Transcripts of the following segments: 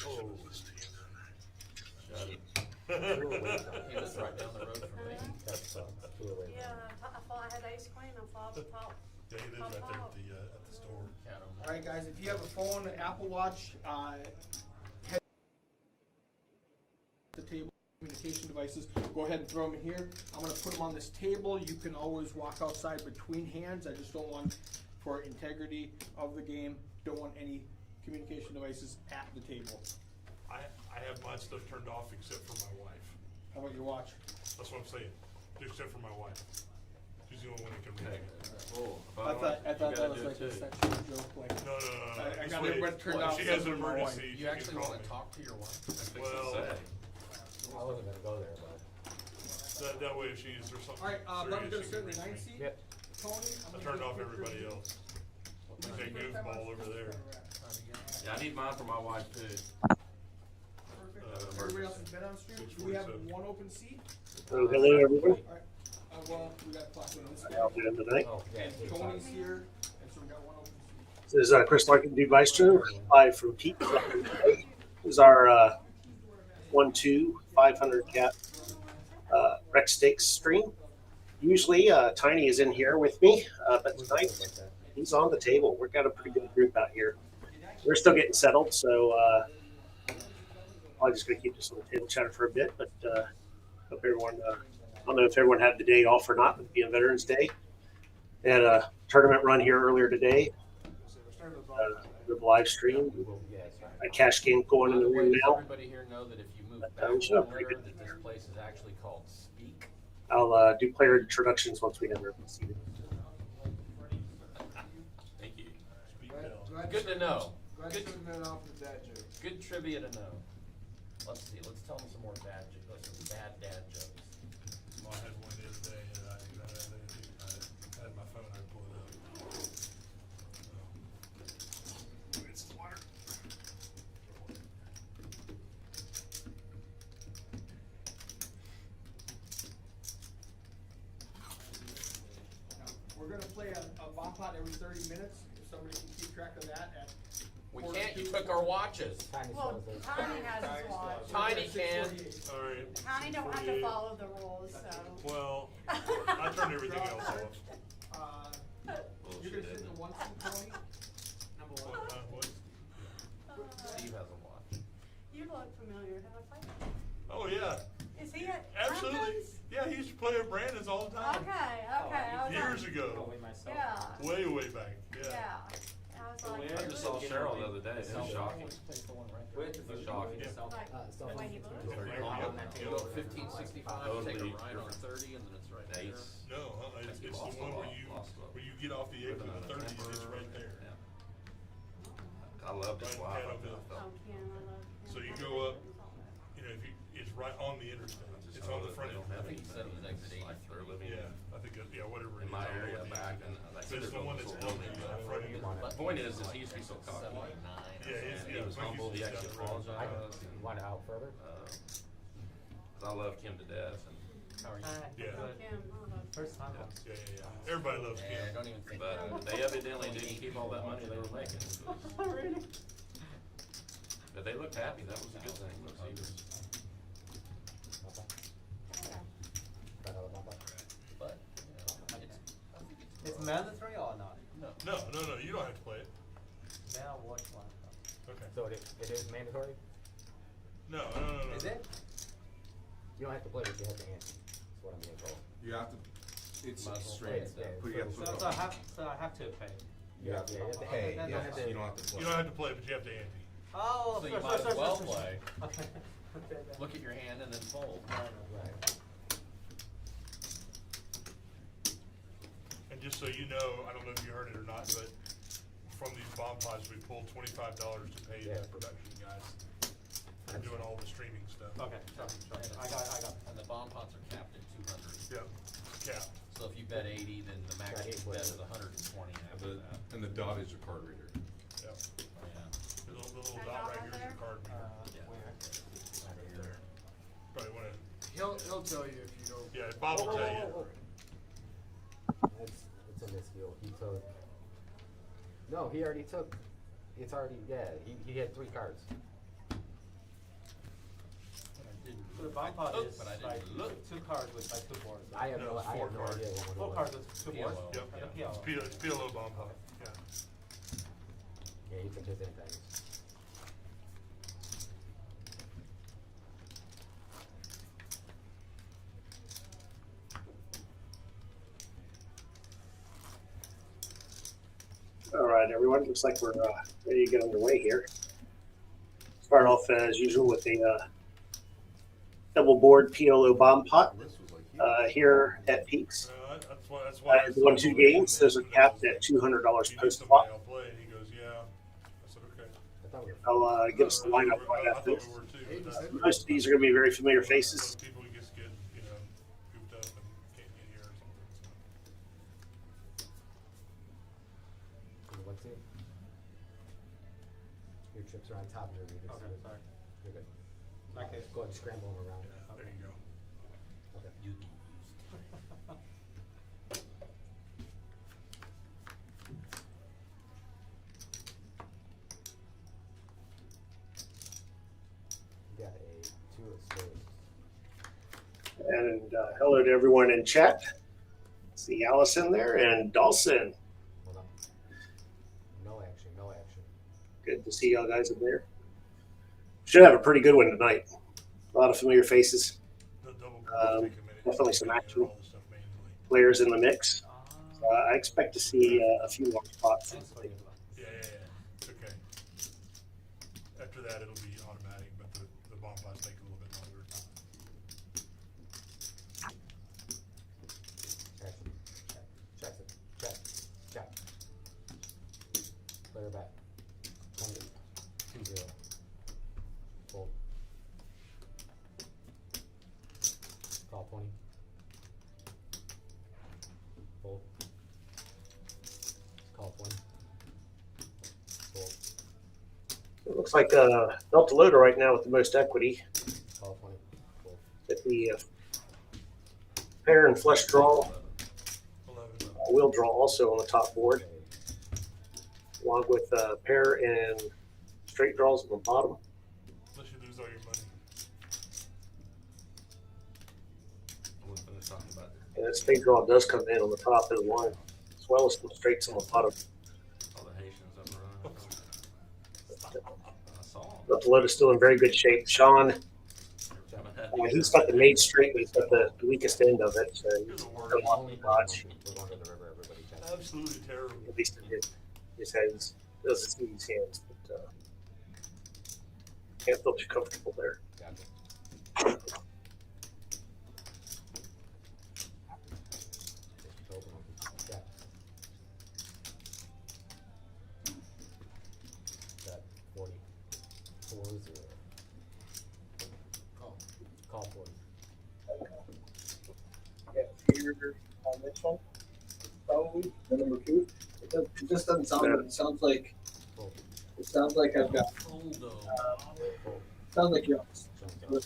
Oh. Hey, this is right down the road from me. Yeah, I thought I had ice cream. I thought the top. Yeah, he lives right there at the store. All right, guys, if you have a phone, Apple Watch, head the table, communication devices, go ahead and throw them in here. I'm gonna put them on this table. You can always walk outside between hands. I just don't want, for integrity of the game, don't want any communication devices at the table. I have my stuff turned off except for my wife. How about your watch? That's what I'm saying. Except for my wife. She's the only one that can read it. I thought that was like a sexual joke. Like, No. I got everybody turned off. She has an except for my wife. emergency. You actually want to talk to your wife? Well, I wasn't gonna go there, but. that way if she's or something. All right, Bubba's gonna serious, sit in the she can 9th read seat. Yep. Tony, I turned off everybody else. Like that goofball over there. Yeah, I need mine for my wife too. Perfect. Everybody else has been on stream. Do we have one open seat? Hello, everybody. All right. Well, we got clock in this How you doing tonight? Oh, yeah. And Tony's here, and so we got one open seat. This is Chris Larkin, do livestream live from Pete. This is our 1-2 500 cap rec stakes stream. Usually Tiny is in here with me, but tonight he's on the table. We've got a pretty good group out here. We're still getting settled, so I'm just going to keep this on the table chatter for a bit. But hope everyone. I don't know if everyone had the day off or not, but being Veterans Day. They had a tournament run here earlier today. The live stream. A cash game going in the room now. Everybody here know that if you move back we should have pretty that good this place is actually called Speak. I'll do player introductions once we have everyone seated. Thank you. Speak Good to know. Glad you took that off the dad joke. Good trivia to know. Let's see. Let's tell them some more bad jokes. Some bad dad jokes. Well, I had one the other day, and I had my phone. I pulled it up. It's the water. We're gonna play a bomb pot every 30 minutes. If somebody can keep track of that at. We can't. You took our watches. Well, Tiny has his watch. Tiny can. All right. Tiny don't have to follow the rules, so. Well, I turned everything else off. You're gonna sit in the 1 seat, Tony? Number 1. What? Steve has a watch. You look familiar. Have I played? Oh yeah. Is he at Absolutely. Brandon's? Yeah, he used to play at Brandon's all the time. Okay. I was Years like, ago. Yeah. Way back. Yeah. Yeah. I was like, I just saw Cheryl the other day. It was shocking. It was shocking. like, the way he looks. You go 1565, take a right on 30, and then it's right there. No, it's the one where you get off the exit of 30 and it's right there. I loved it. Wow. Oh, Kim, I love Kim. So you go up, it's right on the interstate. It's on the front end. I think he said it was exit 83. Yeah, I think whatever it In is. my I don't know area what the back, exit and is. I So said it's there's the one one that's that's on the front end. The point is he used to be so cocky. Yeah, He was humble. He actually apologized. Want to out further? 'Cause I love Kim to death. And, How are you? Yeah. Oh, Kim, I love First time. Yeah. Everybody loves Yeah, Kim. don't even think but about it. they evidently didn't keep all that money they were making. Really? But they looked happy. That was a good thing. He was, But, It's mandatory or not? No, you don't have to play it. Now watch one. Okay. So it is mandatory? No. Is it? You don't have to play, but you have to answer. That's what I'm being told. You have to, it's Might as well straight, play it. but you have to. So I have to pay. You have to pay, yes, you don't have to play. You don't have to play, but you have to ante. Oh, So you might as well play. Okay. Look at your hand and then fold. Right. And just so you know, I don't know if you heard it or not, but from these bomb pods, we pulled $25 to pay the production guys for doing all the streaming stuff. Okay, sorry. I got. And the bomb pots are capped at 200. Yep. Cap. So if you bet 80, then the max you can bet is 120 after that. And the dot is your card reader. Yep. Yeah. The little dot right here is your card reader. Probably wanna, He'll tell you if you don't. yeah, Bob will tell you. It's in this deal. He told No, he already took. It's already, yeah, he had 3 cards. So the bomb pot is But I didn't like look. 2 cards with like 2 boards. I have No, no, it's I 4 have no cards. idea what it 4 was. cards with 2 boards. PLO. Yep. And a PLO. It's PLO bomb pot, yeah. Yeah, he took his impacts. All right, everyone. Looks like we're ready to get underway here. Start off as usual with a double board PLO bomb pot This was like huge. here at Peaks. That's why. I The 1-2 games, those are capped at $200 "You need post somebody flop. I'll play," and he goes, "Yeah." I said, "Okay." I thought we were. I'll give us the lineup I right thought after we this. were too. but that's- Most of these are going to be very familiar faces. Some people just get, goofed up and can't get here or something. What's it? Your chips are on top of your readers. Okay, sorry. You're good. Okay. Go ahead and scramble them around. So, there you go. Okay. You got a 2 of spades. And hello to everyone in chat. See Allison there and Dawson. Hold on. No action, no action. Good to see y'all guys up there. Should have a pretty good one tonight. A lot of familiar faces, The double Um, take a minute. definitely some Figure action. all this stuff manually. players in the mix. I expect to see a few more spots. Thanks for the Yeah. It's okay. After that, it'll be automatic, but the bomb pots take a little bit longer. Action. Check it. Check. Check. Player back. 20. 2-0. Fold. Call 20. Fold. Call 20. Fold. It looks like Delta Loader right now with the most equity. Call 20. Fold. At the pair and flush draw, 11. wheel draw also on the top board, Okay. along with pair and straight draws on the bottom. Unless you lose all your money. We'll finish talking about And that spade draw does come in on the top as well, as well as some straights on the bottom. all the Haitians up around. I saw them. Delta Loader is still in very good shape. Sean, he's got the made straight, but he's got the weakest end of it. So You're the a worst. lot of dodge. We're going to the river, everybody. Check. Absolutely terrible. At least in his hands, doesn't see his hands, but can't feel too comfortable there. Gotcha. Just open them. Check. Got 40. 4-0. Call 40. Yeah, here on this one, probably the number 2. It just doesn't sound good. It sounds like Fold. I've got. Hold on. Fold. Sounds like you're. Sounds good.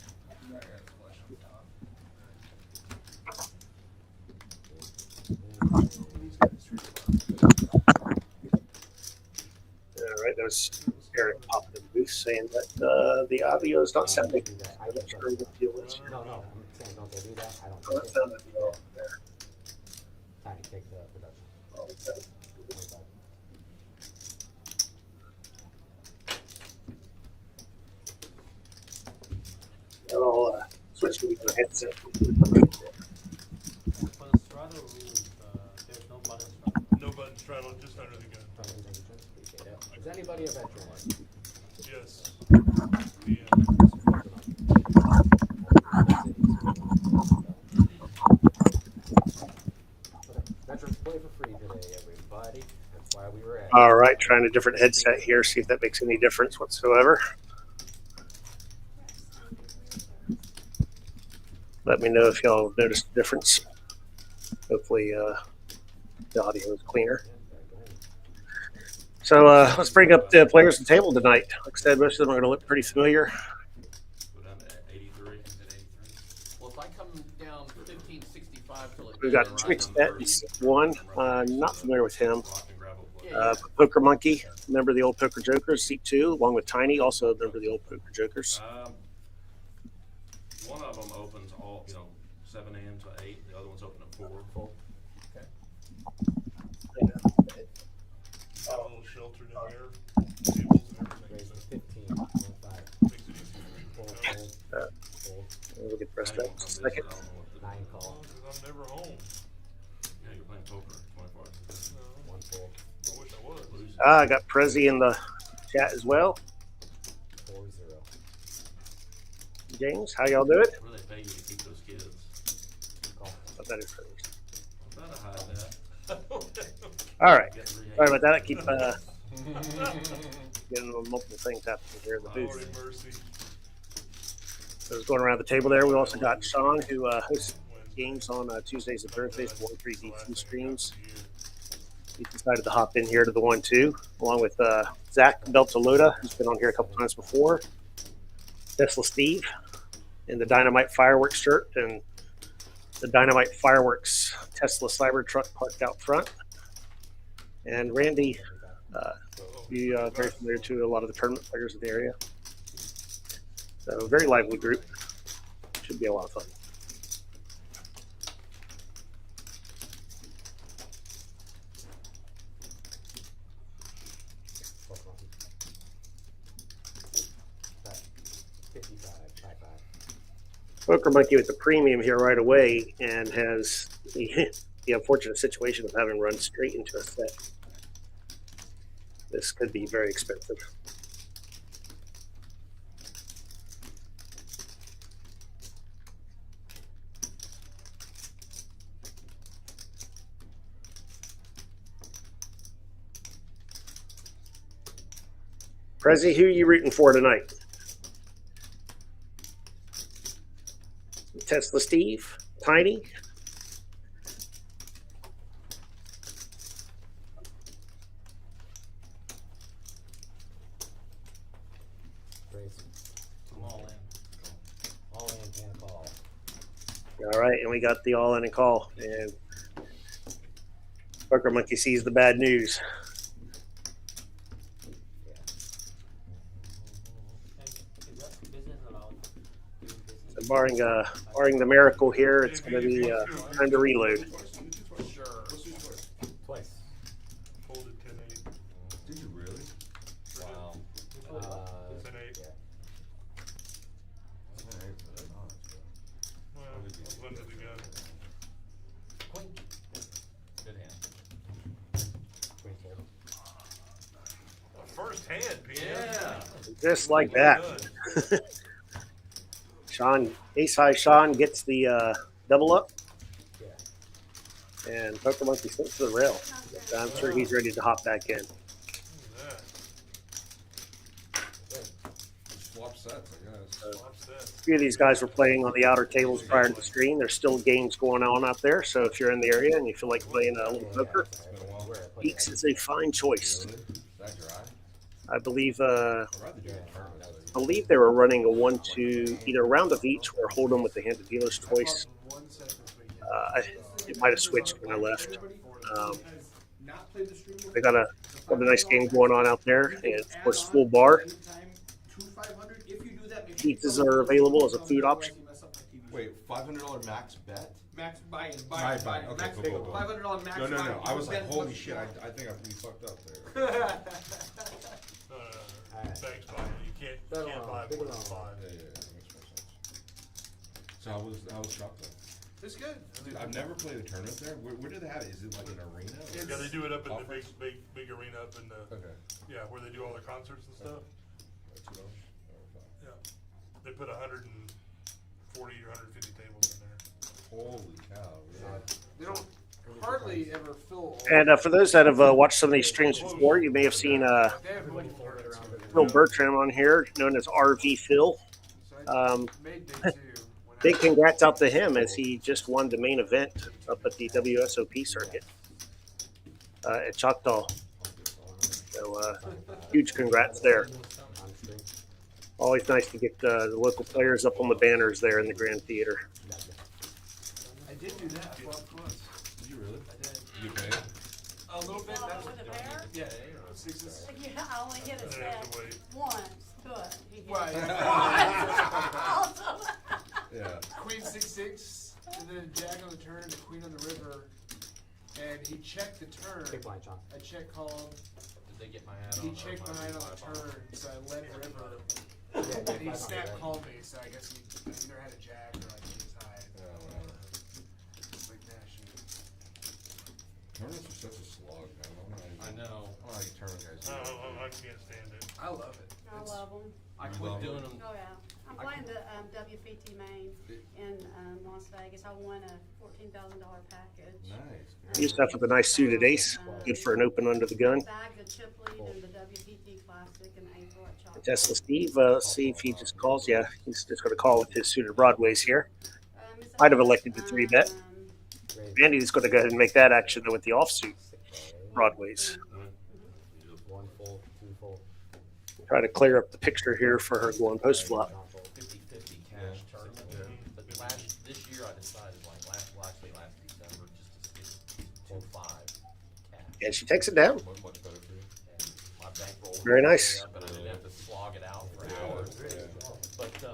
All right, that was Eric popping in the booth saying that the audio is not sounding. I'm not sure what the deal is. No, I'm saying don't they do that? I don't Oh, that think it. sounded well there. Time to take the production. Oh, okay. 25. I'll switch to the headset. For the straddle rules, there's no button straddle. No button straddle, just under the gun. Trying to make a choice. Appreciate it. Is anybody a veteran? Yes. Veterans play for free today, everybody. That's why we were at. All right, trying a different headset here, see if that makes any difference whatsoever. Let me know if y'all have noticed a difference. Hopefully, the audio is cleaner. So let's bring up the players at the table tonight. Like I said, most of them are going to look pretty familiar. Go down to 83. Well, if I come down 1565 till it We've got Twix Bet, one. Not familiar with him. gravel play. Poker Monkey, member of the old Poker Jokers, seat 2, along with Tiny, also a member of the old Poker Jokers. One of them opens all, 7 a.m. to 8. The other one's open at 4. Got a little shelter down there, tables and Raise everything, to so 15, 1, 5. makes it easy for you. Fold, You know? fold, fold. We'll get the rest of that in a second. I don't know what the 9 call. Well, 'cause I'm never home. Yeah, you're playing poker 24 hours a day. 1 fold. I wish I was. Losing. I got Prezi in the chat as well. 4, 0. James, how y'all doing? What do they pay you to keep those kids? Call. Oh, that is Prezi. I'm trying to hide that. All right. Get re- Sorry about that. I keep getting multiple things happening here in the Lordy booth. mercy. So I was going around the table there. We also got Sean, who hosts games on Tuesdays and Thursdays, 1-3D2 streams. He decided to hop in here to the 1-2, along with Zach Beltalota, who's been on here a couple times before. Tesla Steve in the Dynamite Fireworks shirt and the Dynamite Fireworks Tesla Cybertruck parked out front. And Randy, you very familiar to a lot of the tournament players in the area. So very lively group. Should be a lot of fun. Call Monkey. 55, 5, 5. Poker Monkey with the premium here right away and has the unfortunate situation of having run straight into a set. This could be very expensive. Prezi, who are you rooting for tonight? Tesla Steve, Tiny. Raise. I'm all in. All in and call. All right, and we got the all in and call. And Poker Monkey sees the bad news. So barring the miracle here, it's going to be time to reload. Sure. Twice. Folded 10-8. Did you really? Wow. 10-8. Yeah. Well, I was under the gun. Good hand. Queen fold. First hand, PM. Yeah. Just like Well that. done. Sean, ace high Sean gets the double up, Yeah. and Poker Monkey slips to the rail. I'm sure he's ready to hop back in. Look at Swap sets, I guess. that. Swap set. A few of these guys were playing on the outer tables prior to the stream. There's still games going on out there, so if you're in the area and you feel like playing a little poker, It's been a while. Peaks is a fine choice. Really? Is that dry? I believe I'd rather do it in tournaments. they were running a 1-2, either a round of each or hold 'em with the hand of dealer's choice. It might have switched when I left. They got a nice game going on out there, and of course full bar. Pizzas are available as a food option. Wait, $500 max bet? Max buy-in, Okay, max cool, cool, cool. $500 max No. buy-in. I was like, Bet holy much shit, more. I think we fucked up there. Thanks, Bob. You can't buy more than 5. Yeah, that makes more sense. So how was Shop though? It's good. Dude, I've never played a tournament there. Where do they have it? Is it like an arena? Yeah, they do it up in the Conference? big arena up in the, Okay. yeah, where they do all their concerts and stuff. Like $2 or Yeah. They put 140 or 150 tables in there. Holy cow! Yeah. They don't hardly ever fill all. And for those that have watched some of these streams before, you may have seen They have mobile Phil Bertram on here, known as RV Phil. made day 2. Big congrats out to him as he just won the main event up at the WSOP circuit at Choctaw. So huge congrats there. Always nice to get the local players up on the banners there in the Grand Theater. I did do that. Well, of course. Did you really? I did. You paid? A little bit. Well, That's with a pair? yeah. Sixes. Yeah, I only hit a And then have set to wait. once, but he hit Right. it once. Also. Yeah. Queen 6-6, and then a jack on the turn, a queen on the river, and he checked the turn. Big blind, Sean. I check called. Did they get my hat on? He or checked my mine on the 55 on? turn, so I led river. Yeah, And he yeah, snap yeah. called me, so I guess he either had a jack or like ace high. Yeah, whatever. Like that shit. Tournaments are such a slog, man. I know. I don't know how you tournament guys do I it. can't stand it. I love it. I love them. I You quit love doing them? them. Oh, yeah. I'm playing the WPT main in Las Vegas. I won a $14,000 package. Nice. Use that with a nice suited ace. Good for an open under the gun. Bagged the chip lead in the WPT Classic in April at Chalk. Tesla Steve, see if he just calls. Yeah, he's just going to call with his suited broadways here. It's Might have elected to 3-bet. Randy's going to go ahead and make that action though with the offsuit broadways. One full, two full. Try to clear up the picture here for her going post flop. 50-50 cash tournament. But this year I decided last December just to stick 2-5 cash. And she takes it down. Much better for you. And my bankroll was Very way nice. up, and I didn't have to slog it out for hours. But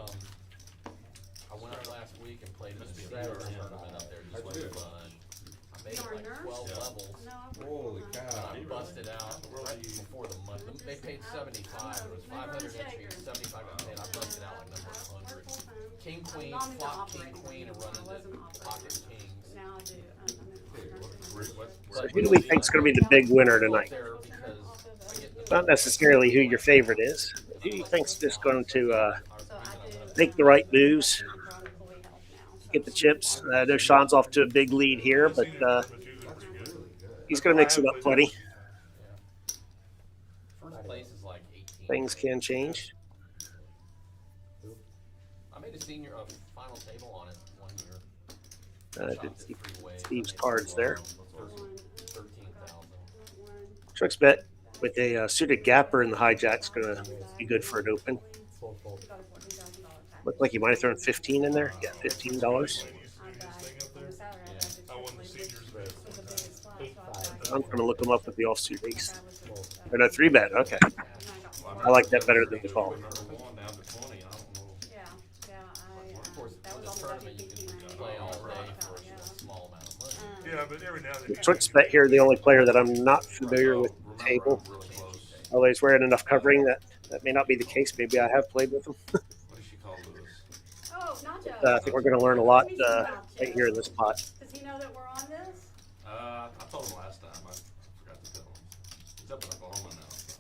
I went up last week and played in a senior tournament up there just for fun. I made it like 12 levels. Holy cow. I busted out right before the month. They paid 75. It was 500 entry and 75 got paid. I busted out like number 100. King, queen, flop, king, queen, and running the pocket kings. Now I do. So who do we think is going to be the big winner tonight? There because I get Not necessarily who your favorite is. Who do you think's just going to So I do. make the right moves, get the chips? I know Sean's off to a big lead here, but he's going to mix it up plenty. first place is like 18. Things can change. I made a senior final table on it 1 year. Did Shots see at three-way. Steve's I made cards there. 13,000. Tricks bet with a suited gapper in the hijack's going to be good for an open. Full, full. Looked like you might have thrown 15 in there. Yeah, $15. I won the seniors bet. I'm going to look them up with the offsuit ace. Or no, 3-bet. Okay. I like that better than the call. Number one down to 20, I don't know. Of course, that in was this on the tournament, you WPT can main. play all day for a small amount of money. Yeah, but every now and then. Tricks bet here, the only player that I'm not familiar with the table. I'm really close. Although he's wearing enough covering that may not be the case. Maybe I have played with him. What does she call Lewis? Oh, Nacho. I think we're going to learn a lot right here in this pot. Does he know that we're on this? I told him last time. I forgot to tell him. He's up in Oklahoma now. So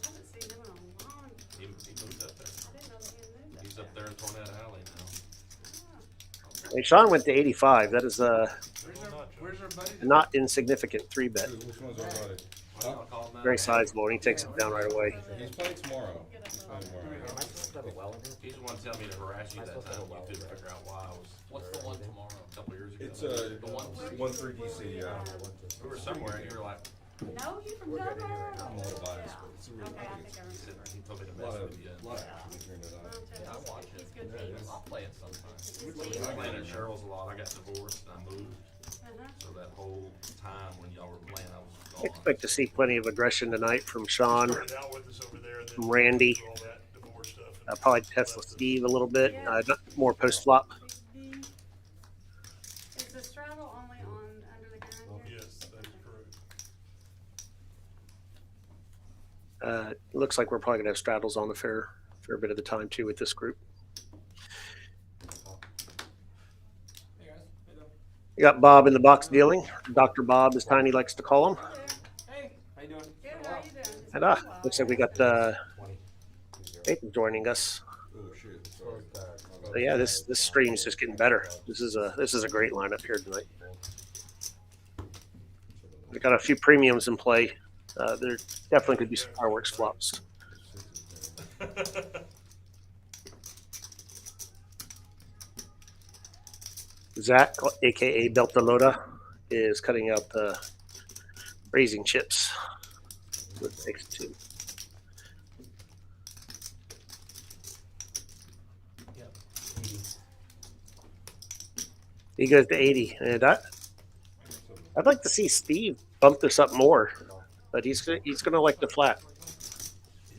I haven't seen him in a long. he moved up there. I didn't know that he had moved He's up there in Tornado Alley now. And Sean went to 85. That is Where's our buddy? not insignificant 3-bet. Which one's our buddy? What do y'all call him now? Very sizable, and he takes it down right away. He's playing tomorrow. He's playing tomorrow. Am I supposed to have a well in here? He's the one telling me to harass you that time. You couldn't figure out why I was. What's the one tomorrow? A couple years ago. It's The one. 1-3 DC, yeah. We were somewhere and you were like, No, you from We're good Dover? anyway. I'm a little biased, but it's a really Okay, I good. think I he said, remember. he told me to A mess lot of, with you. lot of action between it. Yeah, I watch it. He's good beats. I'll play it sometime. I played at Cheryl's a lot. I got divorced and I moved. Uh-huh. So that whole time when y'all were playing, I was gone. Expect to see plenty of aggression tonight from Sean, Started out with us over there, and then from Randy, all that divorce stuff. And probably Tesla Steve a little bit. Not more post flop. Big B. Is the straddle only on under the gun here? Yes, that is correct. Looks like we're probably gonna have straddles on the fair bit of the time too with this group. Hey guys. Hey, Doug. You got Bob in the box dealing. Dr. Bob, as Tiny likes to call him. Hey, how you doing? Good, how are you doing? It's And been a while. looks like we got 20. Nathan joining us. Oh, shit. Sorry. So yeah, this stream's just getting better. This is a great lineup here tonight. We got a few premiums in play. There definitely could be some fireworks flops. Zach, aka Beltalota, is cutting out the raising chips with X2. He goes to 80, and I'd like to see Steve bump this up more, but he's gonna like the flat.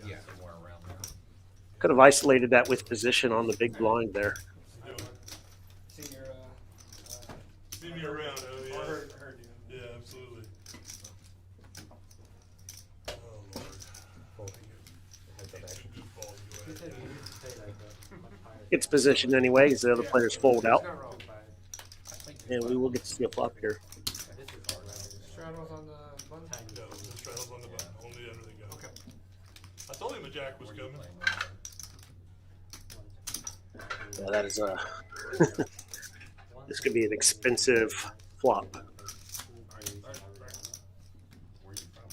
Yeah, somewhere around there. Could have isolated that with position on the big blind there. Seen your, See me around, oh, yeah. heard you. Yeah, absolutely. Oh, Lord. Fold. Goofball, you go ahead. Gets positioned anyway, as the other players fold out, It's not wrong. and we will get to see a flop here. Straddles on the button? No, the straddle's on the button, only under the gun. Okay. I told him a jack was coming. Yeah, that is this could be an expensive flop. Where you from? Where you from?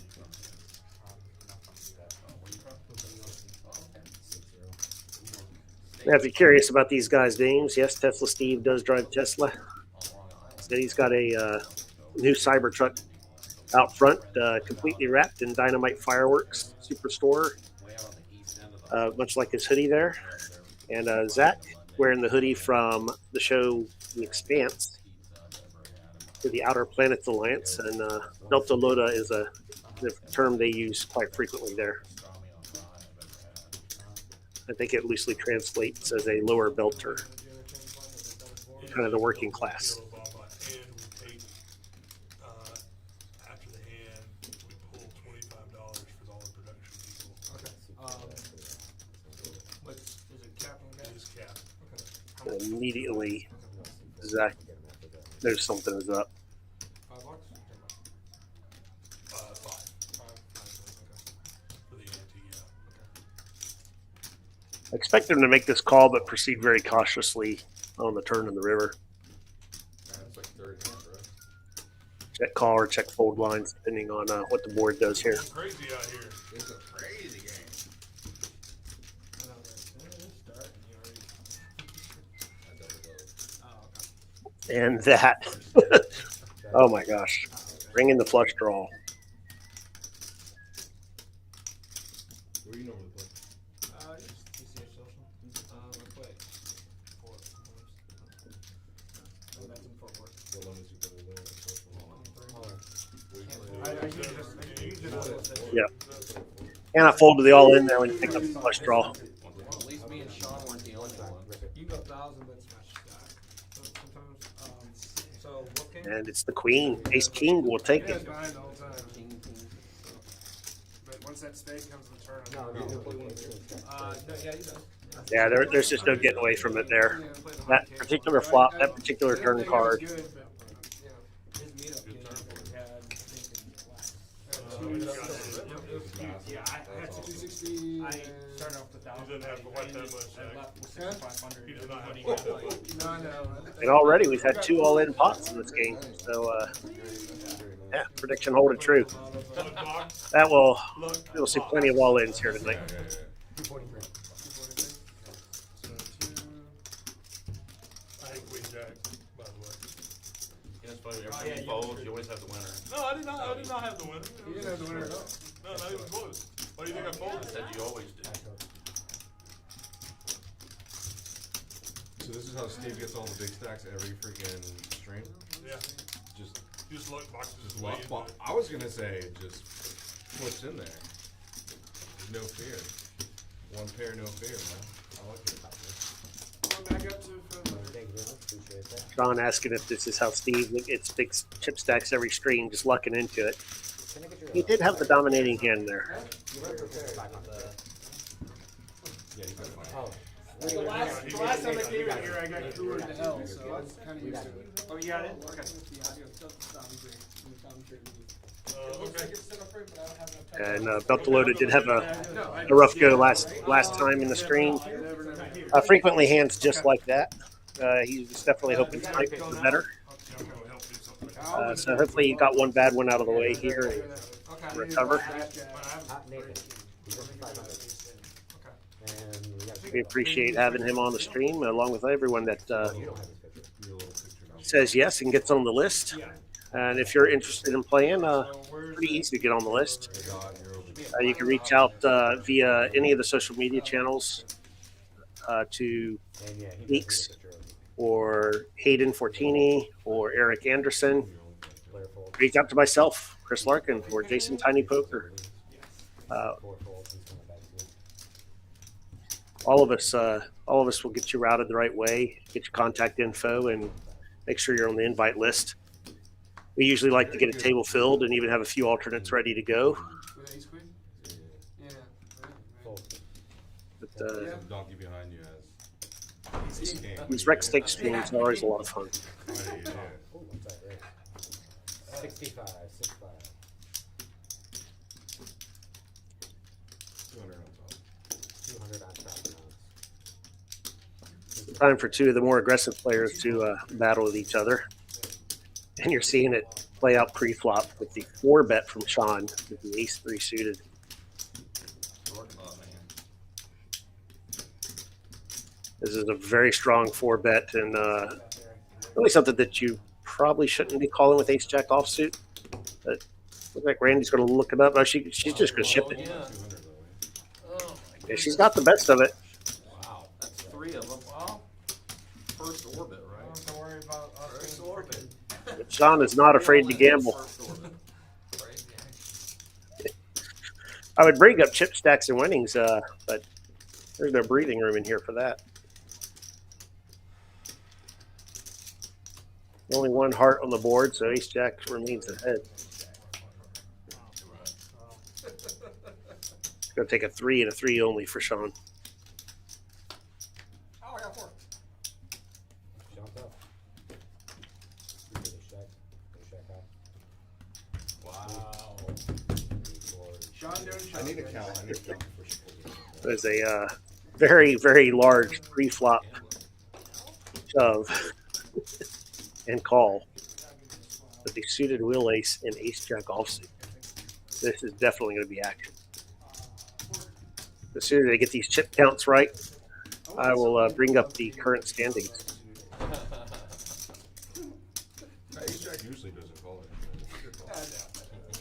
Now, if you're curious about these guys' names, yes, Tesla Steve does drive Tesla. Said he's got a new Cybertruck out front, completely wrapped in dynamite fireworks, Superstore, much like his hoodie there. And Zach wearing the hoodie from the show The Expanse to the Outer Planets Alliance, and Delta Loda is the term they use quite frequently there. I think it loosely translates as a lower belter, kind of the working class. And we take, after the hand, we pull $25 for all the production people. Okay. Is it cap on It gas? is capped. Okay. And immediately, Zach knows something is up. $5? Five Okay. for the ante, yeah. I expect him to make this call, but proceed very cautiously on the turn in the river. That's like 30 hands, right? Check call or check fold lines, depending on what the board does here. It's crazy out here. It's a crazy game. I know, right. Start, and you already. Oh, okay. And that, oh my gosh, bring in the flush draw. Where do you normally play? Just PCH social. I play Fort Worth. That's in Fort Worth. What limits you play there? Like, social? I usually just. Yeah. And I folded the all in there when you pick up the flush draw. At least me and Sean weren't the only ones. You can go 1,000, but smash stack. Sometimes, so what game? And it's the queen. Ace king will take Yeah, it. it's behind the whole time. King, king. But once that spade comes to the turn. No, no. No, yeah, he does. Yeah, there's just no getting away from it there. That particular flop, that particular turn card. His meetup game that we had, I think in July. Yeah, I had 260. I started off with 1,000. He doesn't have quite that much, I left with 6,500. He does not have Everybody got, no. And already we've had 2 all in pots in this game. So, yeah, prediction holding true. Look, Doc, That will, look. you'll see plenty of all ins here tonight. Yeah, yeah, yeah. 243. I hate queen jack, by the way. Yeah, it's funny. Every time you fold, you always have the winner. No, I did not have the winner. You didn't have the winner at all. No, not even close. Why do you think I I folded? said you always do. So this is how Steve gets all the big stacks every freaking stream? Yeah, Just just look boxes just way walk, into walk. it. I was gonna say just flips in there. No fear. One pair, no fear, man. I like it. Going back up to for Thank you very much. Appreciate that. John asking if this is how Steve gets big chip stacks every stream, just lucking into it. Can I get your, He did have the dominating hand there. you were prepared. Yeah, you got mine. Oh. the last time I came in here, I got cooler to hell, so I was kind of used to it. Oh, you got it? Okay. Okay. And Beltalota did have a rough go last time in the stream. Frequently hands just like that. He was definitely hoping tonight for the better. So hopefully he got one bad one out of the way here and recover. Hot Nathan. He's worth 500. And we got We appreciate having him on the stream, along with everyone that You don't have his picture. Your little picture now. says yes and gets on the list. And if you're interested in playing, pretty easy to get on the list. Hey, God, you're over. You can reach out via any of the social media channels to And yeah, he Meeks. does have a picture of or Hayden Fortini or Eric Anderson. player fold. Reach out to myself. Chris Larkin or Jason Tiny Poker. All of us will get you routed the right way, get your contact info, and make sure you're on the invite list. We usually like to get a table filled and even have a few alternates ready to go. With ace queen? Yeah. But, There's a donkey behind you as these rec stake streams are always a lot of fun. What do you do? 65. 200 on top. 200 on top now. Time for two of the more aggressive players to battle with each other. And you're seeing it play out pre-flop with the 4-bet from Sean with the ace-3 suited. Working on it, man. This is a very strong 4-bet and really something that you probably shouldn't be calling with ace-jack offsuit. But looks like Randy's going to look it up. Oh, she's just going to ship it. Yeah. 200 though. Oh my Yeah, she's got the best of it. Wow, that's 3 of them. Wow. First orbit, I right? don't have to worry about us First being orbit. But Sean is not afraid to gamble. First orbit. Crazy. I would bring up chip stacks and winnings, but there's no breathing room in here for that. Only one heart on the board, so ace-jack remains ahead. It's going to take a 3 and a 3 only for Sean. Oh, I got 4. Jump up. Check out. Wow. Sean doing I need a count. I need a count for sure. There's a very, very large pre-flop shove and call with the suited wheel ace and ace-jack offsuit. This is definitely going to be action. As soon as I get these chip counts right, I will bring up the current standings. Ace-jack usually doesn't call it.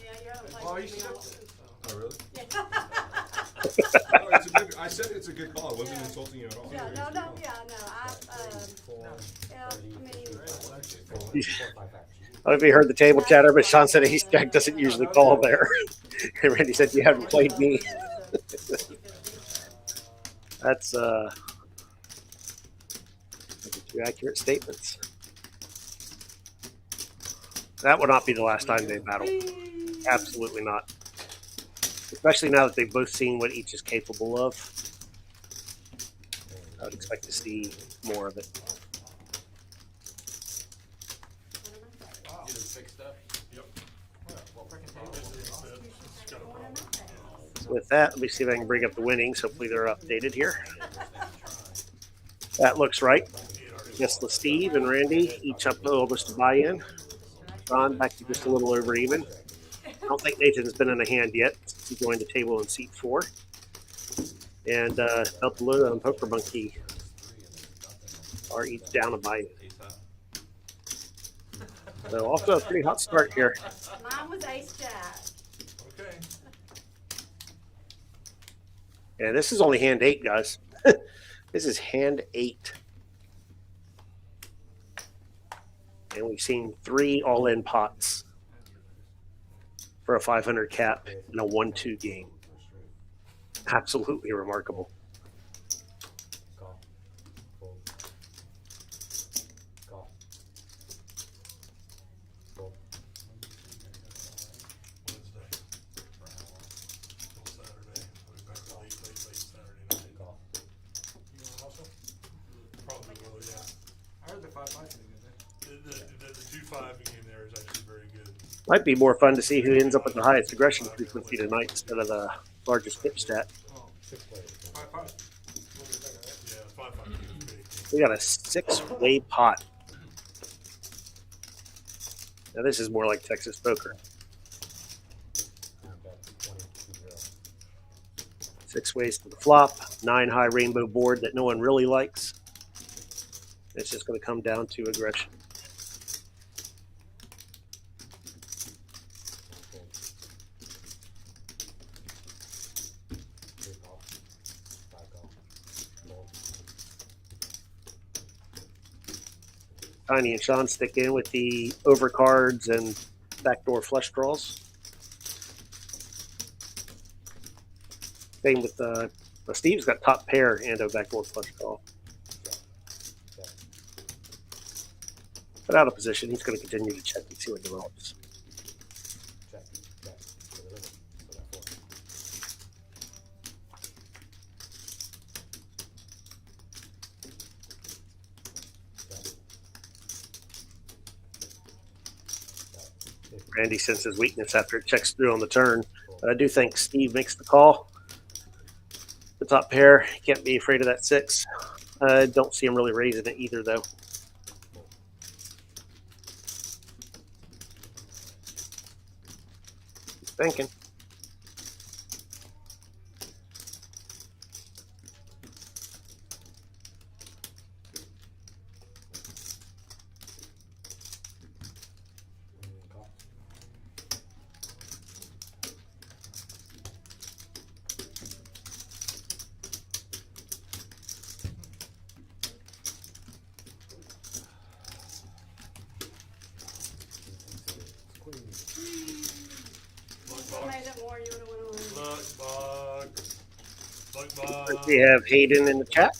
Yeah, you're on the Oh, you play should- with me Oh, really? Yeah. No, it's a good, I said it's a good call. I wasn't insulting you at all. Yeah, no, yeah, no, yeah, I mean, 4, 5 I don't know if you heard the table chatter, but Sean said ace-jack doesn't usually call there. And Randy said, you haven't played me. That's two accurate statements. That will not be the last time they battle. Absolutely not. Especially now that they've both seen what each is capable of. I would expect to see more of it. Get it fixed up. Yep. Well, freaking table. So with that, let me see if I can bring up the winnings. Hopefully they're updated here. That looks right. Yes, Steve and Randy each up almost a buy-in. Ron back to just a little over even. I don't think Nathan's been in a hand yet since he joined the table in seat 4. And Delta Luna and Poker Monkey are each down a buy-in. So off to a pretty hot start here. mine was ace-jack. Okay. And this is only hand 8, guys. This is hand 8. And we've seen 3 all-in pots for a 500 cap in a 1-2 game. Absolutely remarkable. Call. Fold. Call. Fold. Wednesday. Till Saturday. We'll be back late Saturday night. Call. You want to hustle? Probably will, yeah. I heard the 5-5 thing, didn't The 2-5 game there is actually very good. Might be more fun to see who ends up with the highest aggression frequency tonight instead of the largest tip stat. 6 players. 5-5. Yeah, 5-5 game is big. We got a 6-way pot. Now this is more like Texas poker. And bet 20-0. 6 ways to the flop, 9 high rainbow board that no one really likes. It's just going to come down to aggression. Fold. 3 call. 5 call. Fold. Tiny and Sean stick in with the overcards and backdoor flush draws. Same with Steve's got top pair and a backdoor flush call. But out of position, he's going to continue to check and see what develops. Check, check. So there is it. So that 4. Randy senses weakness after it checks through on the turn. But I do think Steve makes the call. The top pair, can't be afraid of that 6. I don't see him really raising it either, though. He's thinking. We have Hayden in the chat.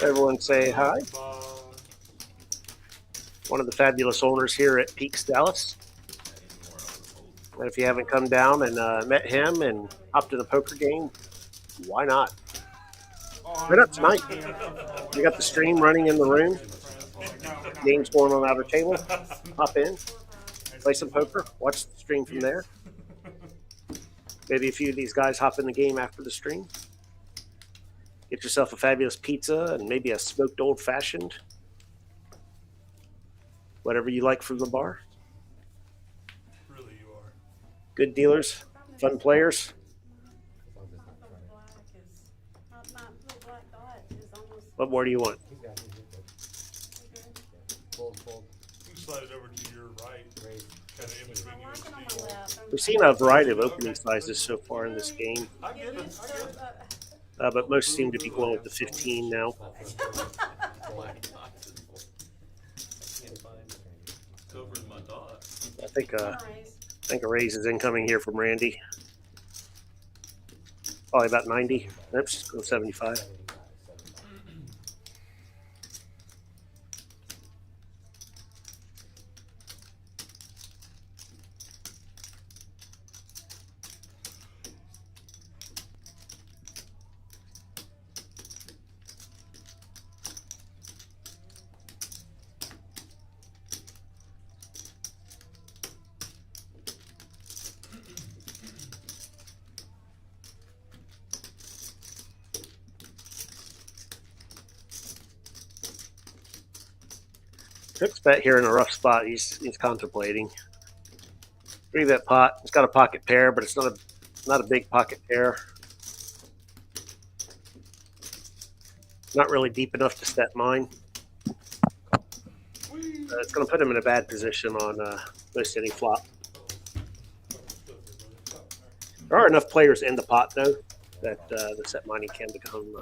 Everyone say hi. One of the fabulous owners here at Peaks Dallas. And if you haven't come down and met him and hopped in a poker game, why not? Why not tonight? We got the stream running in the room. Games going on outer table. Hop in, play some poker, watch the stream from there. Maybe a few of these guys hop in the game after the stream. Get yourself a fabulous pizza and maybe a smoked old fashioned. Whatever you like from the bar. Really, you are. Good dealers, fun players. What more do you want? Fold, fold. You can slide it over to your right, Raise. kind of in between you and Steve. We've seen a variety of opening sizes so far in this game, I get it, I get it. but most seem to be going with the 15 now. Black dots. I can't find it. It's over in my dot. I think a raise is incoming here from Randy. Probably about 90. Oops, go 75. 75. Trick's bet here in a rough spot. He's contemplating. 3-bet pot. It's got a pocket pair, but it's not a big pocket pair. Not really deep enough to step mine. It's going to put him in a bad position on most any flop. There are enough players in the pot though that the set mining can become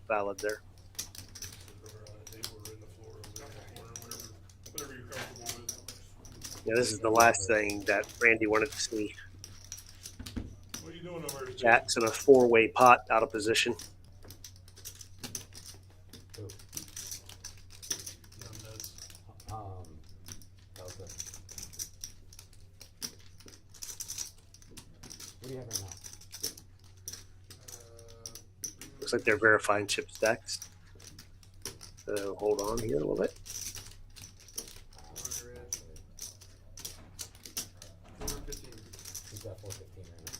valid there. Yeah, this is the last thing that Randy wanted to see. What are you doing over there? Jacks in a 4-way pot out of position. Delta. What do you have right now? Looks like they're verifying chip stacks. So hold on here a little bit. He's got 415 right now.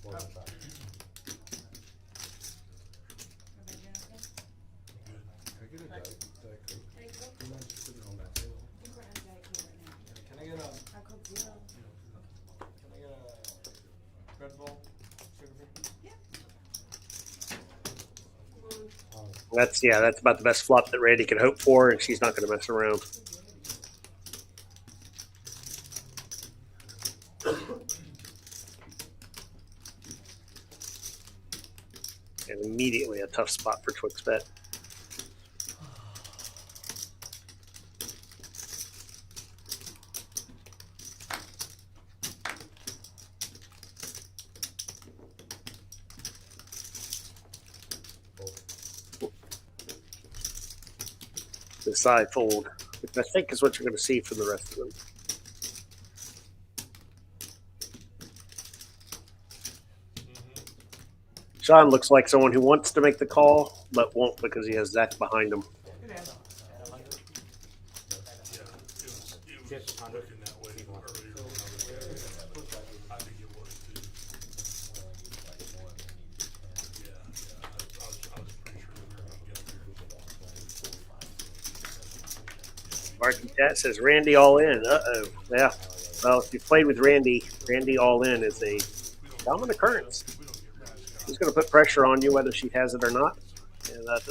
415. Can I get a Diet Coke? Do you mind just putting it on that table? Can I get a? Can I get a Red Bull? Sugar free? That's about the best flop that Randy could hope for, and she's not going to mess around. And immediately a tough spot for Twix bet. the side fold, which I think is what you're going to see from the rest of them. Sean looks like someone who wants to make the call, but won't because he has Zach behind him. Yeah, it was looking that way earlier when I was there. I think it was too. Yeah, I was pretty sure we were gonna get there. Larkin Cat says Randy all in. Uh-oh. Yeah. Well, if you played with Randy, Randy all in is a common occurrence. He's going to put pressure on you whether she has it or not. And that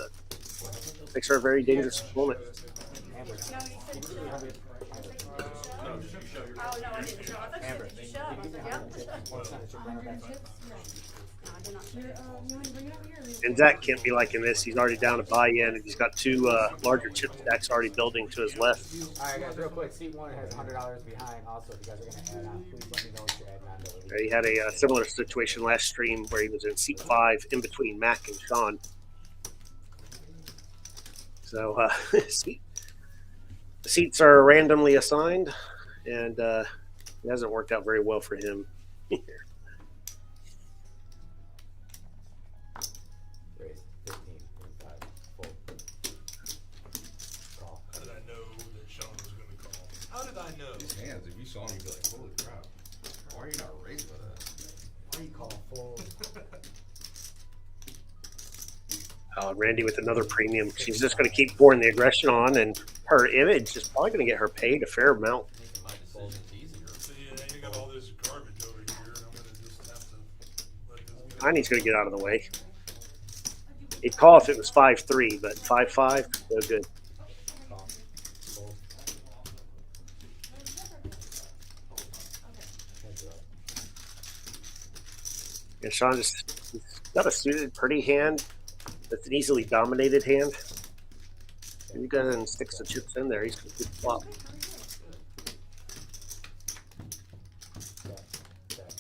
makes her a very dangerous opponent. Oh, no, I didn't show. I thought you said, did you shove? I said, yep. And Zach can't be liking this. He's already down a buy-in, and he's got two larger chip stacks already building to his left. All right, guys, real quick. Seat 1 has $100 behind. Also, if you guys are going to add on, please let me know what you're adding on to it. He had a similar situation last stream where he was in seat 5 in between Mac and Sean. So the seats are randomly assigned, and it hasn't worked out very well for him here. Raise 15, 5, fold. Call. How did I know that Sean was gonna call? How did I know? These hands, if you saw them, you'd be like, holy crap. Why are you not raised by that? Why you call fold? Randy with another premium. She's just going to keep pouring the aggression on, and her image is probably going to get her paid a fair amount. Making my decisions easier. So yeah, you got all this garbage over here, and I'm gonna just have to let this go. Tiny's going to get out of the way. He'd call if it was 5-3, but 5-5, no good. Call. Fold. Heads up. And Sean just he's got a suited pretty hand. That's an easily dominated hand. And you go ahead and sticks the chips in there. He's going to flop. Check. Check.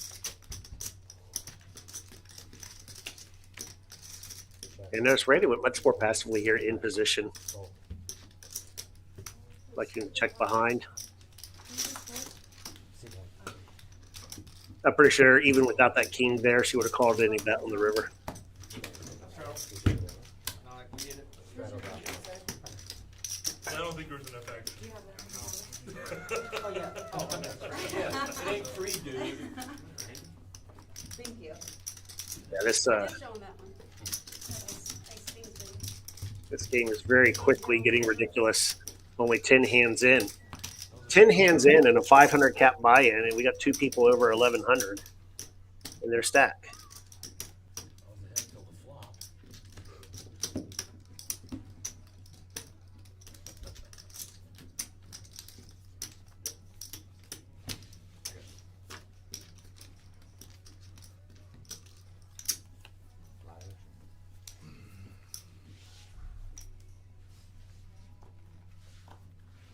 Check. And notice Randy went much more passively here in position. Fold. Like you can check behind. Seat 1. I'm pretty sure even without that king there, she would have called any bet on the river. Straddle down. I don't think there's enough action. Oh, yeah. Yeah, it ain't free, dude. Thank you. Yeah, this Just showing that one. this game is very quickly getting ridiculous. Only 10 hands in. 10 hands in and a 500 cap buy-in, and we got two people over 1,100 in their stack.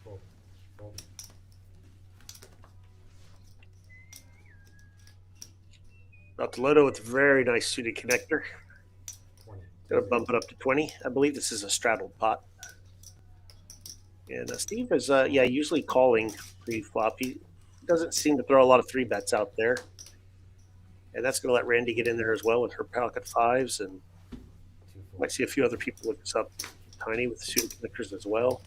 Fold. Fold. Loto with a very nice suited connector. 20. Gonna bump it up to 20. I believe this is a straddled pot. And Steve is, yeah, usually calling pre-flop. He doesn't seem to throw a lot of 3-bets out there. And that's gonna let Randy get in there as well with her pocket 5s, and 2 might see a few other people look this up. Tiny with suited connectors as well.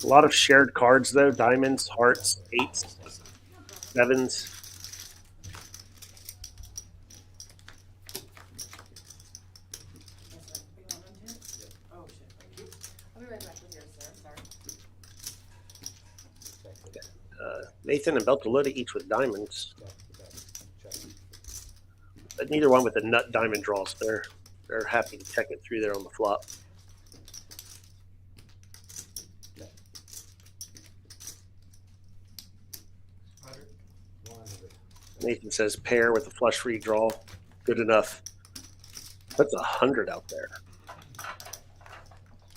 A lot of shared cards though: diamonds, hearts, 8s, 7s. Oh, shit. I'll be right back with you, sir. Sorry. Nathan and Beltalota each with diamonds, Check. Check. Check. but neither one with a nut diamond draws. They're happy to check it through there on the flop. Check. 100. Nathan says pair with a flush redraw, good enough. That's 100 out there.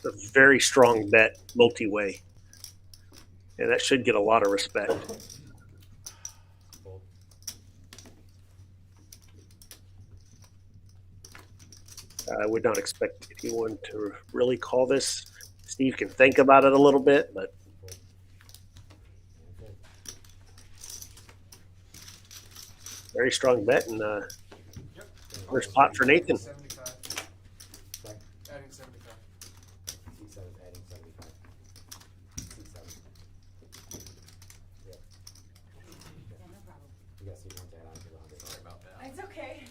It's a very strong bet, multi-way, and that should get a lot of respect. Fold. I would not expect anyone to really call this. Steve can think about it a little bit, but very strong bet. And first pot for Nathan. 75. Sorry? Adding 75. C7 adding 75. C7. Yeah. You got C1 to add on to the 100. Sorry about that. It's okay.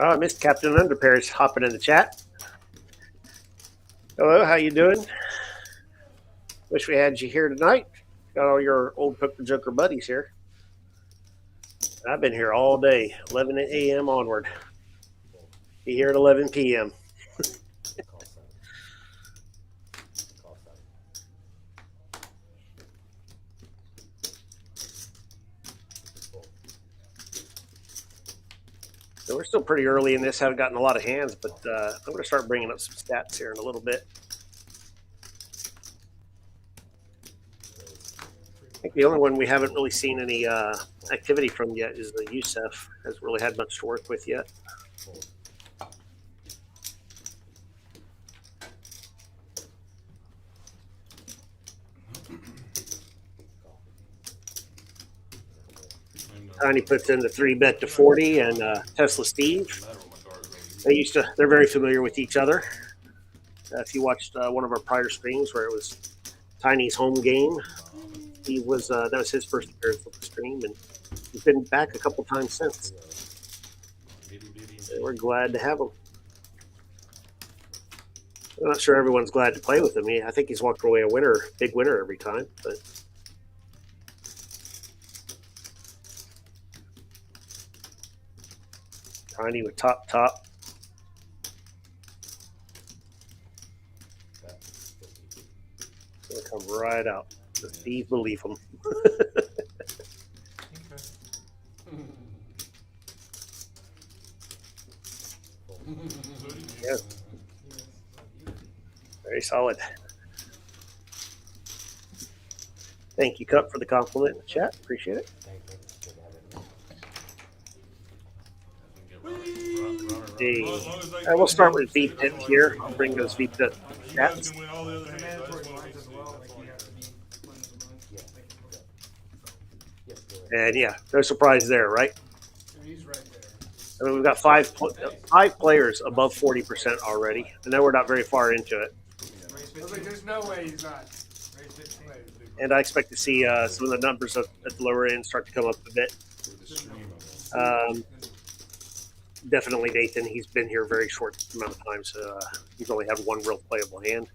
Oh, Mr. Captain Underpairs hopping in the chat. Hello, how you doing? Wish we had you here tonight. Got all your old Poker Joker buddies here. I've been here all day, 11 a.m. onward. Be here at 11 p.m. Call 7. Call 7. Full. So we're still pretty early in this. Haven't gotten a lot of hands, but I'm going to start bringing up some stats here in a little bit. I think the only one we haven't really seen any activity from yet is the Youssef. Hasn't really had much to work with yet. Full. Tiny puts in the 3-bet to 40, and Tesla Steve. They're very familiar with each other. If you watched one of our prior streams where it was Tiny's home game, that was his first appearance on the stream, and he's been back a couple times since. So we're glad to have him. I'm not sure everyone's glad to play with him. I think he's walked away a winner, big winner every time, but. Tiny with top. Gonna come right out. Does Steve believe him? Yeah. Very solid. Thank you, Cup, for the compliment in the chat. Appreciate it. We'll start with VPIP here. I'll bring those VPIP You guys stats. can win all the other The hands. I mandatory just wanna lines as see well, that's like all you I have to got. be one of the months. Yeah. Yes, go ahead. And yeah, no surprise there, right? And he's right there. I mean, we've got five players above 40% already. I know we're not very far into it, I was like, there's no way he's not. Raise 15. and I expect to see some of the numbers at the lower end start to come up a bit. Definitely Nathan. He's been here a very short amount of time, so he's only had one real playable hand.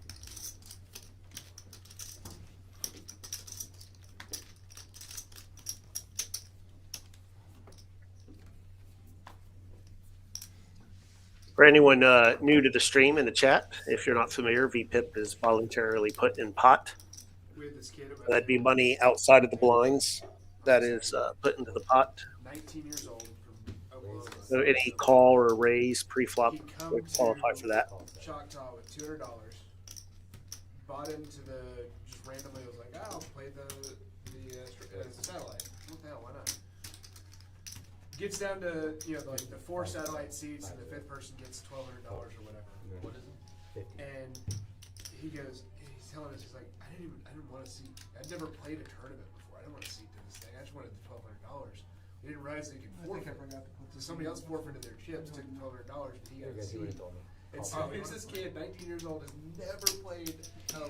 For anyone new to the stream in the chat, if you're not familiar, VPIP is voluntarily put in pot. We had this kid about That'd be money outside of the blinds that is put into the pot. 19 years old from Oklahoma. So any call or raise pre-flop He come would qualify to for that. Choctaw with $200. Bought into the just randomly was like, I'll play the satellite. What the hell? Why not? Gets down to like the 4 satellite seats and the 5th person gets $1,200 or whatever. What is it? And he goes, he's telling us, he's like, I didn't want to see. I'd never played a tournament before. I didn't want to see to this thing. I just wanted the $1,200. We didn't realize they could forfeit. So somebody else forfeited their chips, took $1,200, but he got a He would have seat. told me. And so here's this kid, 19 years old, has never played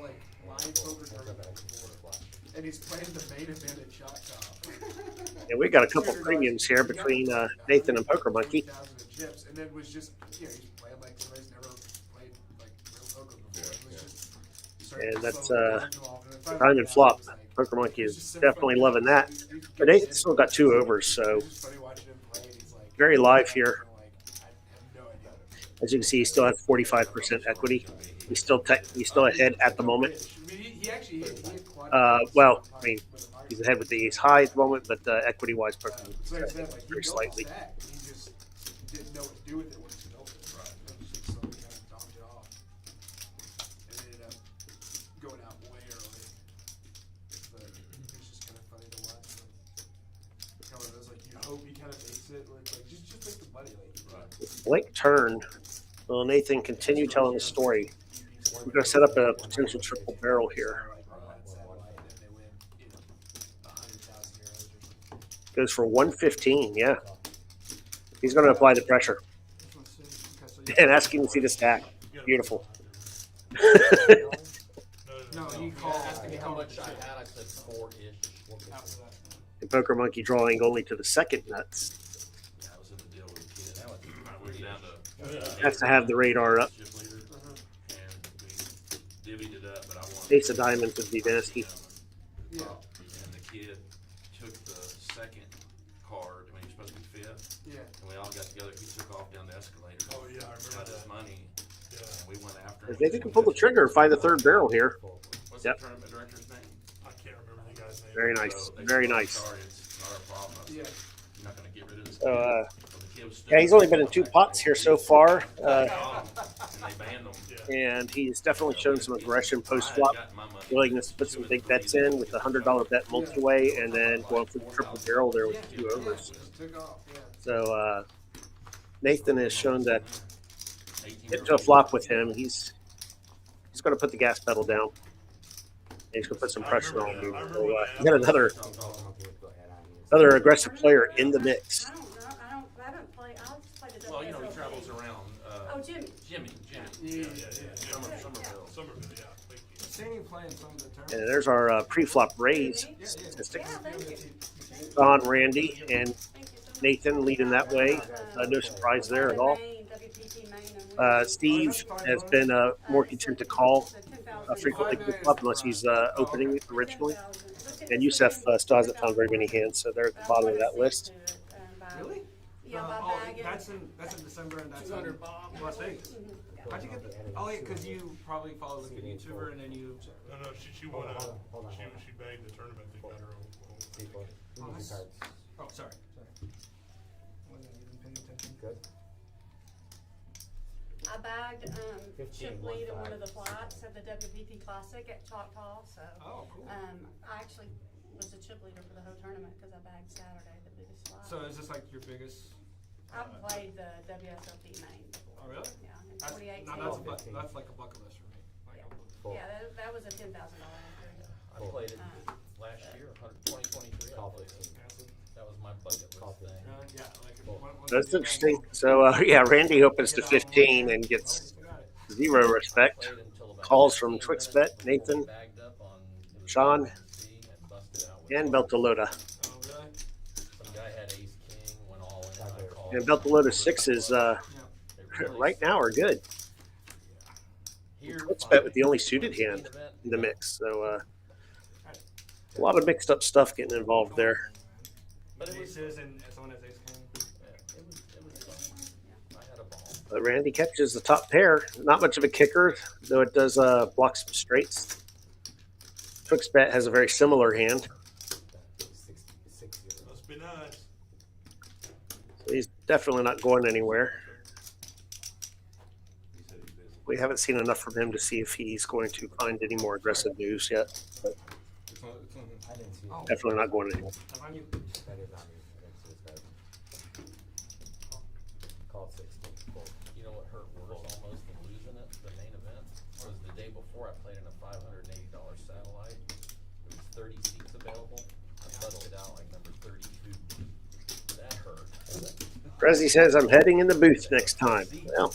like live poker tournament before, and he's playing the main event at Choctaw. And we got a couple premiums here between Nathan and Poker Monkey. 40,000 in chips, and then was just he's playing like somebody's never played like real poker before. It was just started And that's slowly getting involved, and then finally Diamond got flop. it, like, Poker Monkey it's is just so definitely funny. loving that. He's But Nathan's still got 2 overs, so It's just funny watching him play, and he's like, very live here. like, I have no idea. As you can see, he still has 45% equity. He's still ahead at the moment. I mean, he actually hit quad Well, I mean, he's ahead with the ace high at the moment, but equity-wise, Poker So Monkey's like I ahead said, like, he very built slightly. a stack, he just didn't know what to do with it once he built it. Right. And just slowly kind of dogged it off. And it ended up going out way early. But it look like? Just like the money, like. Blank turn. Well, Nathan, continue telling the story. We're going to set up a potential triple barrel here. Goes for 115. Yeah, he's going to apply the pressure and ask him to see the stack. Beautiful. No, he called. Asking me how much I had, I said 4-ish. And Poker Monkey drawing only to the second nuts. Yeah, I was in the deal with the kid. We're down to. Has to have the radar up. Chip leader, and we divvied it up, but I wanted. Ace of diamonds would be nasty. Yeah. And the kid took the second card, when he was supposed to be fifth, Yeah. and we all got together. He took off down the escalator. Oh, yeah, I remember Got his that. money, Yeah. and we went after him. If they can pull the trigger and find the third barrel here. What's Yep. the tournament director's name? I can't remember the guy's name. Very nice. So they Very said, "Oh, nice. Sorry, it's not our problem. I said, Yeah. You're not gonna get rid of this. So, kid." So the kid was yeah, he's only been in 2 pots here so far. And they banned him. And he's definitely shown some aggression post I had flop. gotten my money. Willingness to put some big bets in with the $100 bet multi-way and then going for the triple barrel there with 2 overs. Took off, yeah. So Nathan has shown that 18 get to a flop with him, he's going to put the gas pedal down. And he's going to put some pressure on him. So, he's got another aggressive player in the mix. I don't know, I haven't played, I'll just play the Well, you know, he WSOP. travels around. Oh, Jimmy. Jimmy. Yeah. Somerville. Somerville, yeah. Thank you. Seen him playing some of the tournaments. And there's our pre-flop raise statistics. Yeah, thank you. Don, Randy, and Thank you so much. Nathan leading that way. No surprise there at all. Steve has been more content to call frequently pre-flop unless he's opening originally. And Youssef still hasn't found very many hands, so they're at the bottom of that list. Really? Yeah, by Oh, bagging. that's in December and that's in Las Vegas. Mhm. How'd you get that? Oh, yeah, because you probably follow like a YouTuber and then you. No, she won a, she bagged the tournament, they got her Oh, sorry. Wasn't even paying attention. Good. I bagged, 15, chip lead in one 1-5. of the flights at the WPT Classic at Choctaw, so. Oh, cool. I actually was the chip leader for the whole tournament because I bagged Saturday, the biggest flight. So is this like your biggest? I've played the WSOP main before. Oh, really? Yeah, in That's, 2018. that's like a bucket list for me. Like, Yeah, that was a $10,000 entry. I played it last year, 2023. I played it. That was my bucket list thing. yeah, like That's interesting. So, yeah, Randy opens to 15 and gets 0 respect. Played until about Calls from 15 Twixbet, minutes, Nathan, bagged up on- it was Sean, and busted out with and all- Beltalota. Oh, really? Some guy had ace king, went all in. I called. And Beltalota's 6s They really- right now are good. Here, Twixbet with the only suited main hand event, in the mix. So, a lot of mixed up stuff getting involved there. But it was, Aces and someone has ace king. it was fun. I had a ball. But Randy catches the top pair. Not much of a kicker, though it does block some straights. Twixbet has a very similar hand. Must be nice. So he's definitely not going anywhere. We haven't seen enough from him to see if he's going to find any more aggressive moves yet. But It's on, I didn't see it. definitely not going anywhere. I'm on you. That is on me. I didn't see his card. Called 16. Cool. You know what hurt worse almost than losing it, the main event, was the day before I played in a $580 satellite. There was 30 seats available. I busted out like number 32. That hurt. Prezi says, I'm heading in the booth next time. Well,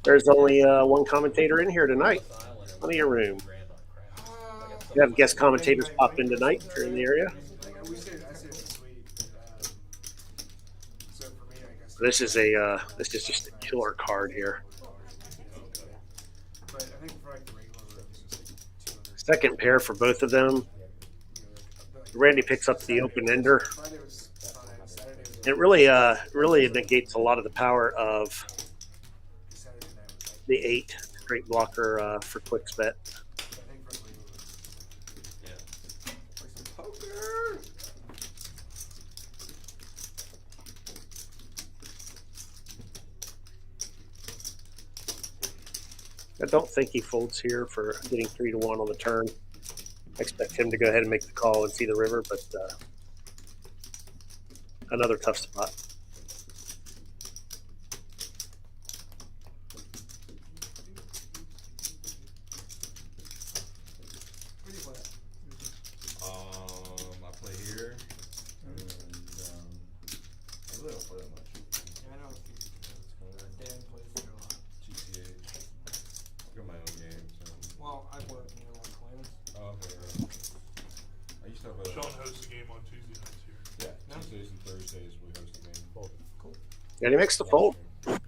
there's only one commentator in here tonight. Plenty of room. We have guest commentators pop in tonight if you're in the area. Like, I said this week. So for me, I guess. This is just a killer card here. But I think for like the regular room, it's just like 200. Second pair for both of them. Randy picks up the open ender. Friday was fun. Saturday was It really negates a lot of the power of Saturday night was like. the 8 straight blocker for Twixbet. I think for like regular room. Yeah. Play some poker. I don't think he folds here for getting 3-1 on the turn. I expect him to go ahead and make the call and see the river, but another tough spot. Where do you play at? I play here, and I really don't play that much. Yeah, I know. Dan plays there a lot. GTA. I got my own game, so. Well, I work near one Claims. Oh, okay. I used to have a. Sean hosts a game on Tuesday nights here. Yeah, No? Tuesdays and Thursdays we host a game. Cool. And he makes the fold. The 2-5.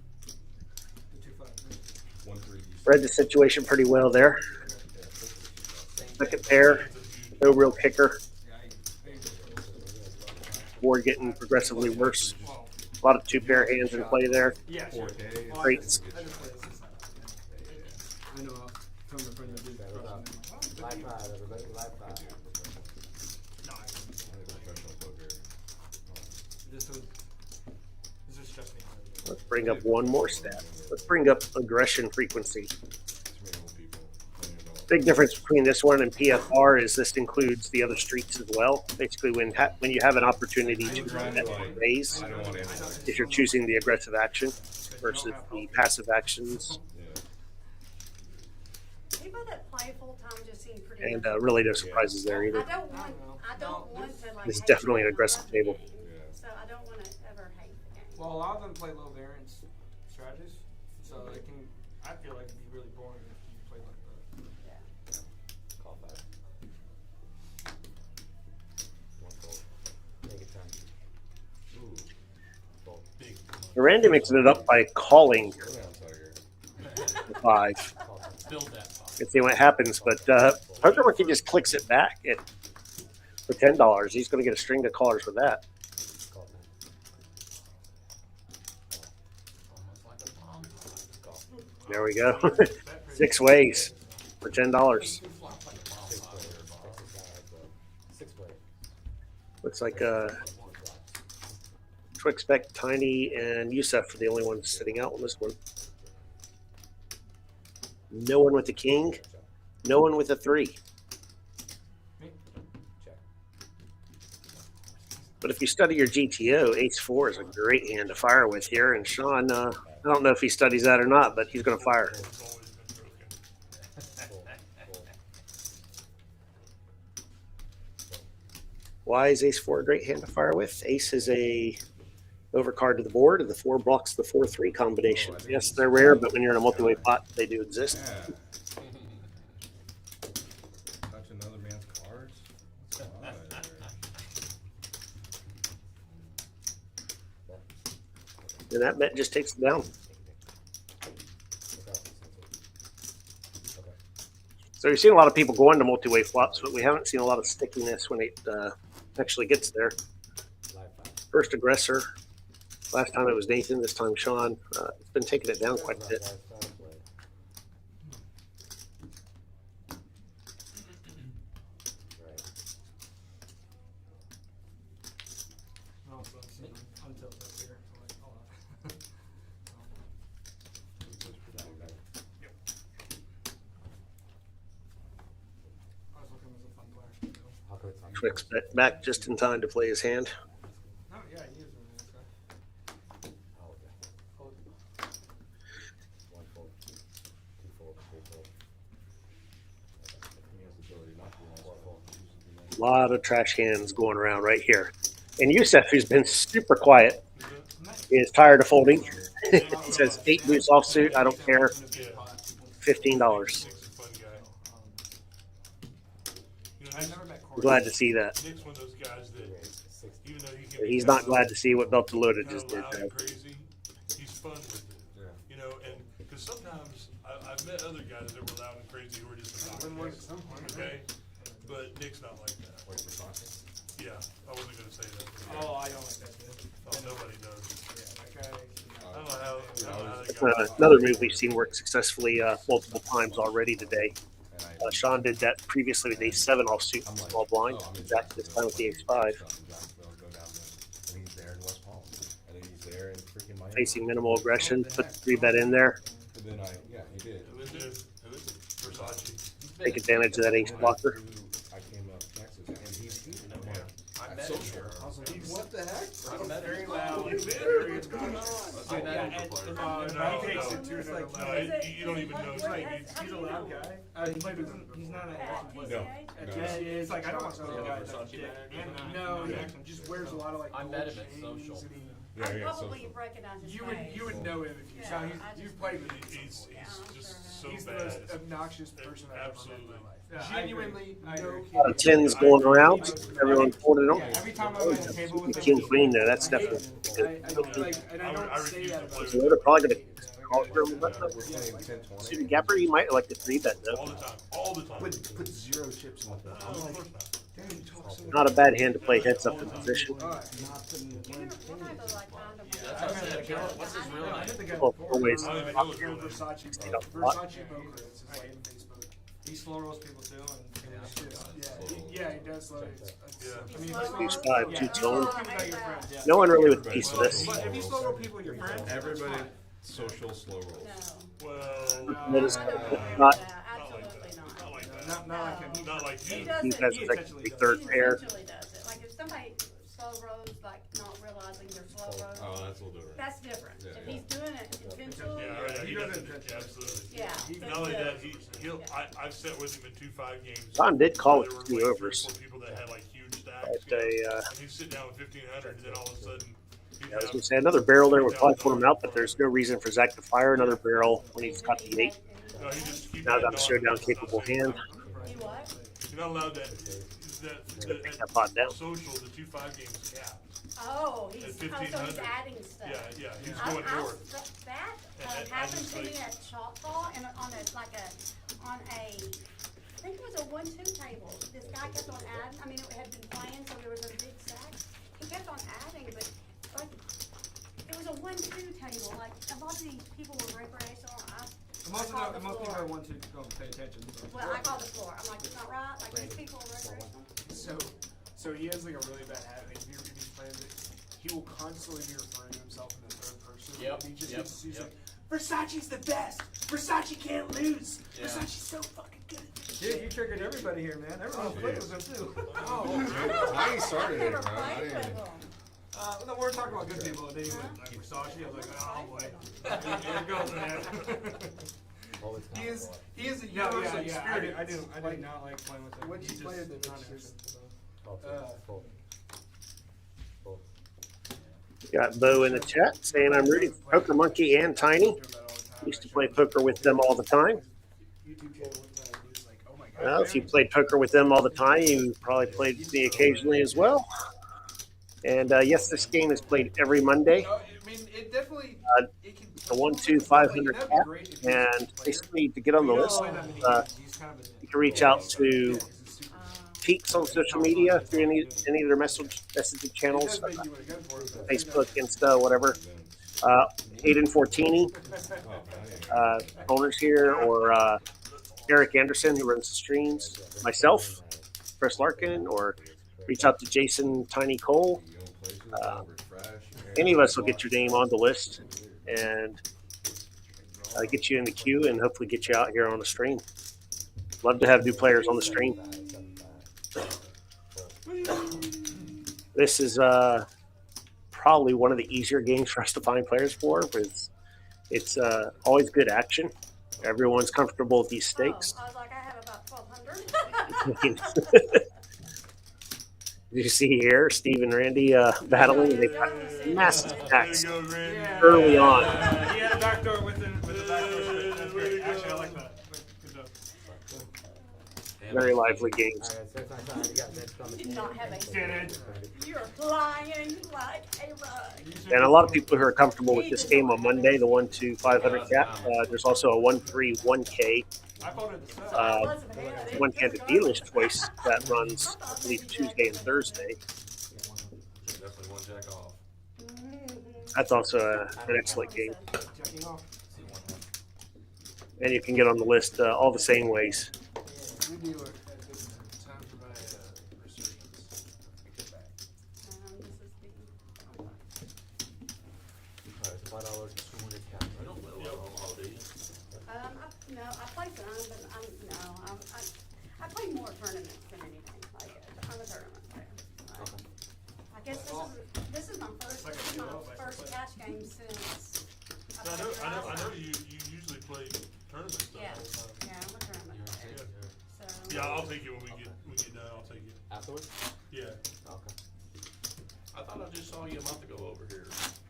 1-3. Read the situation pretty well there. Yeah, Second pair, no real kicker. Yeah, Board getting progressively worse. well, A lot of 2-pair hands in play there. yeah, sure. 4K. Well, Great. I just play this side. I know from a friend that did Live five, everybody, live five. No, I I play professional poker. this is just me. Let's bring up one more stat. Let's bring up aggression frequency. Too many old people. Playing adult. Big difference between this one and PFR is this includes the other streets as well. Basically, when you have an opportunity to raise, I don't want anything. if you're choosing the aggressive action versus the passive actions, Yeah. People that play full-time just seem pretty. and much- really no surprises there I either. don't want to like. This is hate definitely an people aggressive love the table. game. So I don't want to ever hate the game. Well, a lot of them play low variance strategies, so it can. I feel like it'd be really boring if you played like that. Yeah. Call five. One fold. Take a turn. Ooh. Fold. Big. Miranda mixes it up by calling Go down, Tiger. the 5 Call five. Build that pop. and see what happens. But Poker Monkey just clicks it back for $10. He's going to get a string of callers with that. Call five. Almost like a bomb pod. Call. There we go. 6 ways for $10. Two flop like a bomb Six pod here, boss. player. Six player. Looks like Twixbeck, Tiny, and Yusef are the only ones sitting out on this one. No one with the king. No one with a 3. Check. But if you study your GTO, Ace-4 is a great hand to fire with here. And Sean, I don't know if he studies that or not, but he's going to fire. It's always been broken. Fold. Fold. Why is Ace-4 a great hand to fire with? Ace is a overcard to the board, and the 4 blocks the 4-3 combination. Yes, they're rare, but when you're in a multi-way pot, they do exist. Yeah. Touch another man's cards? What's going on there? And that bet just takes it down. So you're seeing a lot of people going to multi-way flops, but we haven't seen a lot of stickiness when it actually gets there. Live five. First aggressor. Last time it was Nathan, this time Sean. It's been taking it down quite a bit. Live five player. Right. No, so I'm seeing until up here. So like, hold on. I was looking as a fun player. I'll put it on. Twix back just in time to play his hand. No, yeah, he is a really nice guy. Oh, okay. Hold. One fold. Two fold. Three fold. Four fold. A lot of trash hands going around right here. And Yusef, who's been super quiet, is tired of folding. He says 8 loose offsuit. I don't care. $15. Nick's a fun guy. You know, I've never met I'm Corey. glad to see that. Nick's one of those guys that, Six. even though he can. But be he's not kinda glad to see what Belta Loaded kinda just did. loud and crazy, he's fun with it. Yeah. You know, and because sometimes I've met other guys that were loud and crazy who were just Wouldn't work at obnoxious. some point, Okay, but Nick's not like that. Wait for talking? Yeah, I wasn't gonna say that. Oh, I don't like that dude. Oh, nobody does. Yeah, that guy. I don't know how they got. Another move we've seen work successfully multiple times already today. And Sean did that previously with Ace-7 offsuit I'm like, small blind. oh, I'm in Jack this time with the Ace-5. Jacksonville, go down there. And he's there in West Palm. And then he's there in freaking Miami. Facing minimal aggression, put the 3-bet in there, But then yeah, he did. Who is it? Who is it? Versace. take advantage of that ace blocker. I came up Texas, and he's here. I'm Yeah. like, I I met social. him here. I was like, what the heck? I met him. Very loud. What's Very going on? obnoxious. Dude, Yeah, that- and- No, he takes no. it to It's another like- No, level. you don't even know. What- It's like, has- how He's do a you loud know? guy. He played with him. He's not an At action player. No. PCA? And No. it's like I don't want to Yeah, play guys Versace like Dick. man. And no, Yeah. he just wears a lot of like I gold met him at chains Social. and he- Yeah, I yeah, probably social. recognize his You face. would know him if you Yeah, saw I him. just- You've played with him. he's Yeah, I'm sure just so He's the bad. most obnoxious person I've ever met in Absolutely. my life. Yeah, I agree. Genuinely, I no agree. kidding. A lot of tens going around. Everyone holding Yeah, them. every time I'm at a table with him. King queen there. That's I hate definitely it. good. I don't like, and I I don't say refuse that to about play So they're probably gonna call for him. We're playing 10-20. Suited Gapper, you might like to three bet All though. the time. All the time. Put 0 chips in the No, pot. of course not. Damn, you talk so Not a bad hand to play heads up in position. Alright. You never- what type of, like, kind of- That's what I said. Garrett, what's his real I name? hit the guy Well, before. always. I don't even know his Here, real name. Versace, You know, Versace Boca, it's his like Facebook. He slow rolls people too, and Yeah, he does slow. It's- Yeah. I mean, Slow slow roll? He's 5, yeah, 2 if you slow tone. roll people that are your friends, yeah. No one really with a piece of this. But if you slow roll people, your friends, that's Everybody fine. social slow rolls. No. Well, That is I don't agree with not- that. Absolutely not. not like that. Not like him. Not like He you. does He it. has He like intentionally the does. third He pair. intentionally does it. Like if somebody slow rolls, like not realizing they're slow rolling, Oh, that's a little different. that's different. Yeah, If yeah. he's doing it intentionally, Yeah, right, He he does does it it, yeah, absolutely. yeah. Not only that, he'll, I've sat with him in 2-5 games. Don did call where it there were, 3 like, 3 or overs. 4 people that had like huge stacks. But you know, they, and he'd sit down with 1,500 and then all of a sudden, he'd I was have gonna say another barrel there would probably put him out, but there's no reason for Zach to fire another barrel when he's got the 8. no, he just keep Now that got a dog showdown and stop capable saying hand. He what? You're not allowed that, Pick that pot down. social, the 2-5 games capped. Oh, he's, At so he's 1,500. adding stuff. Yeah, he's I- going I- north. That And I happened just to me like- at Choctaw and on a, like a, on a, I think it was a 1-2 table. This guy kept on adding, I mean, it had been playing, so there was a big stack. He kept on adding, but like, it was a 1-2 table, like, a lot of these people were recreational. Most called the people floor. are one to go pay attention. So. Well, I call the floor. I'm like, it's not right, like, these people are recreational. So he has like a really bad habit. Like, if he's playing it, he will constantly be referring to himself in the third person. Yep, And he just yep, gets, he's yep. like, Versace's the best. Versace can't lose. Yeah. Versace's so fucking good. at this Dude, shit." you triggered everybody here, man. Everyone played with him too. Oh, I ain't started I've it, never man. I played didn't with even. them. No, we're talking about good people, and then he went like Versace. I was like, oh boy, here it goes, man. he is a Yeah, universal I experience. do Like, not like playing with him. When He's you play just with him, not it's interested. just. Got Bo in the chat saying I'm rooting for Poker Monkey and Tiny. Used to play poker with them all the time. Well, if you played poker with them all the time, you probably played with me occasionally as well. And yes, this game is played every Monday. I mean, it definitely. It can. A 1-2 500 cap. And basically, to get on the list, you can reach out to Peeps on social media through any of their messaging channels, Facebook, Insta, whatever. Aiden Fortini, owners here, or Eric Anderson, who runs the streams, myself, Chris Larkin, or reach out to Jason Tiny Cole. Any of us will get your name on the list and get you in the queue and hopefully get you out here on the stream. Love to have new players on the stream. This is probably one of the easier games for us to find players for. It's always good action. Everyone's comfortable with these stakes. Oh, I was like, I have about 1,200. You see here, Steve and Randy battling. They've got massive attacks There you go, Randy. early on. He had a backdoor with the backdoor straight. That's great. Actually, I like that. Good job. Very lively games. Alright, so it's my time. You got Mitch on the Did not have a. Stand You're flying like a rug. And a lot of people who are comfortable with this game on Monday, the 1-2 500 cap. There's also a 1-3 1K I voted the set. one-handed dealer's choice that runs, I believe, Tuesday and Thursday. Definitely one jack off. That's also an excellent game. Checking off. And you can get on the list all the same ways. We do it at this time for my resurgence. Get back. Alright, $5, 200 cap. You don't play a lot of all, do you? No, I play some, but I play more tournaments than anything. Like, I'm a tournament player. game since. I know you usually play tournament stuff Yeah, all the time. yeah, I'm a tournament player, so. Yeah, I'll take it when we get done. I'll take it. Afterwards? Yeah. Okay. I thought I just saw you a month ago over here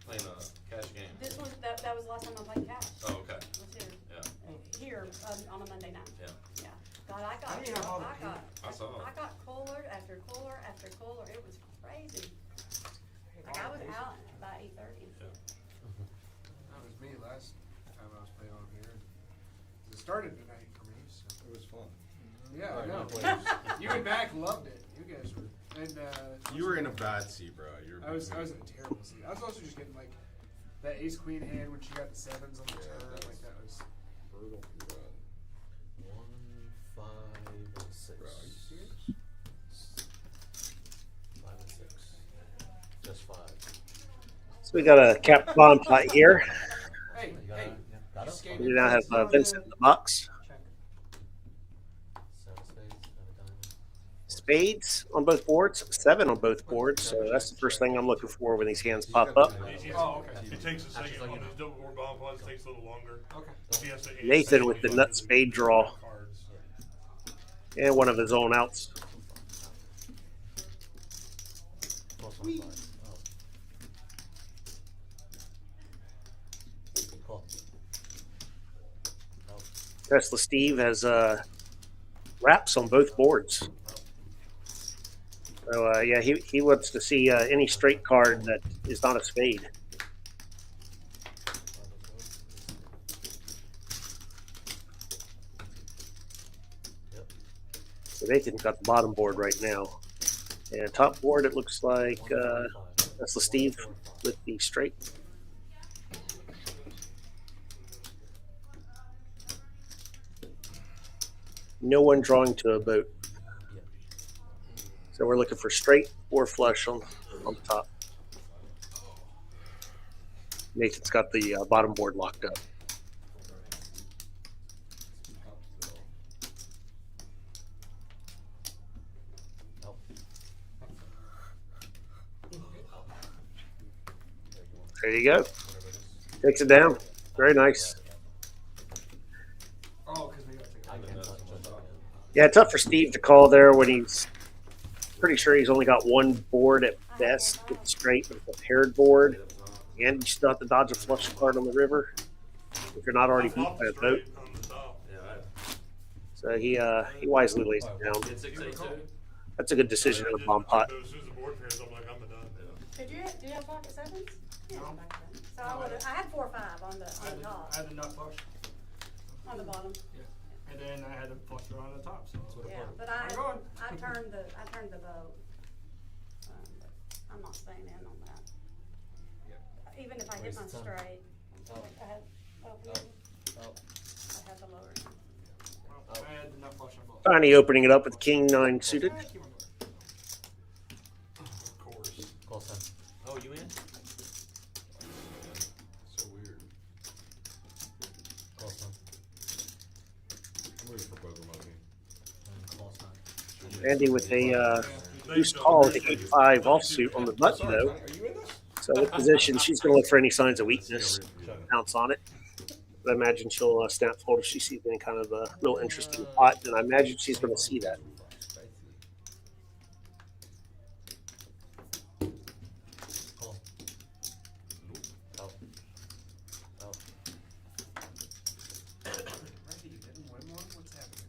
playing a cash game. This was, that was the last time I played cash. Oh, okay. Was here. Yeah. Here, on a Monday night. Yeah. Yeah. God, I got, How do you have all the I saw it. I got cooler after cooler after cooler. It was crazy. Like I was out by 8:30. Yeah. That was me last time I was playing on here. It started tonight for me, so. It was fun. Yeah, Alright, I know. no players. You and Mac loved it. You guys were, and You were in a bad seat, bro. I was in a terrible seat. I was also just getting like that ace queen hand when she got the sevens on the Yeah, turn. that Like that was. brutal. 1, 5, and 6. Bro, are you serious? 5 and 6. Just 5. So we got a cap bottom pot here. Hey, You got hey. it? Yeah. Got you it? skated We now have past Vincent in the box. 7 spades, 7 diamonds. Spades on both boards, 7 on both boards. So that's the first thing I'm looking for when these hands pop up. Oh, okay. It takes a second on these double board bomb pods. It takes a little longer. Okay. He has to Nathan with the nut spade draw. Cards. And one of his own outs. Plus 1, 5. Oh. Cool. Oh. Tesla Steve has wraps on both boards. So yeah, he wants to see any straight card that is not a spade. Yep. So Nathan's got the bottom board right now. And top board, it looks like Tesla Steve with the straight. No one drawing to a boat. So we're looking for straight or flush on the top. Nathan's got the bottom board locked up. There you go. Takes it down. Very nice. Oh, because we got to take I it. can't touch it. Yeah, tough for Steve to call there when he's pretty sure he's only got one board at best with straight with a paired board. And you still have to dodge a flush card on the river if you're not already beat by a boat. On the top. So he wisely lays it down. Did 682? That's a good decision in a bomb pot. As soon as the board pairs, I'm like, I'm done. Did you have pocket sevens? Yeah, No. back then. So I had 4 or 5 on the top, I had the nut flush, on the bottom. and then I had the flush draw on the top, so. Yeah, but I'm going. I turned the boat. But I'm not staying in on that. Even if I hit my Waste of time. straight, I had, Oh. I had the lower. Well, I had the nut flush on both. Tiny opening it up with King 9 suited. Keep on going. Of course. Call sign. Oh, you in? So weird. Call sign. I'm rooting for Poker Monkey. And call sign. Andy with a loose call with the 8-5 offsuit on the button though. Are you in this? So with position, she's going to look for any signs of weakness. Pounce on it. But I imagine she'll snap fold if she sees any kind of real interest in the pot, and I imagine she's going to see that. Call. Out. Out. Randy, you didn't win one? What's happening?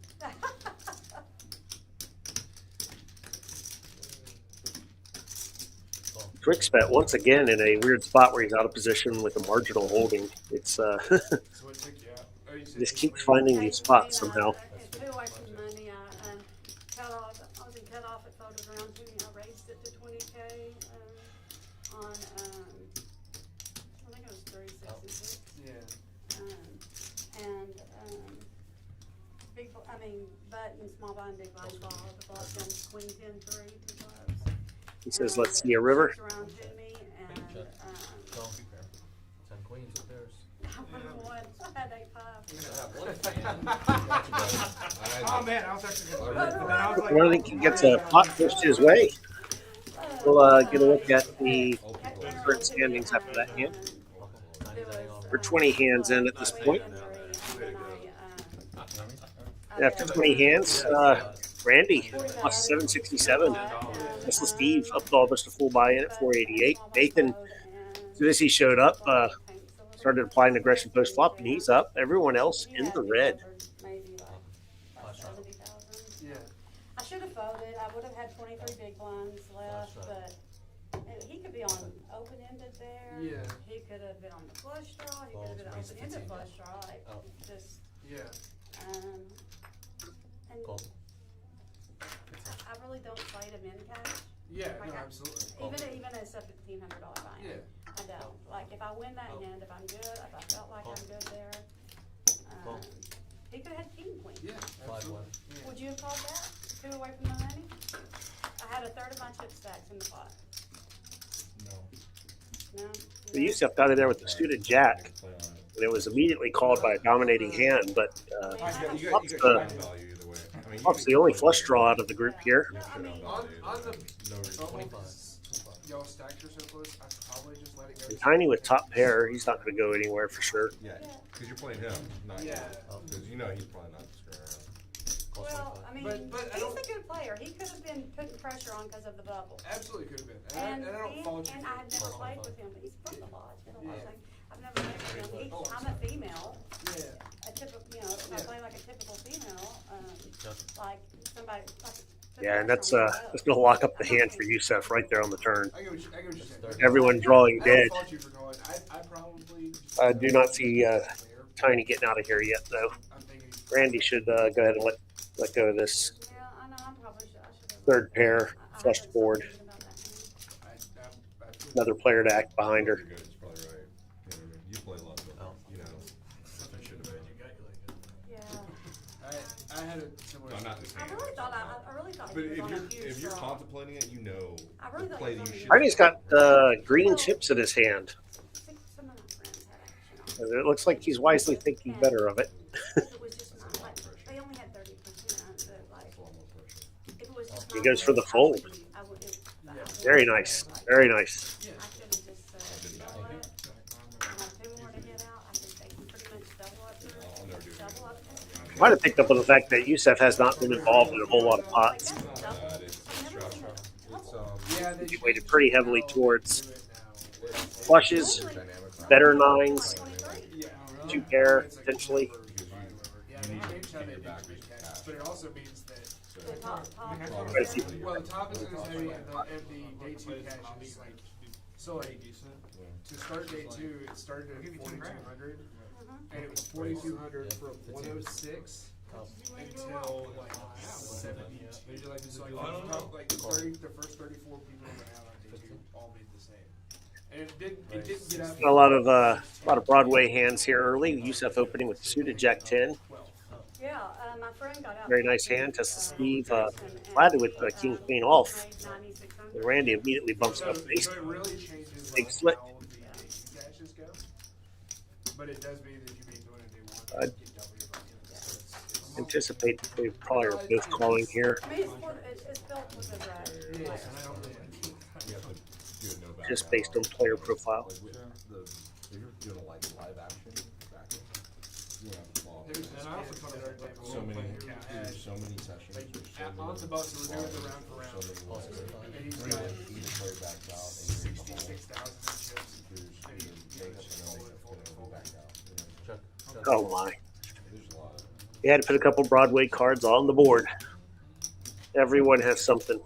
Call. Twix bet once again in a weird spot where he's out of position with a marginal holding. It's So what took you out? Oh, you said just ace keeps queen. finding these spots somehow. It's 2 away from money, cut off, I was in cut off at photos around 2, I raised it to 20K, on, I think it was 366. Yeah. Big, button, small blind, big blind ball, the ball's done queen 10-3, 2 clubs. He says, "Let's see a river." Six around to me, and, Call. 10 queens, who cares? I won, I had 8-5. You're gonna have one fan. Oh, man, I was actually gonna. Right. And I was like, I don't think he gets a pot pushed his way. We'll get a look at the current standings after that hand. Okay. We're 20 hands in at this point. After 20 hands, Randy plus 767. Missile Steve up to almost a full buy-in at 488. Nathan, as soon as he showed up, started applying aggression post flop, and he's up. Everyone else in the red. Yeah. I should have folded. I would have had 23 big blinds left, but he could be on open-ended there. Yeah. He could have been on the flush draw. He could have been open-ended flush draw. Like, just, Yeah. and I really don't play to min cash. Yeah, Like no, I- absolutely. Even a $1,700 buy-in. Yeah. I don't. Like, if I win that hand, if I'm good, if I felt like I'm good there, he could have had king queen. Yeah, absolutely. Yeah. Would you have called that? 2 away from the money? I had a third of my chip stacks in the pot. No? The Yusef got in there with the suited jack, and it was immediately called by a dominating hand, but Flop's the only flush draw out of the group here. I mean, On the bubble, y'all stacked your so close, I'd probably just let it go. And Tiny with top pair, he's not going to go anywhere for sure. Yeah, because you're playing him, not you. Yeah. Because you know he's probably not screwing around. well, I mean, But I he's don't- a good player. He could have been putting pressure on because of the bubble. Absolutely could have been. And, And I don't fault you. and I had never played with him, but he's from the lodge. You know what I'm saying? I've never played with him. I'm a female. Yeah. A typical, if I play like a typical female, like somebody. Yeah, and that's going to lock up the hand for Yusef right there on the turn. I get what you're saying. Everyone drawing I dead. don't fault you for going. I probably. I do not see Tiny getting out of here yet, though. I'm thinking. Randy should go ahead and let go of this Yeah, I know, I'm probably should. I should have. third pair, flushed board. Another player to act behind her. You're good, it's probably right. You play a lot, but you know, I should have been. Yeah. I had a similar. No, not this I hand. really thought, I really thought But he was on a huge if you're draw. contemplating it, you know I really the thought play he was that you on should. a Tiny's got green chips in his hand. Some of my friends had action on it. It looks like he's wisely thinking better of it. It was just not like, they only had 30%, but like, if it was just. He not goes for the there, fold. I would- I would- Very nice. Very nice. I could have just said, you know what? I have 2 more to hit out. I think they can pretty much double up there. Double up there. Might have picked up on the fact that Yusef has not been involved in a whole lot of pots. Yeah, they He should- weighted pretty heavily towards do it now. flushes, better nines, 23. Yeah. 2 pair potentially. Yeah, they changed how they do the big catches, but it also means that. The top. But if you- Well, the top isn't as heavy, and the day 2 cash is like, so like, to start day 2, it started at 4,200, and it was 4,200 from 106 until like 72. So like the first 34 people that had on day 2 all made the same. And it didn't get up. A lot of Broadway hands here early. Yusef opening with the suited Jack 10. Yeah, my friend got out. Very nice hand. Tessa Steve flatted with King Queen off. And Randy immediately bumps up base. So it really changes Big like split. how the day 2 caches go. But it does mean that you may go into day 1 I'd and get double your money. Anticipate that they probably are both calling here. I mean, it's built with a red. You have to do it no back Just out. based on player profile. Like with if you're doing like live action, you have to follow. And I also talked about So many, there's so many sessions. like there's so at many Montabus, we're doing the round for round. so many ways. And he's Really, got each player backs out and you're in the hole. 66,000 in chips. There's And either he makes just or no fold it, makes, fold it, go fold back it. out. You know. Oh my. There's a lot of. He had to put a couple Broadway cards on the board. Everyone has something.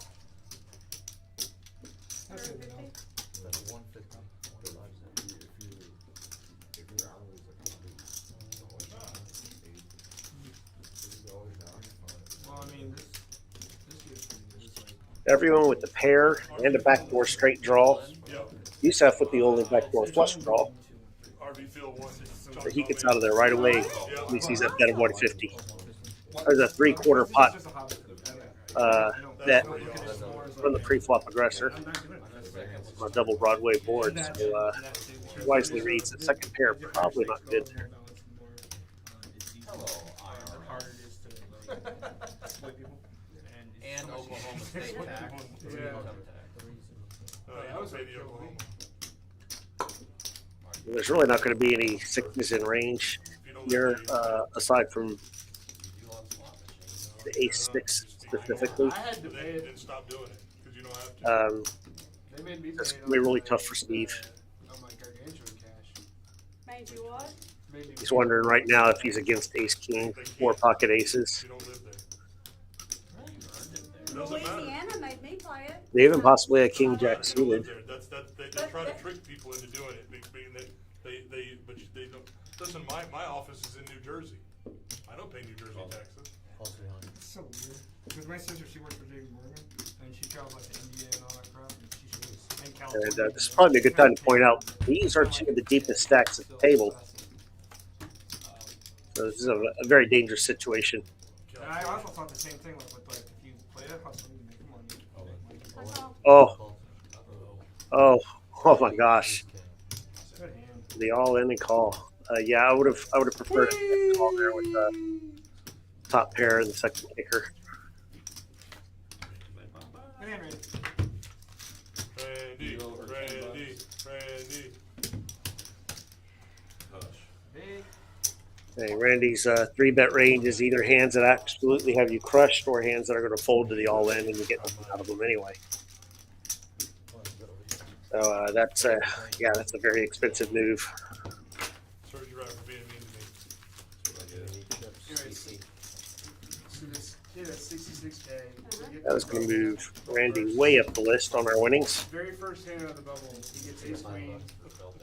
Well, I mean, this gives me just like. Everyone with the pair and a backdoor straight draw. Yep. Yusef with the only backdoor flush draw. RV field 1. So he gets out of there right away. He sees that bet of 150. There's a 3/4 pot bet from the pre-flop aggressor on a double Broadway board. So wisely reads the second pair, probably not good there. And Oklahoma State tax. I was pay the Oklahoma. There's really not going to be any sixes in range here, aside from You do on slot machines. the ace six specifically. I had to But pay it. then stop doing it, cause you don't have to. They made me pay That's it gonna be really on tough my, for Steve. On my gargantuan cash. Made you what? Made me He's pay wondering it. right now if he's against ace king or pocket aces. You don't live there. You earned it there. Doesn't matter. Louisiana made me play it. Even possibly a king You jack don't live suited. there. They try to trick people into doing it, being that but they don't. Listen, my office is in New Jersey. I don't pay New Jersey taxes. It's so weird. Because my sister, she works for JP Morgan, and she travels like to India and all that crap, and she shows in California. And this is probably a good time to point out, these are two of the deepest stacks at the table. So this is a very dangerous situation. And I also thought the same thing, like with like if you play a hustle, you make money. Oh my gosh. Good hand. The all in and call. Yeah, I would have preferred a call there with the top pair and the second kicker. Good hand, Randy. Randy. Hush. Big. Hey, Randy's 3-bet range is either hands that absolutely have you crushed or hands that are going to fold to the all in and you get nothing out of them anyway. So that's a very expensive move. Serves you right for being mean to me. Anyways, so this kid at 66K. That was going to move Randy way up the list on our winnings. Very first hand out of the bubble, he gets ace queen.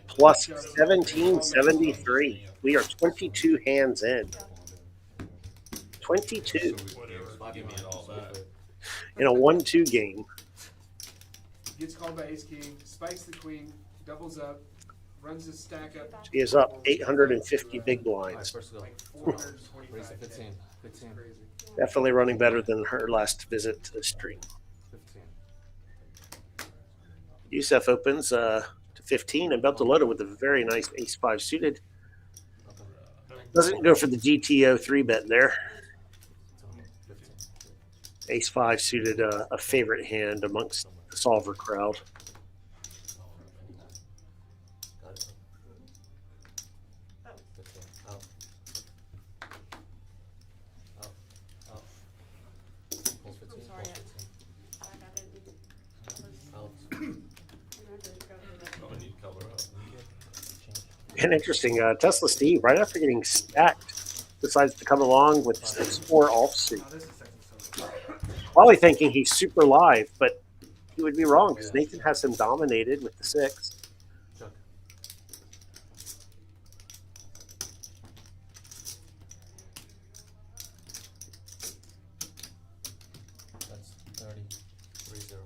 Plus 1773. We are 22 hands in. 22 Whatever. Give me all that. in a 1-2 game. Gets called by ace king, spikes the queen, doubles up, runs his stack up. He is up 850 big blinds. First go. Like 425. Raise to 15. 15. Crazy. Definitely running better than her last visit to the stream. 15. Youssef opens to 15 and Beltalowda with a very nice ace-5 suited. Doesn't go for the GTO 3-bet there. 15. Ace-5 suited, a favorite hand amongst the solver crowd. Got it. 15. Out. Out. Out. Pulls 15. I'm sorry, Pulls 15. Out. I'm gonna need to color up. And interesting, Tesla Steve, right after getting stacked, decides to come along with 6-4 offsuit. Now this is second so. Probably thinking he's super live, but he would be wrong because Nathan has him dominated with the 6. Chuck. That's 30. 3-0.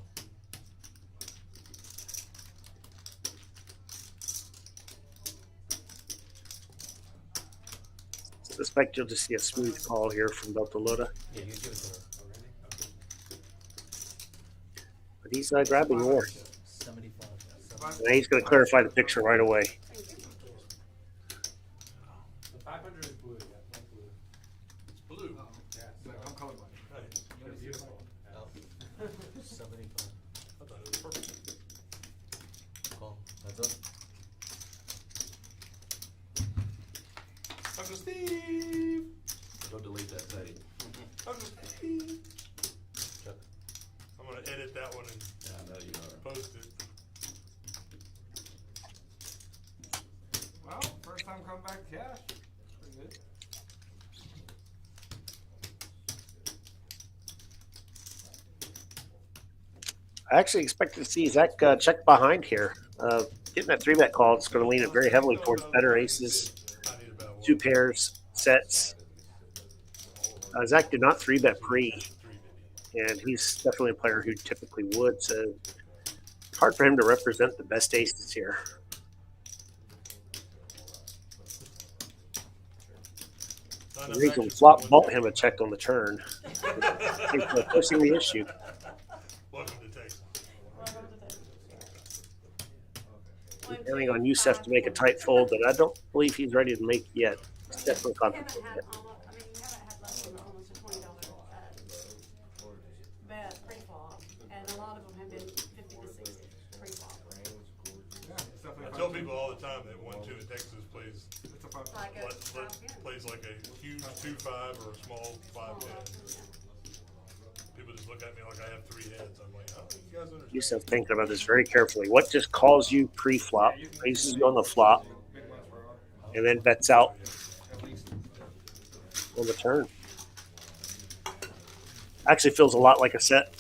Suspect you'll just see a smooth call here from Beltalowda. Yeah, you give it to her. But he's grabbing more. 75. And he's going to clarify the picture right away. The 500 is blue, yeah, not blue. It's blue. Yeah, so I'm colorblind. Hey, You're beautiful. Out. 75. I thought it was perfect. Call. Heads up. Uncle Steve. Go delete that tape. Uncle Steve. Chuck. I'm gonna edit that one and Yeah, I know you are. post it. Well, first time coming back to cash. Pretty good. I actually expected to see Zach check behind here. Getting that 3-bet call, it's going to lean it very heavily towards better aces, I need about 2 pairs, sets. Zach did not 3-bet pre, and he's definitely a player who typically would, so it's hard for him to represent the best aces here. The reason flop bought him a check on the turn. He's pushing the issue. Welcome to Texas. Depending on Youssef to make a tight fold that I don't believe he's ready to make yet. He's definitely You haven't confident. had almost, I mean, you haven't had less than almost a $20 bet pre-flop, and a lot of them have been 50 to 60 pre-flop. Yeah, it's definitely tell people all the time that 1-2 in Texas plays It's a fun. Like a plays like a huge 2-5 or a small 5-10. People just look at me like I have 3 heads. I'm like, oh, you guys understand? You have to think about this very carefully. What just calls you pre-flop, raises you on the flop, and then bets out on the turn? Actually feels a lot like a set.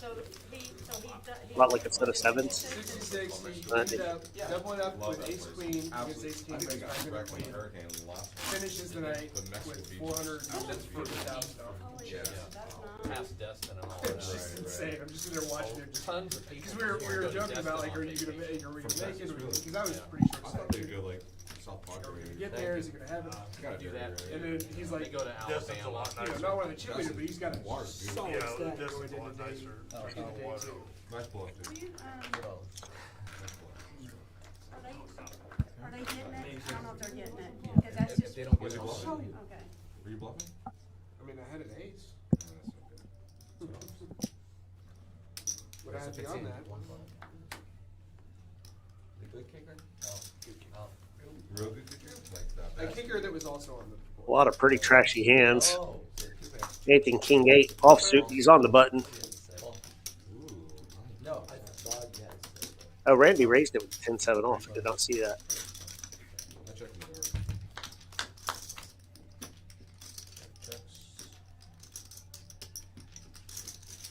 A lot like a set of sevens. 66, he ended up doubling up with ace queen against ace king, but five queen. Finishes the night with $450,000. Past Destin and all It's that. just insane. I'm just sitting there watching him. Tons of people. Because we were joking about like, are you gonna make it? Because I was pretty sure. I thought they'd go like South Park. Are we gonna get there? Is he gonna have it? Gotta Do that. And then he's They like, go to Destin's a Alabama. lot you know, nicer. not one of the cheerleaders, but he's got a Water's good. solid Yeah, stack Destin's going a lot into day. nicer. Nice bluff, dude. Are they getting it? I don't know if they're getting it, because that's If just, they don't Was get he it, bluffing? okay. Were you bluffing? I mean, I had an ace. Oh, that's okay. Would I have beyond that? The good kicker? Oh. Real good kicker? Like that A bad? kicker that was also on the A board. lot of pretty trashy hands. Oh. Anything king 8 offsuit, he's on the button. Ooh, No, I thought, yes. Oh, Randy raised it with 10-7 off. I did not see that. I checked the board.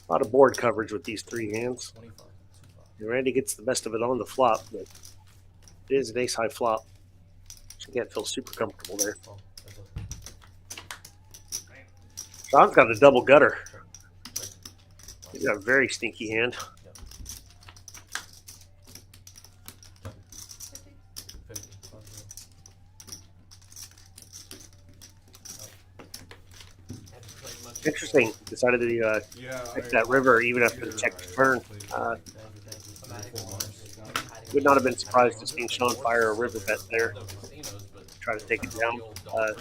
A lot of board coverage with these 3 hands. 25. And Randy gets the best of it on the flop, but it is an ace-high flop. So you can't feel super comfortable there. Oh, that's Sean's got a double gutter. He's got a very stinky hand. 50. Interesting. Decided to Yeah. check that river even after the check the turn. Would not have been surprised to see Sean fire a river bet there. Try to take it down.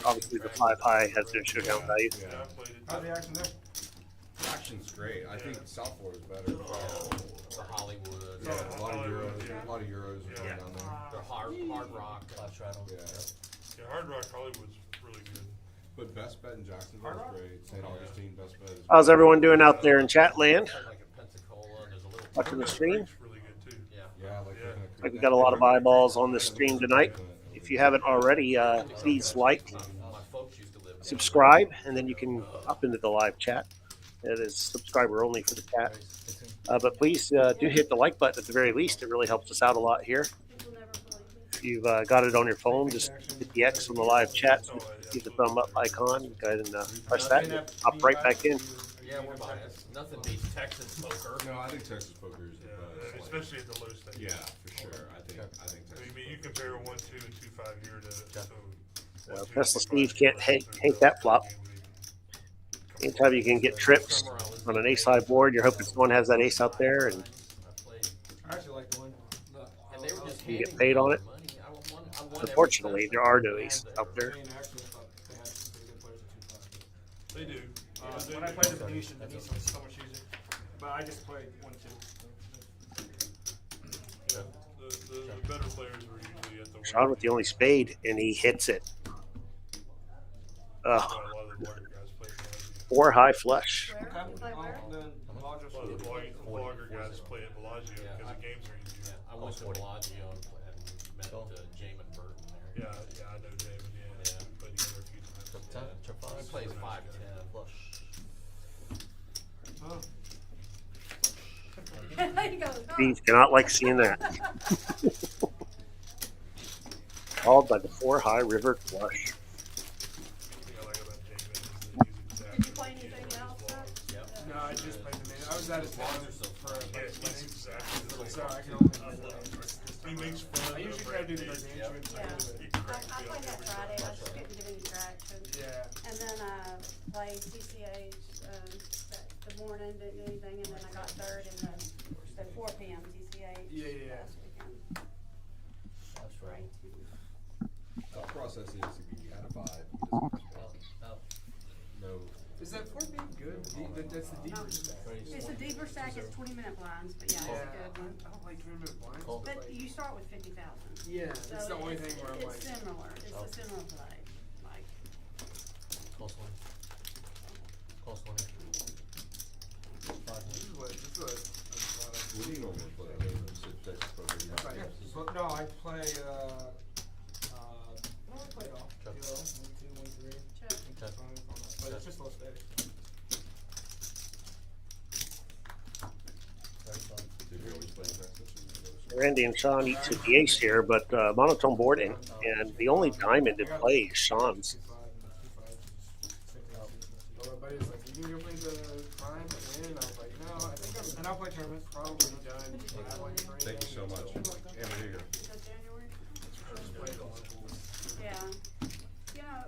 Obviously, the 5 high has no showdown value. Yeah. I played it. How's the action there? Action's great. I think South Florida's better. The Hollywood. Yeah, a lot of Hollywood, euros. yeah. A lot of euros are going Yeah. down there. The hard rock. Yeah. Yeah, Hard Rock Hollywood's really good. But best bet in Jacksonville is great. St. Augustine, best bet is. How's everyone doing out there in chat land? Like a Pensacola, there's a little. Watching the stream? Creek's really good too. Yeah. Yeah, like Yeah. Looks like we got a lot of eyeballs on this stream tonight. If you haven't already, please like, My folks used to live. subscribe, and then you can hop into the live chat. It is subscriber only for the chat. But please do hit the like button at the very least. It really helps us out a lot here. People never believe it. If you've got it on your phone, just hit the X on the live chat. So hit the thumb up icon. Go ahead and press that. And hop right back in. Yeah, we're biased. Nothing beats Texas poker. No, I think Texas poker is the Yeah, best. and especially at the low stakes. Yeah, for sure. I think I Texas. mean, you compare 1-2 and 2-5 here to. Tesla Steve can't hate that flop. Anytime you can get trips on an ace-high board, you're hoping someone has that ace out there and I actually like the one. And they were just you get handing paid me on it. money. I won Unfortunately, every there are no session. aces out there. I mean, actually, I thought they had some pretty good players at 2-5. They do. When I played the Venetian was so much easier. But I just played 1-2. Yeah, the better players were usually at the. Sean with the only spade, and he hits it. A lot of the lawyer guys play it. 4 high flush. Where? You play where? Then A lot of the vlogger guys play at Bellagio because the games are easier. Yeah, I went to Bellagio and met Jamin Burton there. Yeah, I know David. Yeah, played together a few times. He plays 5-10 flush. There you go. Steve cannot like seeing that. Called by the 4 high river flush. The thing I like about David is that he's exactly. Did you play anything else? Doug? No, I just played the main. I was at his house for a Yeah, bunch he's of exactly the so same. I can only play the He makes fun. I usually try to do the gargantuan Yeah. thing. I played that Friday, I just couldn't get any traction. Yeah. And then played CCH the morning, didn't do anything, and then I got third in the 4 p.m. CCH Yeah. last weekend. That's right. Thought process is if you had a 5, no. Is that 4 being good? That's the deeper stack. It's a deeper stack, it's 20-minute blinds, but yeah, it's good. don't like tournament blinds. Cool. But like, you start with 50,000. yeah, So it's the only thing where I'm like, It's similar, it's Oh. a similar play, like. Coleslaw. Coleslaw. this is what What do you normally play? Six, No, I play, no, I play it all. Check. 0, 1, 2, 1, 3. Check. Check. But it's just those days. Did you always play Texas? Randy and Sean each hit the ace here, but monotone board, and the only diamond in play is Sean's. well, my buddy was like, you can go play the prime and win. And I was like, no, I think I'm And I'll play tournaments. probably done. I have like three Thank you so games, much. so And here you go. Is that January? just play it all. Yeah. You know,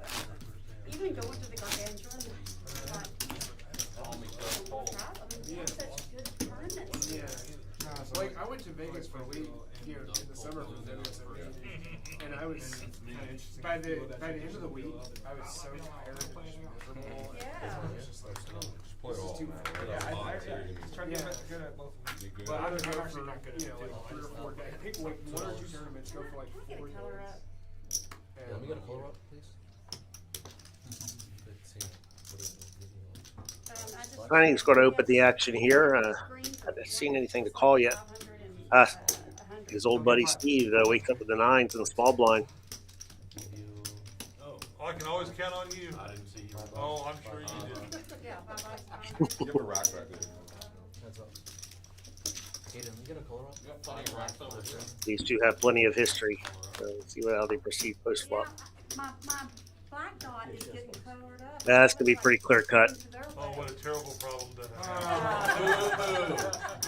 even going to the gargantuan, like, Always no goes cold. problem. I mean, they're such good tournaments. Yeah. Like I went to Vegas for a week, in the summer for Vegas and I was by the end of the week I was so tired and miserable. Yeah. I was just like, oh, Just play this is all, too man. fun. There's Yeah, odds here. Try to get good at both of them. Be good. But I would go I'm for actually not good at like 3 or 4 days. I think like 1 or 2 tournaments go for like Can I get 4 a color days. up? Yeah, let me get a color up, please. Let's see. What is it? I just. Tiny's going to open the action here. Screen for Haven't seen anything to call yet. 500 and, Uh, 100. His old buddy Steve wakes up with the 9s in the small blind. Give you. Oh, I can always count on you. I didn't see you. Oh, I'm sure you did. Yeah, 5 You have a rack back there. Heads up. Aiden, let me get a color up. You got plenty of racks over there. These two have plenty of history. So let's see how they proceed post Yeah, flop. my black dot is getting colored up. That's gonna be pretty clear cut. Oh, what a terrible problem to have.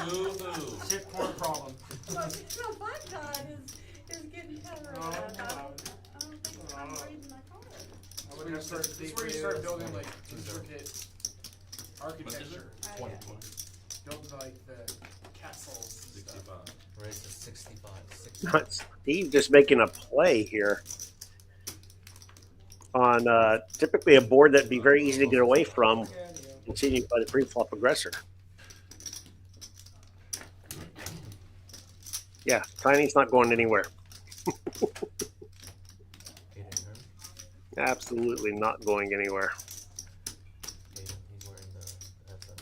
Boo-hoo. Shit, poor problem. My black dot is getting colored up. I don't think I'm reading my color. This is where you start building like intricate architecture. Oh, 20, yeah. 20. Build like the castles and stuff. 65. Raise to 65. 65. Steve just making a play here on typically a board that'd be very easy to get away from, continued by the pre-flop aggressor. Yeah, Tiny's not going anywhere. Aiden, turn. Absolutely not going anywhere. Aiden, he's wearing the headset.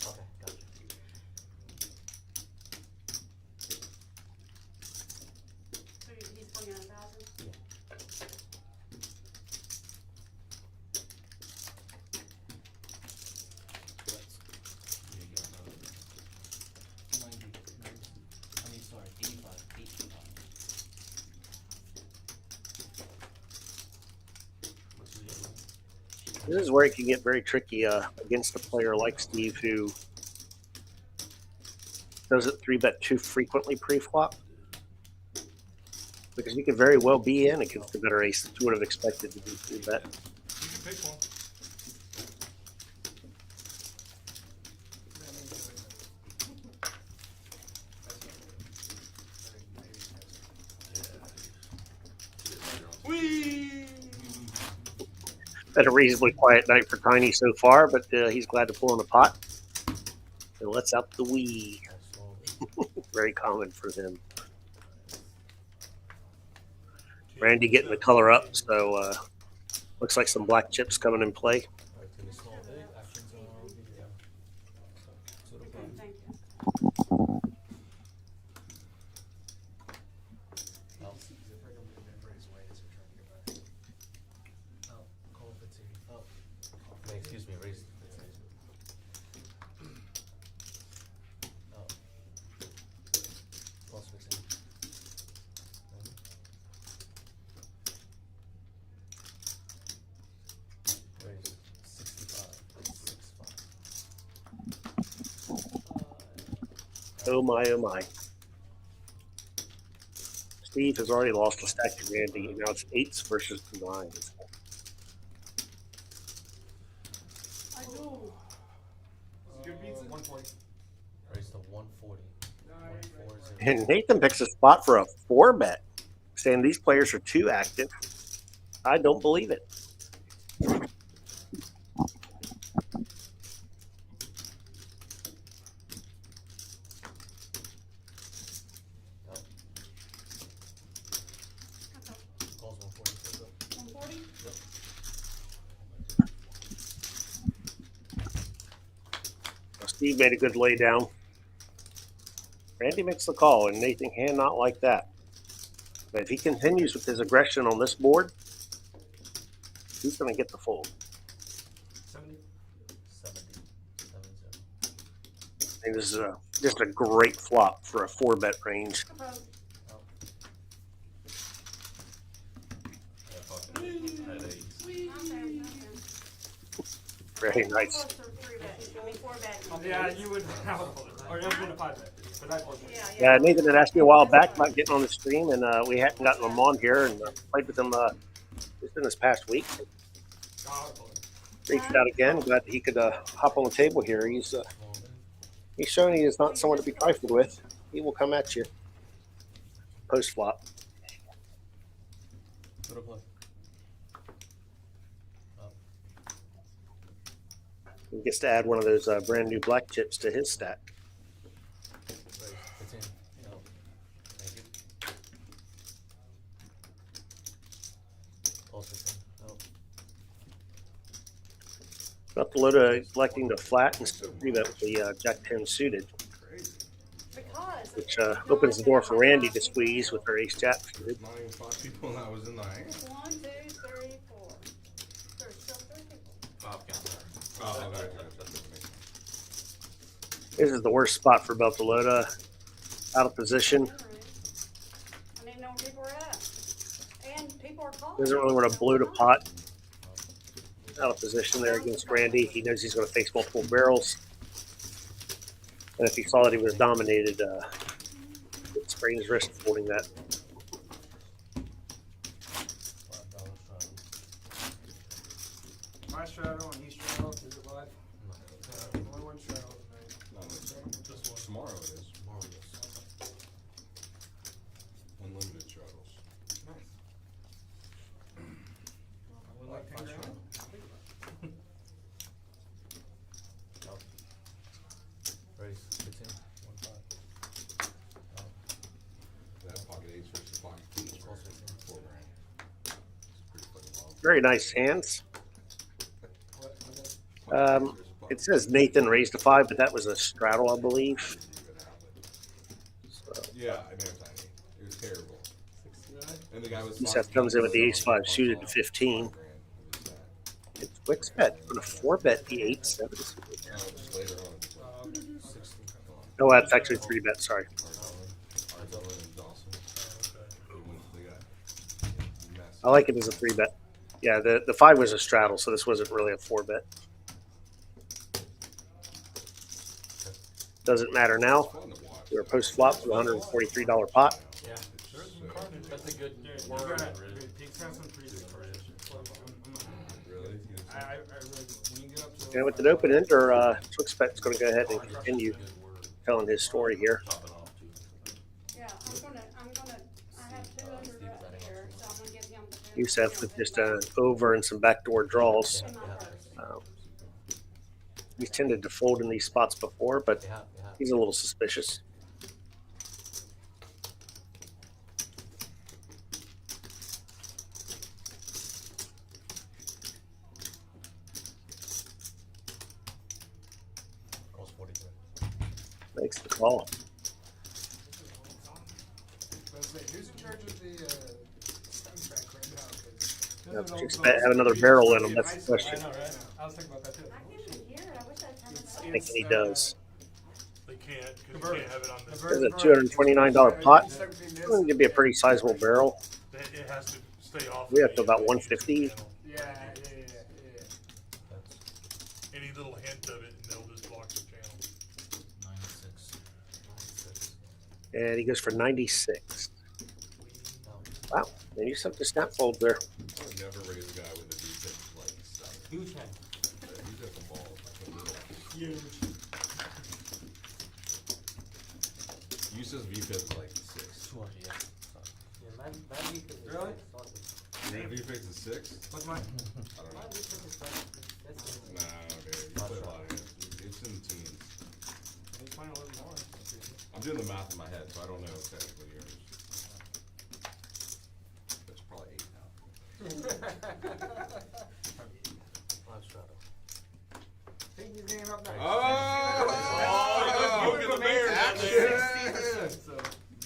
Okay, gotcha. So he's putting in 1,000? You got another. 90. I mean, sorry, 85. 85. What's the other one? This is where it can get very tricky against a player like Steve who doesn't 3-bet too frequently pre-flop. Because you could very well be in against a better ace that you would have expected to be 3-bet. You can pick one. Whee! Been a reasonably quiet night for Tiny so far, but he's glad to pull in the pot. And lets out the wee. Absolutely. Very common for him. Randy getting the color up, so looks like some black chips coming in play. Alright, give me small, big. Action zone. Yeah. Sort of Okay, fun. thank you. Oh. Oh, call 15. Oh. Wait, excuse me, raise. Oh. Plus 15. Raise 65. 65. Oh my, oh my. Steve has already lost a stack to Randy. Now it's 8s versus 9s. I do. Good pizza. 140. Raise to 140. 140. And Nathan picks a spot for a 4-bet, saying these players are too active. I don't believe it. Steve made a good lay down. Randy makes the call, and Nathan cannot like that. But if he continues with his aggression on this board, he's going to get the fold. 70. 70. I think this is just a great flop for a 4-bet range. Very nice. Yeah, you would have or it would have been a 5-bet. But I folded. Yeah, Nathan had asked me a while back about getting on the stream, and we hadn't gotten him on here, and played with him just in this past week. Reached out again, glad that he could hop on the table here. He's showing he is not someone to be trifled with. He will come at you post flop. He gets to add one of those brand new black chips to his stack. About the load electing to flat and 3-bet with the Jack 10 suited, which opens the door for Randy to squeeze with her ace jack suited. Not even 5 people that was in the hand. 1, 2, 3, 4. There's still 3 people. 5 counts. Oh, okay. This is the worst spot for Beltalowda. Out of position. I didn't know where people were at. And people are calling. Doesn't really want to blow the pot. Out of position there against Randy. He knows he's going to face multiple barrels. And if he saw that he was dominated, he'd sprain his wrist holding that. My straddle and he straddle, is it live? Only one straddle tonight. No, it's tomorrow it is. Tomorrow it is. Unlimited straddles. Nice. I would like 10 grand. Raise 15. 1-5. That pocket ace versus pocket queen is worth 4 grand. It's pretty fucking low. Very nice hands. What? It says Nathan raised a 5, but that was a straddle, I believe. So, Yeah, I know, Tiny. It was terrible. 69? And the guy was. Youssef comes in with the ace 5 suited to 15. It's Quick's bet. For the 4-bet, the 8 7. Just later on. 16. No, that's actually 3-bet, sorry. I like it as a 3-bet. Yeah, the 5 was a straddle, so this wasn't really a 4-bet. Doesn't matter now. We're post flop for $143 pot. Yeah. That's a good word. Pink's got some pretty good cards. Really? I really, when you get up to. And with an open end, or Quick's going to go ahead and continue telling his story here. Yeah, I have 2 under here, so I'm gonna give him the. Youssef with just an over and some backdoor draws. In my purse. He's tended to fold in these spots before, but Yeah. he's a little suspicious. Rolls 43. Makes the call. Who's in charge of the soundtrack right now? Yep, just have another barrel in him. That's the question. I know, right? I was thinking about that too. I can't even hear it. I wish I'd turned it up. Thinking he does. They can't, because you can't have it on this. There's a $229 pot. It's going to be a pretty sizable barrel. It has to stay off. We of have to the about 150. channel. Yeah. Any little hint of it, and they'll just block the channel. 96. And he goes for 96. Wow. And you sent the snap fold there. I would never raise a guy with a defense like 7. Huge hand. He's got some balls. Huge. Yusef's VFib is like 6. 200, yeah. Yeah, my defense is Really? Your VFib is 6? What's mine? I don't My know. defense is that's Nah, dude. You play a lot of hands. It's in the teens. He's playing a little more. I'm doing the math in my head, so I don't know technically yours. It's probably 8 now. 5 straddle. I think take his game up next. Oh, look at the bear down there. 60%, so.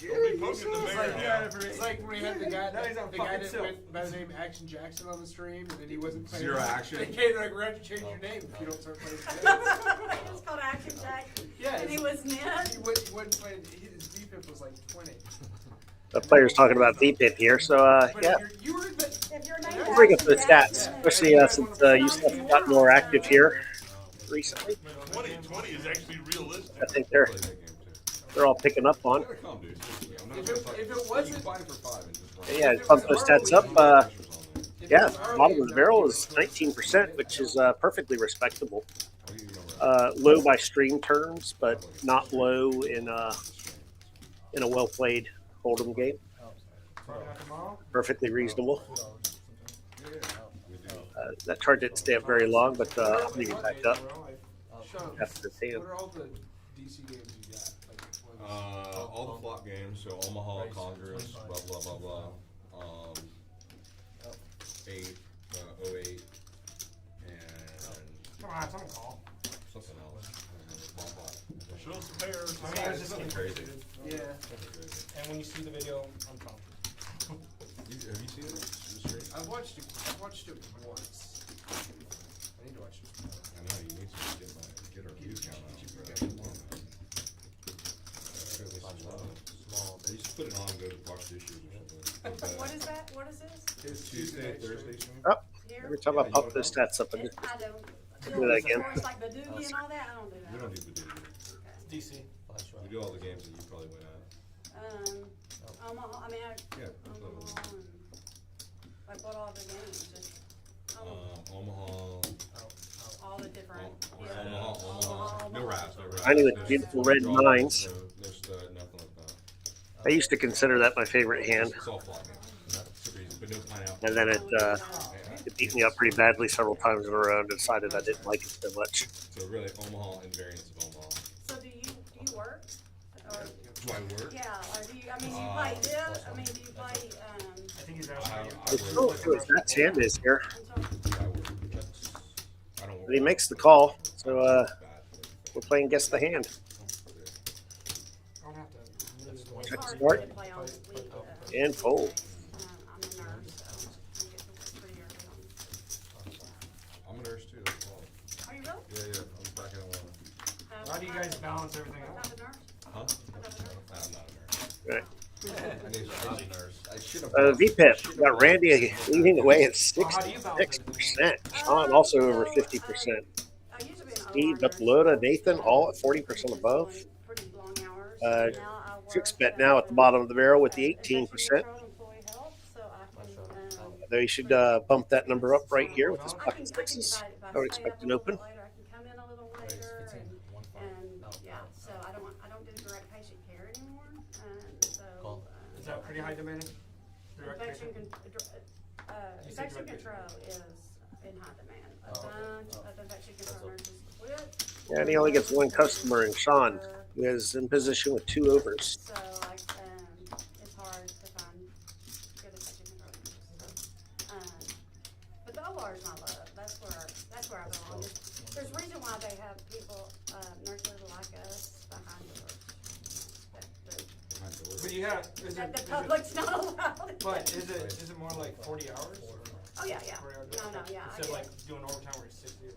Don't be poking the It's bear like, now. it's like when we had the guy, Now he's on the guy fucking that silk. went by the name Action Jackson on the stream, and then he wasn't playing. Zero action. Okay, they're like, we're going to change your name if you don't start playing games. It was called Action Jack. Yeah, And he it's- was Ned. He wasn't playing. His defense was like 20. The player's talking about VPIP here, so But yeah. you were the. If your name We'll is bring up the Action stats, Jackson, especially since you stuff have gotten more active here recently. 20 is actually realistic. I think they're all picking up on. Come, dude. Seriously, I'm not If gonna it- talk- if it you wasn't- can buy it for 5 and just run. Yeah, pump those stats up. Yeah, bottom of the barrel is 19%, which is perfectly respectable. Low by stream terms, but not low in a well played hold'em game. Perfectly reasonable. That chart didn't stay up very long, but I'll leave it back up Sean, after the what tan. are all the DC games you got? Like, All the flop games, so Omaha, Congress, blah blah blah blah. 8, 08, and Come on, someone call. something else. Show us the bears. I mean, I was just Something getting crazy. yeah. And when you see the video, I'm pumped. Have you seen it? The stream? I've watched it once. I need to watch it. I know you need to get our views count up. Come on, man. You just put it on, and go to watch the issues or something. What is that? What is this? It's Tuesday, Thursday stream. Oh, Here? every time I pump those stats up, I just I don't. do that again. It's like the doogie and all that, I don't do We that. don't do the DC. We do all the games that you probably went at. Omaha, I mean, Yeah. Omaha and, like what all the games, just, Omaha. all the different. Omaha. No wraps, no wraps. Tiny with beautiful red nines. There's nothing like that. I used to consider that my favorite hand, It's all flop games. Super easy, but no pineapple. and then it beat me up pretty badly several times in a row and decided I didn't like it so much. So really, Omaha and variants of Omaha. So do you work? Or, Do I work? yeah, or do you, I mean, do you play this, I mean, do you play, I think he's I asking. It's work. cool as that hand is here, I'm sorry. I work. I don't work. but he makes the call, so we're playing guess the hand. I'll have to. It's Check hard start. to play on week, And fold. I'm a nurse, so I get to work pretty early I'm a nurse too. That's all. on. Are you really? Yeah, I'm back in Atlanta. How do you guys balance everything out? Not a nurse? Huh? Not a nurse? I'm not a nurse. Right. I should have. VPIP got Randy leading the way at Well, how do you balance 66%. Sean also over 50%. I used to be an Steve, OR nurse. Loda, Nathan, all at 40% above. Pretty long hours. Uh, And now I work, Six bet now at the bottom of the barrel with the 18%. infection control, employee health, so I can, Though you should bump that number up right here with his I pocket can sixes. if I would stay expect up a an little open. bit later, I can come in a little later and yeah, so I don't do direct patient care anymore, and so. Cool. Is that pretty high demand? Direct Infection, patient? You said infection direct control is in high demand. A bunch of infection control nurses quit. Yeah, and he only gets one customer in Sean, who is in position with 2 overs. So like, it's hard to find good infection control nurses. So, but the OR is my love. That's where I belong. There's a reason why they have people, nurses like us behind doors. But you have, is That it, the is it, public's not allowed. but is it more like 40 hours? Oh, yeah, yeah. 40 hours? No, yeah. I Instead of get- like doing overtime where it's 60 or?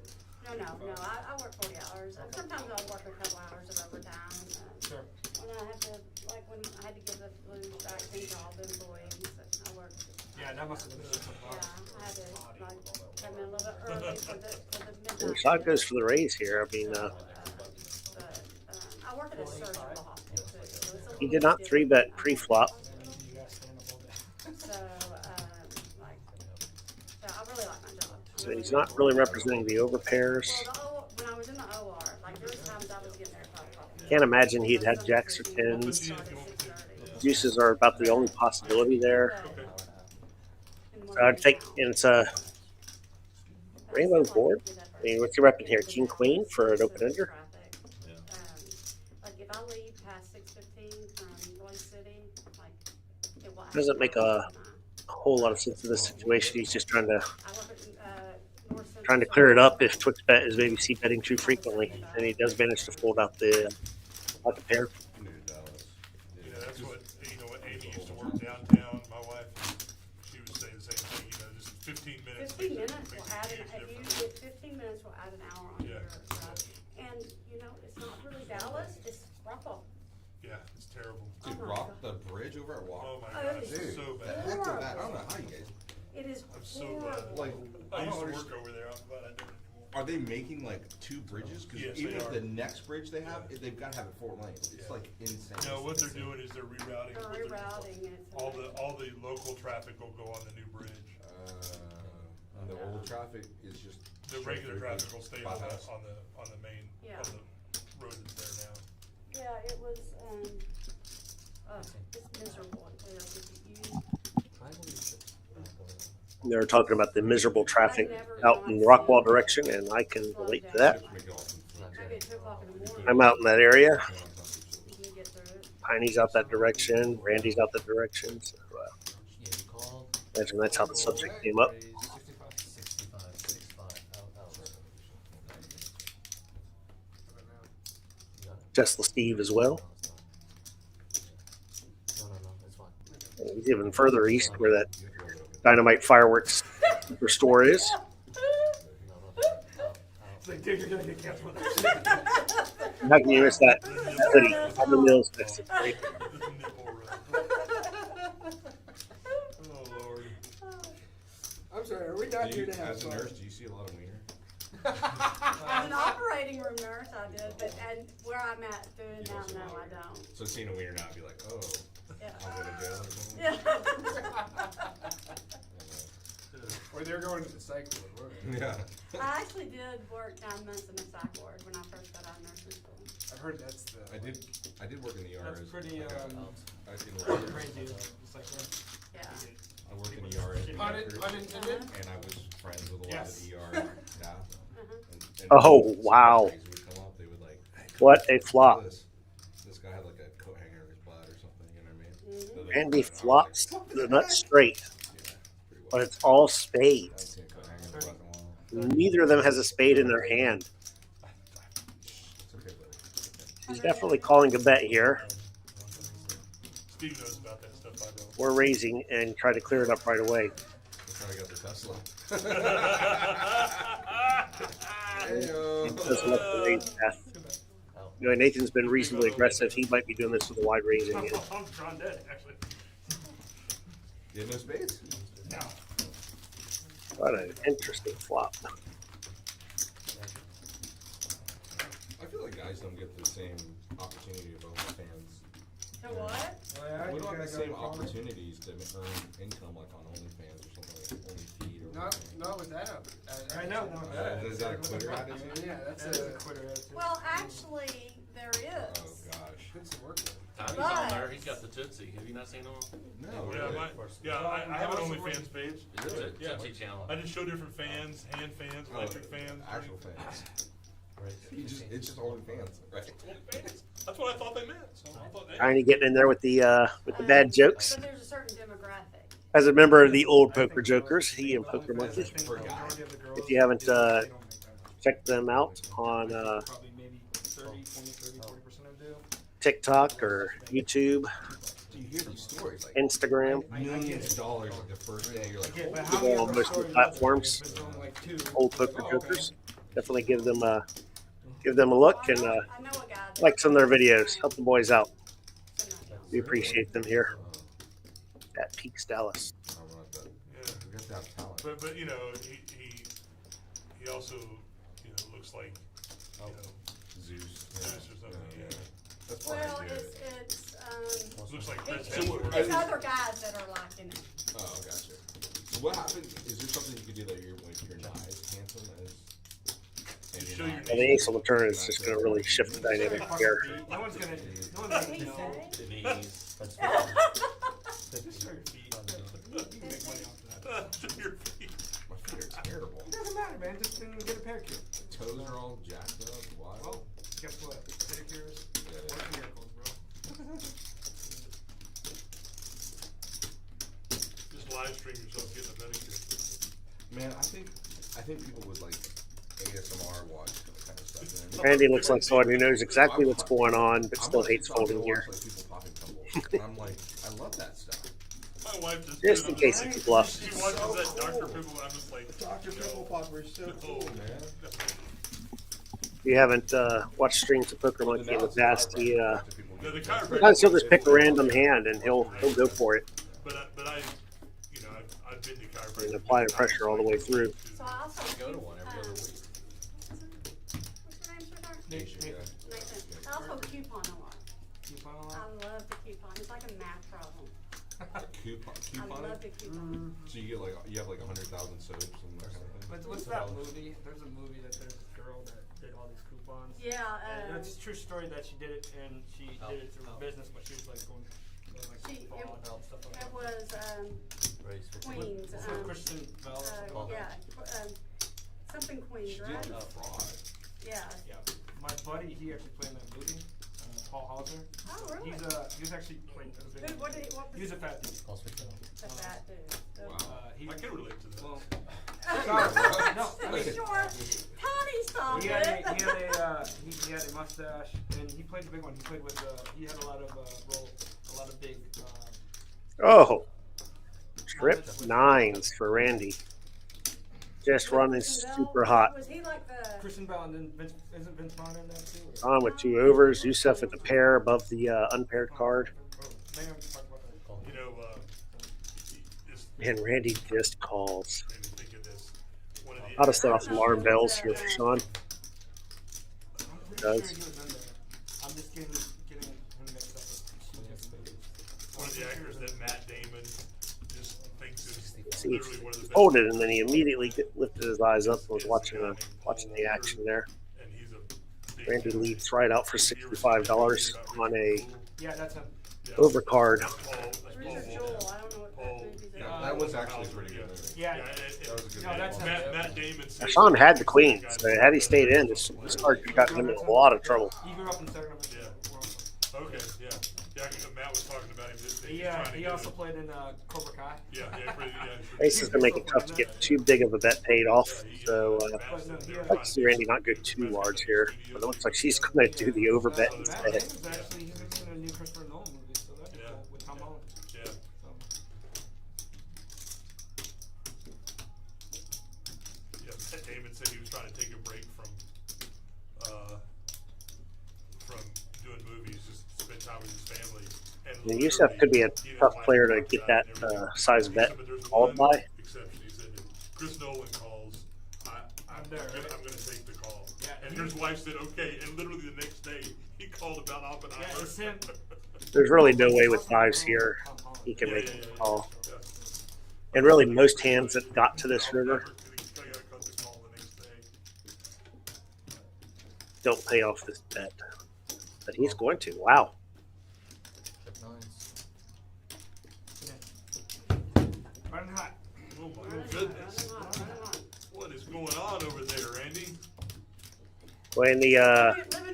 No, I work 40 hours. Sometimes I'll work a couple hours of overtime. Sure. When I have to, like when I had to give the flu vaccine to all the employees, I worked. Yeah, that must have been some Yeah, I had to like come in a little bit early for the midnight. And Sean goes for the raise here. I mean, But, I work at a surgical hospital too. So it's a he little did not bit 3-bet different. pre-flop. You guys stand up all day. So, so I really like my job. So he's not really representing the overpairs. Well, when I was in the OR, like there was times I was getting there at 5 o'clock. Can't imagine he'd have jacks or tens. Deuces are about the only possibility there. So I'd think, and it's a rainbow board. I mean, what's your repping here? King, queen for an open ender? Like if I leave past 6:15 from Roy City, like it will. Doesn't make a whole lot of sense in this situation. He's just trying to I work at North trying to clear it up if TwixBet is maybe c-betting too frequently, and he does manage to fold out the pair. New to Dallas. You know, that's what, you know, what Amy used to work downtown, my wife, she would say the same thing, you know, just 15 minutes. 15 minutes makes will a add, huge if you difference. get 15 minutes will add an hour on Yeah. your drive. And, you know, it's not really Dallas, it's Rockwell. Yeah, it's terrible. Dude, Oh my Rock, God. the bridge over at Walk. Oh my Oh, gosh, it is it's so The bad. heck of that, I don't know how you guys, It is I'm so glad. horrible. like, I I used don't to work understand. over there, I'm glad I don't anymore. Are they making like 2 bridges? Cause Yes, even they if are. the next bridge they have, they've gotta have it 4 lanes. It's Yeah. like insane. No, what they're doing is they're rerouting. They're what they're- rerouting and it's. All the local traffic will go on the new bridge. And the old traffic is just. The straight regular through traffic will stay on the, bypass. on the main, Yeah. on the road that's there now. Yeah, it was, it's miserable. I tell you, like, if you I believe it's, They're talking about the miserable traffic out in the Rockwall direction, and I can relate to that. Make it all confusing. maybe at 2 o'clock in the morning, I'm out in that area. you can get through it. Piney's out that direction. Randy's out that direction. So, yeah, you called. imagine that's how the subject came up. 65, out. Tesla Steve as well. No, it's fine. And he's even further east where that dynamite fireworks store is. It's like, dude, you're gonna get canceled. How can you miss that hoodie? On the Mills. That's great. The nipple rub. Oh, Lord. I'm sorry, are we not Do here you, to have as a fun? nurse, do you see a lot of wiener? As an operating room nurse, I did, but, and where I'm at doing now, no, I don't. So seeing a wiener now, I'd be like, oh, Yeah. I'll go to jail or something. Yeah. Or they're going to the psych ward. Yeah. I actually did work 9 months in the psych ward when I first got out of nursing school. I've heard that's the. I did work in the ER. That's as pretty, like I did crazy. It's like, Yeah. I worked in the ER as a doctor, Unintended? and I was friends with a lot Yes. of ER staff. And Oh, when wow. surgeries would come up, they would like, hey, What a what's flop. This guy had like a coat hanger in his butt or something, you know what I mean? Mhm. So they Randy put it on, flops like, the nuts straight, yeah, pretty but well. it's all I haven't spades. seen a coat hanger in his butt in a while. Neither of them has a spade in their hand. It's okay, buddy. He's definitely calling a bet here. Steve knows about that stuff, I don't. We're raising and try to clear it up right away. That's how I got the Tesla. Doesn't look the raise path. You know, Nathan's been reasonably aggressive. He might be doing this with a wide raising. I'm drawn dead, actually. You had no spades? No. What an interesting flop. I feel like guys don't get the same opportunity of OnlyFans. To what? We don't have the same opportunities to earn income like on OnlyFans or something like OnlyFeed or Not with that. I know. Is that a quitter attitude? Yeah, that's That is a a. quitter attitude. Well, actually, there Oh is. gosh. Put some work in. Tommy's on there, he's got the Tootsie, have you not seen him? No. Yeah, really. I have an OnlyFans page. Is it Yeah. Tootsie channel? I just show different fans, hand fans, Oh, electric fans. Actual fans. Right. It's just OnlyFans, right? Fans. That's what I thought they meant. So I thought, hey, Tiny getting in there with the bad jokes. But there's a certain demographic. As a member of the old Poker Jokers, he and Poker Monkey. If you haven't checked them out on Probably maybe 30, 20, 30, 40% of them do. TikTok or YouTube, Do you hear these stories? Like Them millions of dollars like the first day. You're like, Okay, but holy how on many most of the stories platforms. is there? Like 2. old Poker Jokers. Definitely give them a look and I know a guy. that- like some of their videos. Help the boys out. so no. We appreciate them here at Peaks Dallas. I don't know what that. yeah. We got to have talent. But you know, he also, you know, looks like, you know, Zeus. Zeus or something, yeah. That's why Well, I do it. it's, looks like it's, Chris Hemsworth. it's other guys that are liking it. Oh, gotcha. So what happens? Is there something you could do that you're not as handsome as? And Just you're show your not- And the ace on the turn is just going to really shift the dynamic here. No one's gonna What'd he know. say? Knees. Just show your feet. You can make money off that. Show your feet. My feet are terrible. It doesn't matter, man. Just get a pedicure. My toes are all jacked up. Why? Well, guess what? Pedicures work miracles, bro. Just live stream yourself getting a pedicure. Man, I think I think people would like ASMR watch that kind of stuff. And Randy looks like someone who knows exactly what's going on, but I'm still on hates TikTok and folding watch, gear. like, people popping tumbles. And I'm like, I love that stuff. My wife just. Just in case you bluff. She watches that Dr. Pimple, I'm just like. Dr. Pimple Popper is so cool, man. If you haven't watched streams of Poker Monkey in the past, he No, the chiropractor. sometimes he'll just pick a random hand and he'll go for it But I, you know, I've been to chiropractor. and apply the pressure all the way through. So I also. Go to one every other week. What's your name, sweetheart? Nation guy. Nathan. I also coupon a lot. Keep on I along. love the coupon. It's like a math problem. Coupon. I love the coupon. So you get like you have like 100,000 soaps and that kind of thing. What's that movie? There's a movie that there's this girl that did all these coupons. Yeah, And it's a true story that she did it, and she did it through her business, but she was like going like She- Fallout stuff like it that. was, Race for Queens, It's like Kristen Bell. or something. yeah, something Queens, She right? did like fraud. Yeah. Yeah, my buddy, he actually played in that movie. Paul Hauser. Oh, really? He was actually playing. Who, what did he, what He was a fat dude. the fat dude? Wow. He, I can relate to that. well, No, I mean- sure. Tony stopped he it. he had a mustache, and he played the big one. He played with he had a lot of a lot of big. Oh, trip nines for Randy. Just running super hot. Was he like the? Kristen Bell, and then isn't Vince Vaughn in that too? On with 2 overs. Yusef at the pair above the unpaired card. Maybe I'm just talking about that. You know, this And Randy just calls. made me think of this. One of the. I'll just set off alarm bells here for Sean. I'm pretty Does. sure he was in there. I'm just getting him mixed up with. One of the actors that Matt Damon just thinks is See, literally one of the best. hold it, and then he immediately lifted his eyes up and was watching the action there. And he's a big Randy guy. leads right out for $65 on a Yeah, that's him. Yeah. overcard. That's Paul- that's Paul Richard Walker. Joel. I don't know what that movie's Yeah, about. That was actually a pretty good movie. Yeah, That was a good No, movie. that's him. Matt Damon said. Sean had the queen, so had he stayed in, this card could have gotten him in a lot of trouble. He grew up in Sacramento. Yeah. Okay, yeah. Yeah, 'cause Matt was talking about him. He's He trying to he get also it. played in Cobra Kai. Yeah, pretty, yeah. Ace is going to make it tough to get too big of a bet paid off, so I'd like to see Randy not go too large here. But it looks like she's going to do the over bet Matt instead. Damon's actually he's in a new Christopher Nolan movie, so that'd be Yeah. cool with Tom Holland. Yeah. So. Yeah, Matt Damon said he was trying to take a break from doing movies, just spend time with his family. And Yusef could be a tough player to get that size bet called by. Exception, he said, if Chris Nolan calls, I'm there, gonna right? take the call. Yeah, And his wife said, okay, and literally the next day, he called about Oppenheimer. Yeah, it's him. There's really no way with fives here he can make a call. And really, most hands that got to this river don't pay off this bet. But he's going to. Wow. Running hot. Oh my goodness. What is going on over there, Randy? Well, and Living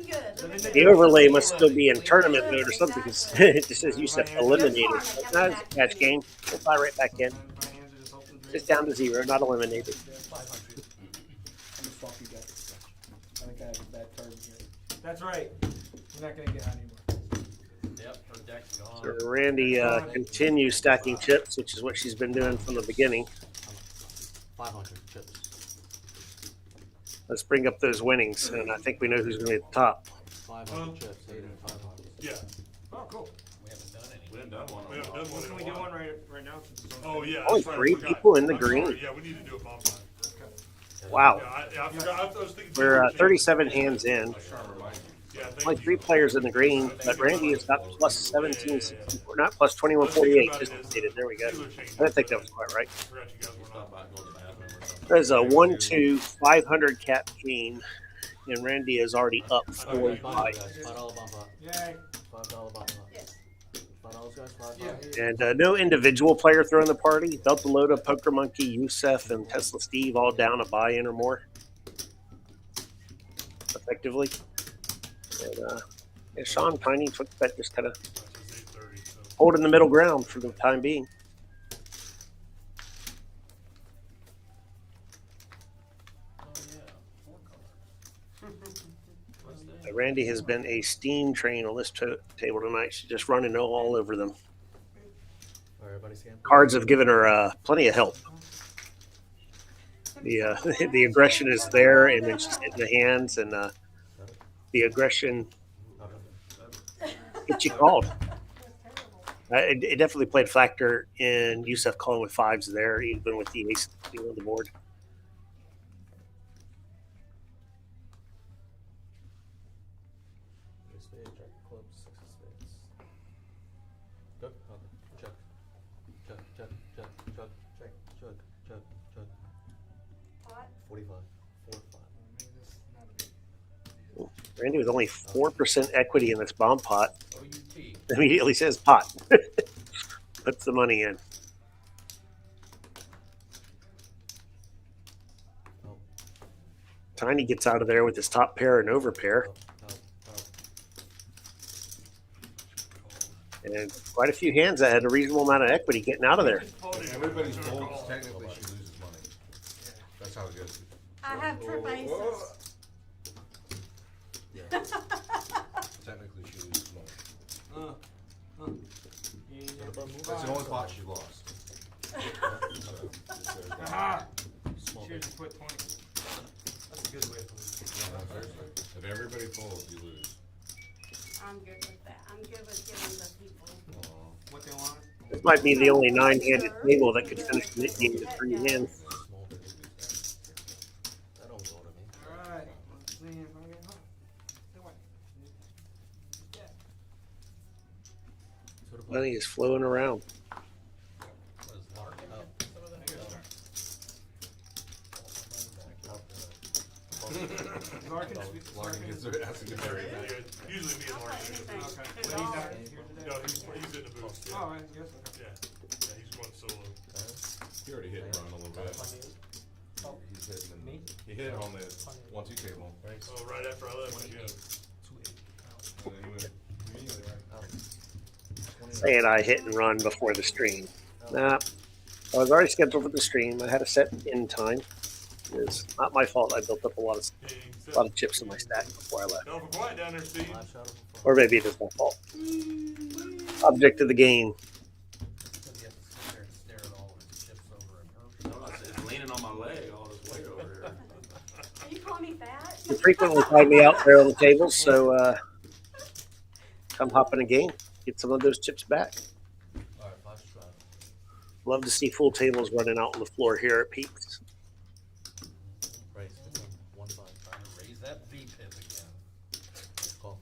good. Living good. the overlay must still be in tournament mode or something because it just says Yusef eliminated. No, it's a catch game. We'll fly right back in. My hands are just open. Just down to 0, not eliminated. I'm gonna swap you guys. I think I have a bad card here. That's right. You're not gonna get hot anymore. Yep, her deck's gone. So Randy continues stacking chips, which is what she's been doing from the beginning. 500 chips. Let's bring up those winnings, and I think we know who's going to be at the top. 500 chips, 8 and 500. Yeah. Oh, cool. We haven't done any. We haven't done one. We haven't done Well, one can in we a do while. one right now? Since it's on Oh, yeah. Only that's right, I 3 forgot. people in the I'm green. sorry, yeah, we need to do a bomb time. Wow. Yeah, I forgot. I was thinking. We're 37 hands in. I was trying to remind you. Yeah, thank Only you. 3 players in the green, but Randy has got plus 1764, not plus 2148. Just updated. There we go. I didn't think that was quite right. I forgot you guys were Thought not. about going to the bathroom or something. There's a 1-2 500 cap game, and Randy is already up Bump 45. up, guys. $5 bump up. Yay. $5 bump up. Yes. $5 guys, $5. Yeah. And no individual player throwing the party. Delta Loda, Poker Monkey, Yusef, and Tesla Steve all down a buy-in or more. Effectively. And Sean Tiny took that just kind of It's 8:30, so. holding the middle ground for the time being. Randy has been a steam train on this table tonight. She's just running all over them. Everybody stand. Cards have given her plenty of help. The the aggression is there, and then she's hitting the hands, and the aggression gets you called. It definitely played a factor in Yusef calling with fives there, even with the ace being on the board. Pot. 45. 4-5. Randy with only 4% equity in this bomb pot OUT. immediately says pot. Puts the money in. Tiny gets out of there with his top pair and over pair. And quite a few hands that had a reasonable amount of equity getting out of there. When everybody folds, technically she loses money. That's how it goes. I have trip aces. Yeah. Technically she loses money. That's the only pot she lost. Aha! Small Cheers, bit. you put 20. That's a good way to lose. If everybody folds, you lose. I'm good with that. I'm good with giving the people. What they want. This might be the only 9-handed table that could finish the game with 3 hands. Small bit. That don't go to me. Alright, let's see if I get hot. Money is flowing around. What is Larkin up? Larkin, Larkin gets it, has to get there. Yeah, usually me and Larkin are in the booth. Okay. It's But he's all- not here today? No, he's in the booth. Oh, Yeah, I guess, okay. yeah, he's going solo. He already hit and run a little bit. He's hitting. He hit on the 1-2 table. Oh, right after I left, yeah. And then he went immediately right. Saying I hit and run before the stream. Nah, I was already scheduled for the stream. I had a set in time. It's not my fault. I built up a lot of chips in my stack before I left. No, for quiet down there, Steve. Or maybe it is my fault. Object of the game. It's leaning on my leg all this weight over here. Are you calling me fat? You frequently find me out there on the tables, so come hop in a game. Get some of those chips back. Alright, 5 strike. Love to see full tables running out on the floor here at Peaks. Raise. 1-5. Trying to raise that V pip again. Call.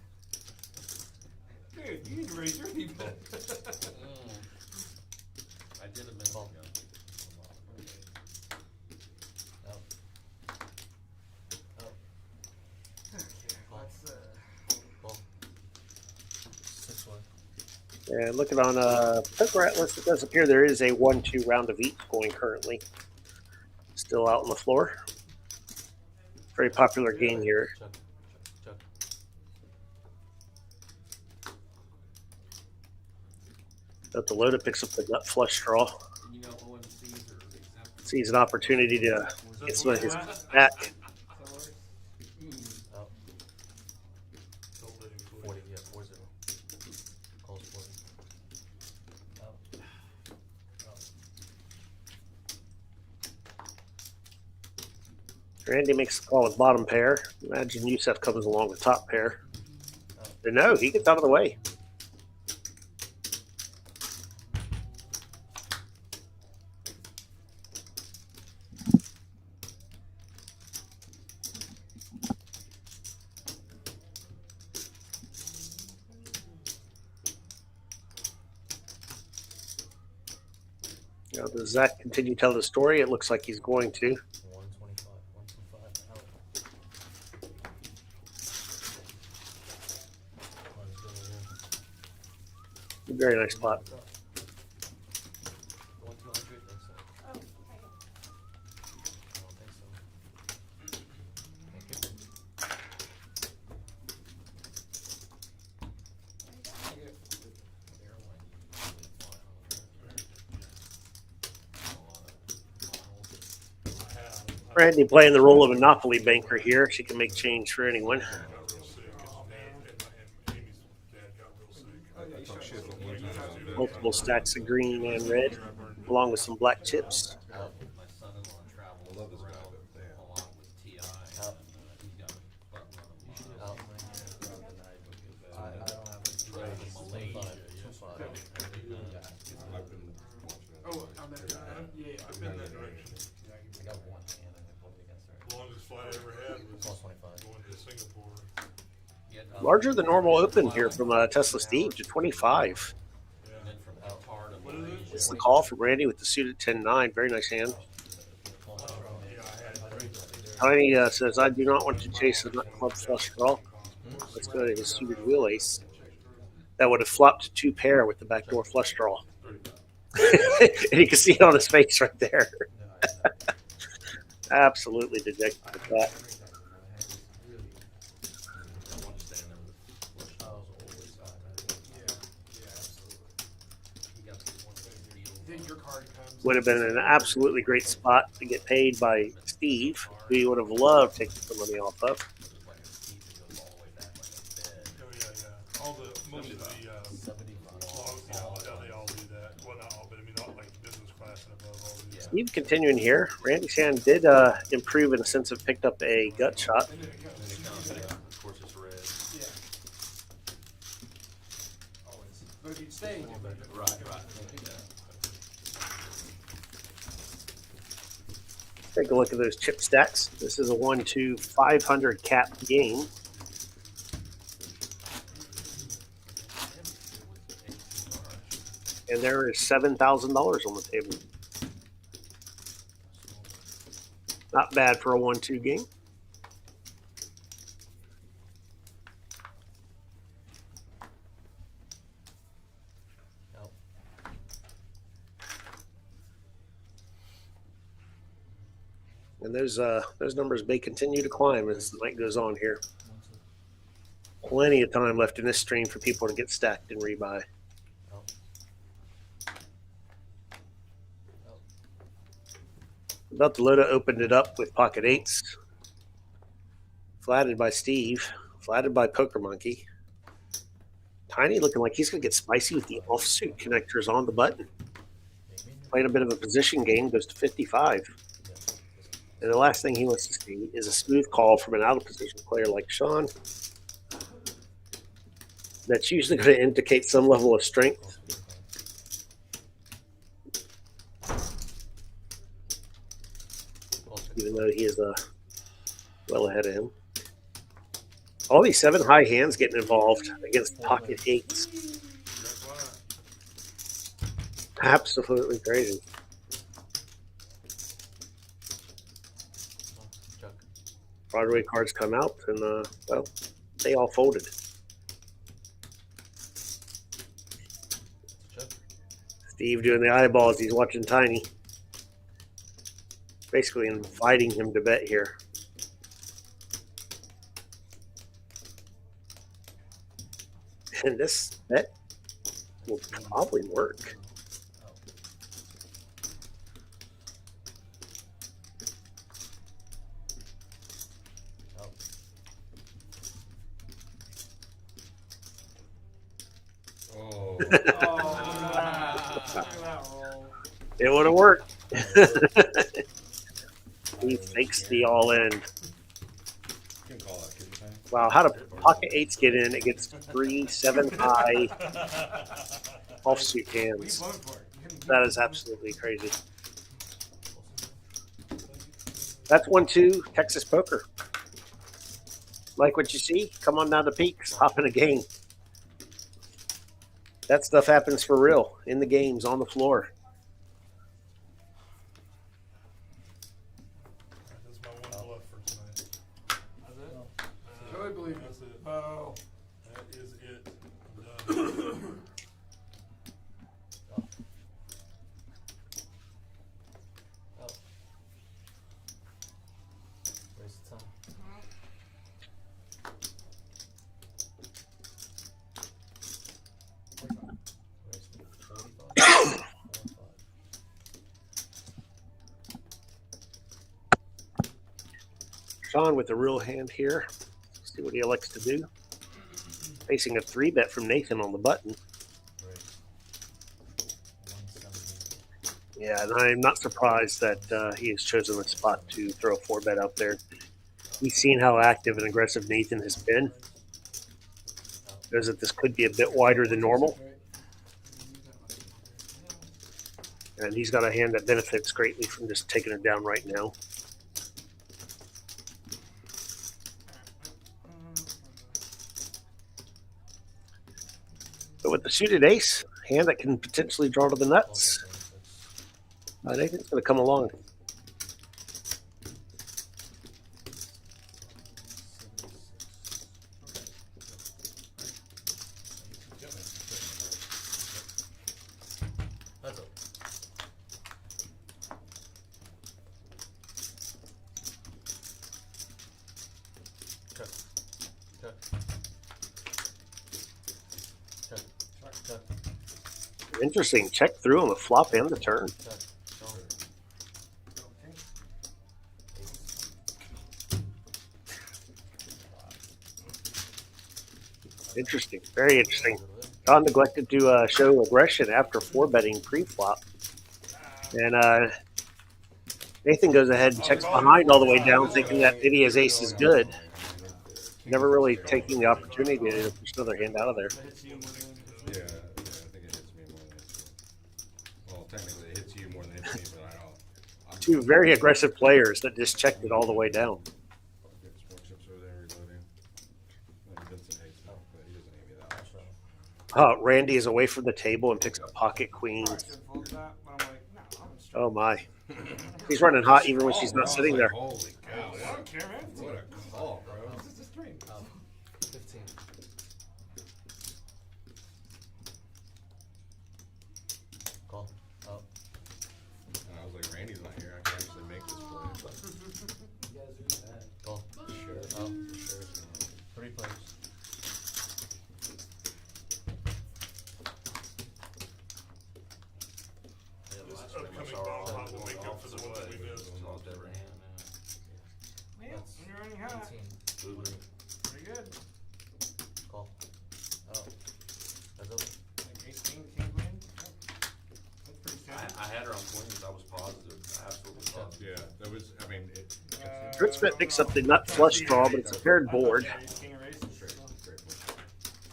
Dude, you need to raise your feet. I did a minute ago. Out. Out. Let's, Call. 6-1. And looking on Poker Atlas, it does appear there is a 1-2 round of each going currently. Still out on the floor. Very popular game here. Chuck. Chuck. But the loader picks up the nut flush draw. you know, OMCs are exempt. Sees an opportunity to get some of his back. Out. 40. Yeah, 4-0. Calls 40. Out. Randy makes the call with bottom pair. Imagine Yusef comes along with top pair. But no, he gets out of the way. Now, does Zach continue to tell the story? It looks like he's going to. 125. 125. Out. Very nice spot. 1-200. Think so. Oh, okay. I don't think so. Thank you. Randy playing the role of a Monopoly banker here. She can make change for anyone. Got real sick. His multiple stacks of green and red, along with some black chips. My son-in-law travels I love this guy, around but damn. along with T.I. He's got a buttload of miles. Traveled to Malaysia yesterday. I've been watching it. Oh, on that, yeah. I've been that direction. I got one hand and I played against her. The longest flight I ever had was Plus 25. going to Singapore. Larger than normal open here from Tesla Steve to 25. Yeah. And then from Qatar to What is it? Malaysia. It's the call from Randy with the suited 10-9. Very nice hand. Yeah, I had Tiny says, I do not want to chase a nut club flush draw. Let's go to his suited wheel ace. That would have flopped 2 pair with the backdoor flush draw. And you can see it on his face right there. Absolutely dejected with that. Think your card comes. Would have been an absolutely great spot to get paid by Steve, who you would have loved taking some money off of. Oh, yeah. All the, most of the, they all do that. Well, not all, but I mean, all like business class and above all do that. Steve continuing here. Randy's hand did improve in a sense of picked up a gut shot. And then it comes. Of course, it's red. Yeah. Always. But if you'd stay, Right. Take a look at those chip stacks. This is a 1-2 500 cap game. And there is $7,000 on the table. Not bad for a 1-2 game. And those numbers may continue to climb as the night goes on here. Plenty of time left in this stream for people to get stacked and rebuy. About the Loda opened it up with pocket eights. Flatted by Steve. Flatted by Poker Monkey. Tiny looking like he's going to get spicy with the offsuit connectors on the button. Playing a bit of a position game, goes to 55. And the last thing he wants to see is a smooth call from an out-of-position player like Sean. That's usually going to indicate some level of strength. Even though he is well ahead of him. All these 7 high hands getting involved against pocket eights. Absolutely crazy. Broadway cards come out, and well, they all folded. Steve doing the eyeballs. He's watching Tiny. Basically inviting him to bet here. And this bet will probably work. Oh. It would have worked. He fakes the all in. You can call that, couldn't you? Wow, how do pocket eights get in against 3 7 high offsuit hands? That is absolutely crazy. That's 1-2 Texas poker. Like what you see? Come on down to Peaks, hop in a game. That stuff happens for real in the games on the floor. That's my one bluff for tonight. That's it? Totally believe you. That's it. Oh. That is it. Done. Sean with a real hand here. Let's see what he elects to do. Facing a 3-bet from Nathan on the button. Yeah, and I'm not surprised that he has chosen the spot to throw a 4-bet out there. He's seen how active and aggressive Nathan has been. Knows that this could be a bit wider than normal. And he's got a hand that benefits greatly from just taking it down right now. But with the suited ace, hand that can potentially draw to the nuts, Nathan's going to come along. That's it. Cut. Cut. Cut. Cut. Interesting. Check through on the flop and the turn. Cut. Interesting. Very interesting. Don neglected to show aggression after 4-betting pre-flop. And Nathan goes ahead and checks behind all the way down, thinking that maybe his ace is good. Never really taking the opportunity to push another hand out of there. Yeah, I think it hits me more than it hits you. Well, technically it hits you more than it hits me, but I don't. Two very aggressive players that just checked it all the way down. Get some more chips over there reloading. Like Vincent hates me, but he doesn't hate me that much. Randy is away from the table and picks up pocket queens. Oh my. She's running hot even when she's not sitting there. Holy cow. I don't care, man. What a call, bro. This is a stream. 15. Call. Oh. And I was like, Randy's not here. I can actually make this play. Call. Sure. Oh. Sure. 3 players. This upcoming bomb pot will make up for the one that we missed. Lost every hand. Yeah, you're running hot. 18. Pretty good. Call. Oh. That's over. Like ace, king, queen. Yep. That's pretty standard. I had her on queens. I was positive, absolutely positive. Yeah, that was, I mean, it. Grit Smith picks up the nut flush draw, but it's a paired board. Ace, king, or ace. Straight push.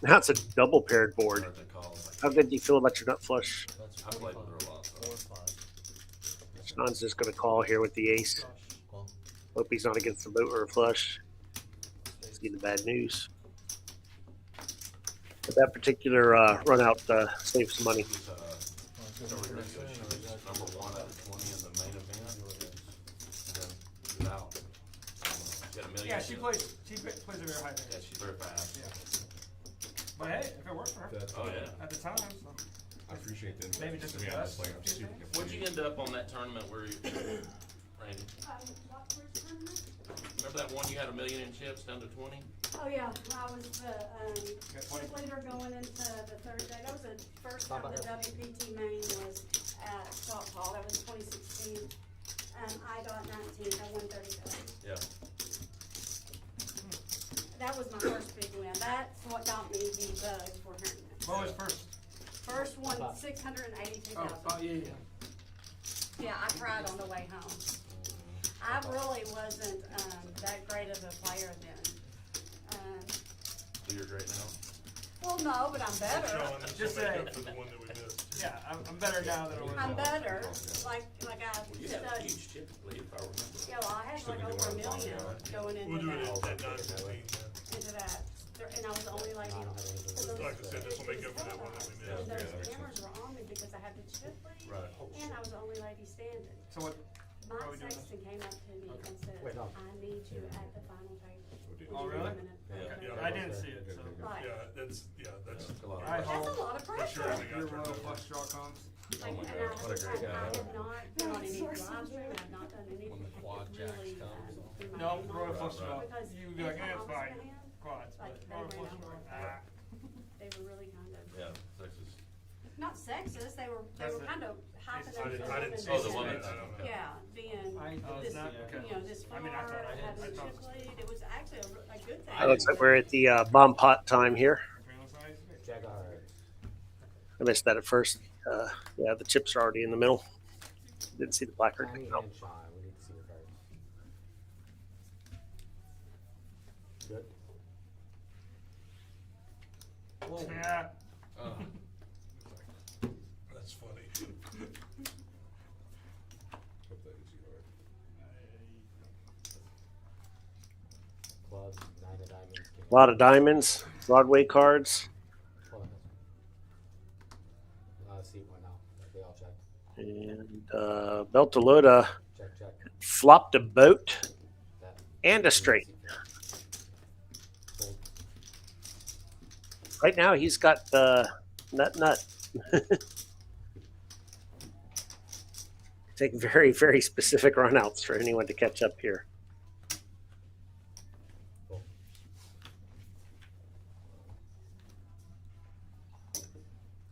Now it's a double paired board. Started to call, like, How good do you feel about your nut flush? That's I played 45. with her a lot. So. 4 5. Sean's just going to call here with the ace. Call. Hope he's not against the boot or a flush. He's getting the bad news. But that particular run out saves some money. She's, so we're gonna go, she was number 1 out of 20 in the main event. And then she's out. She had $1 million. Yeah, she plays a very high Yeah, range. she's very fast. Yeah. But hey, if it worked for her Oh, yeah. at the time, so. I appreciate the Maybe just to be a honest, best. like, I'm super What'd you end up on that tournament where you, Randy? Remember that one you had $1 million in chips down to 20? Oh, yeah, I was the, chip leader going into the third day. That was the first time the WPT main was at Salt Hall. That was 2016. I got 19, I won 35. Yeah. That was my first big win. That's what got me the bug for tournament. What was first? First one, 682,000. Oh, yeah. Yeah, I cried on the way home. I really wasn't, that great of a player then. So you're great now? Well, no, but I'm better. Sean, this Just will make say- up for the one that we missed. Yeah, I'm better now than I was. I'm better, like I You had a studied. huge chip lead, if I remember. Yeah, well, I had like over $1 million going We'll do into it that, at 9:15 then. into that. And I was the only lady. so those- Like I said, this will make up for that one that we And missed. those cameras were on me because I had the chip lead. Right. And I was the only lady standing. So what? Mike Are we doing Sexton came up to me and said, Wait, no. I need you at the final table. Oh, Would you really? come in at Yeah. the I didn't see it, so. Right. Yeah, that's A lot of I That's hope a lot of pressure. sure. your royal flush draw comes. Like, my and God, I what a was great like, guy. I have not done any live stream, I have not done anything. When the quad jacks really, comes. in my No, mind. royal flush draw. Because You would be like, anytime eh, it's I was fine. in a hand, Quads, Like, but they royal ran flush over. draw. They were really kind of, Yeah, Texas. not sexist, they were That's it. kind of hyping I up didn't- the I women. didn't see Oh, the the woman. I don't know. Yeah, being Oh, this, it's not? Okay. you know, this I mean, I far, thought I having a did. I chip thought- lead, it was actually a good thing. It looks like we're at the bomb pot time here. Adrenal size? Jack of hearts. I missed that at first. Yeah, the chips are already in the middle. Didn't see the placard. Connie No. and Sean, we need to see your cards. Good. Yeah. That's funny. Hope that is yours. Clubs, 9 of diamonds. king A lot of diamonds, Broadway cards, Hold on. See one now. They all checked. and Beltalowda Check. flopped a boat That. and a straight. Fold. Right now, he's got nut. Take very, very specific runouts for anyone to catch up here. Fold.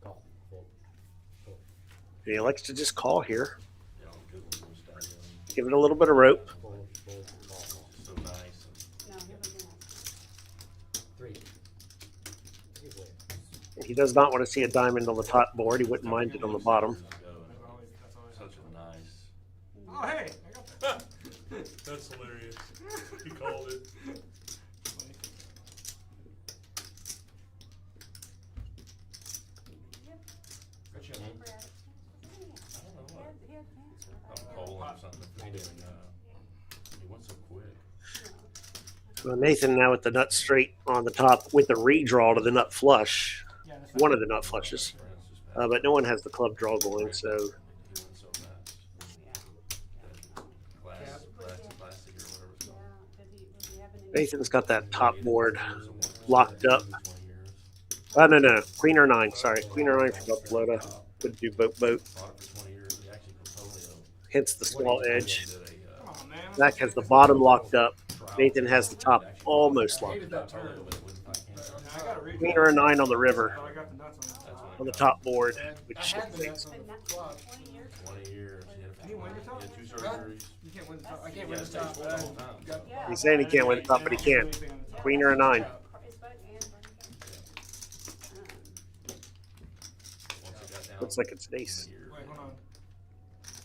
Call. Fold. Fold. He likes to just call here. Yeah, I'm good with those diamonds. Give it a little bit of rope. Fold. Fold. Call. So nice. No, he was in 3. He's way. He does not want to see a diamond on the top board. He wouldn't mind it on the bottom. Such a nice. Oh, hey, I got that. That's hilarious. He called it. Good shit. I'm calling something. He went so quick. So Nathan now with the nut straight on the top with the redraw to the nut flush. Yeah, that's One of the nut flushes. But no one has the club draw going, so He went so fast. Classic or whatever it's called. Nathan's got that top board locked up. No. Queen or 9. Sorry. Queen or 9 for Beltalowda. Could do boat. Bought it for 20 years. He actually portfolio. Hence the small edge. Did a, Come on, man. Zach has the bottom locked up. Nathan has the top almost locked Hated up. that turn. I got a read. Queen or a 9 on the river I got the nuts on on the top board, I which had the nuts on the flop. 20 years. Can you win the top? He had 2 Huh? surgeries. You can't win the top. I can't Yeah, win the it top. takes one all the time. Got- he's saying he can't win the top, but he can. Queen or a 9. Once it got down Looks like it's an ace. 20 years. Wait, hold on.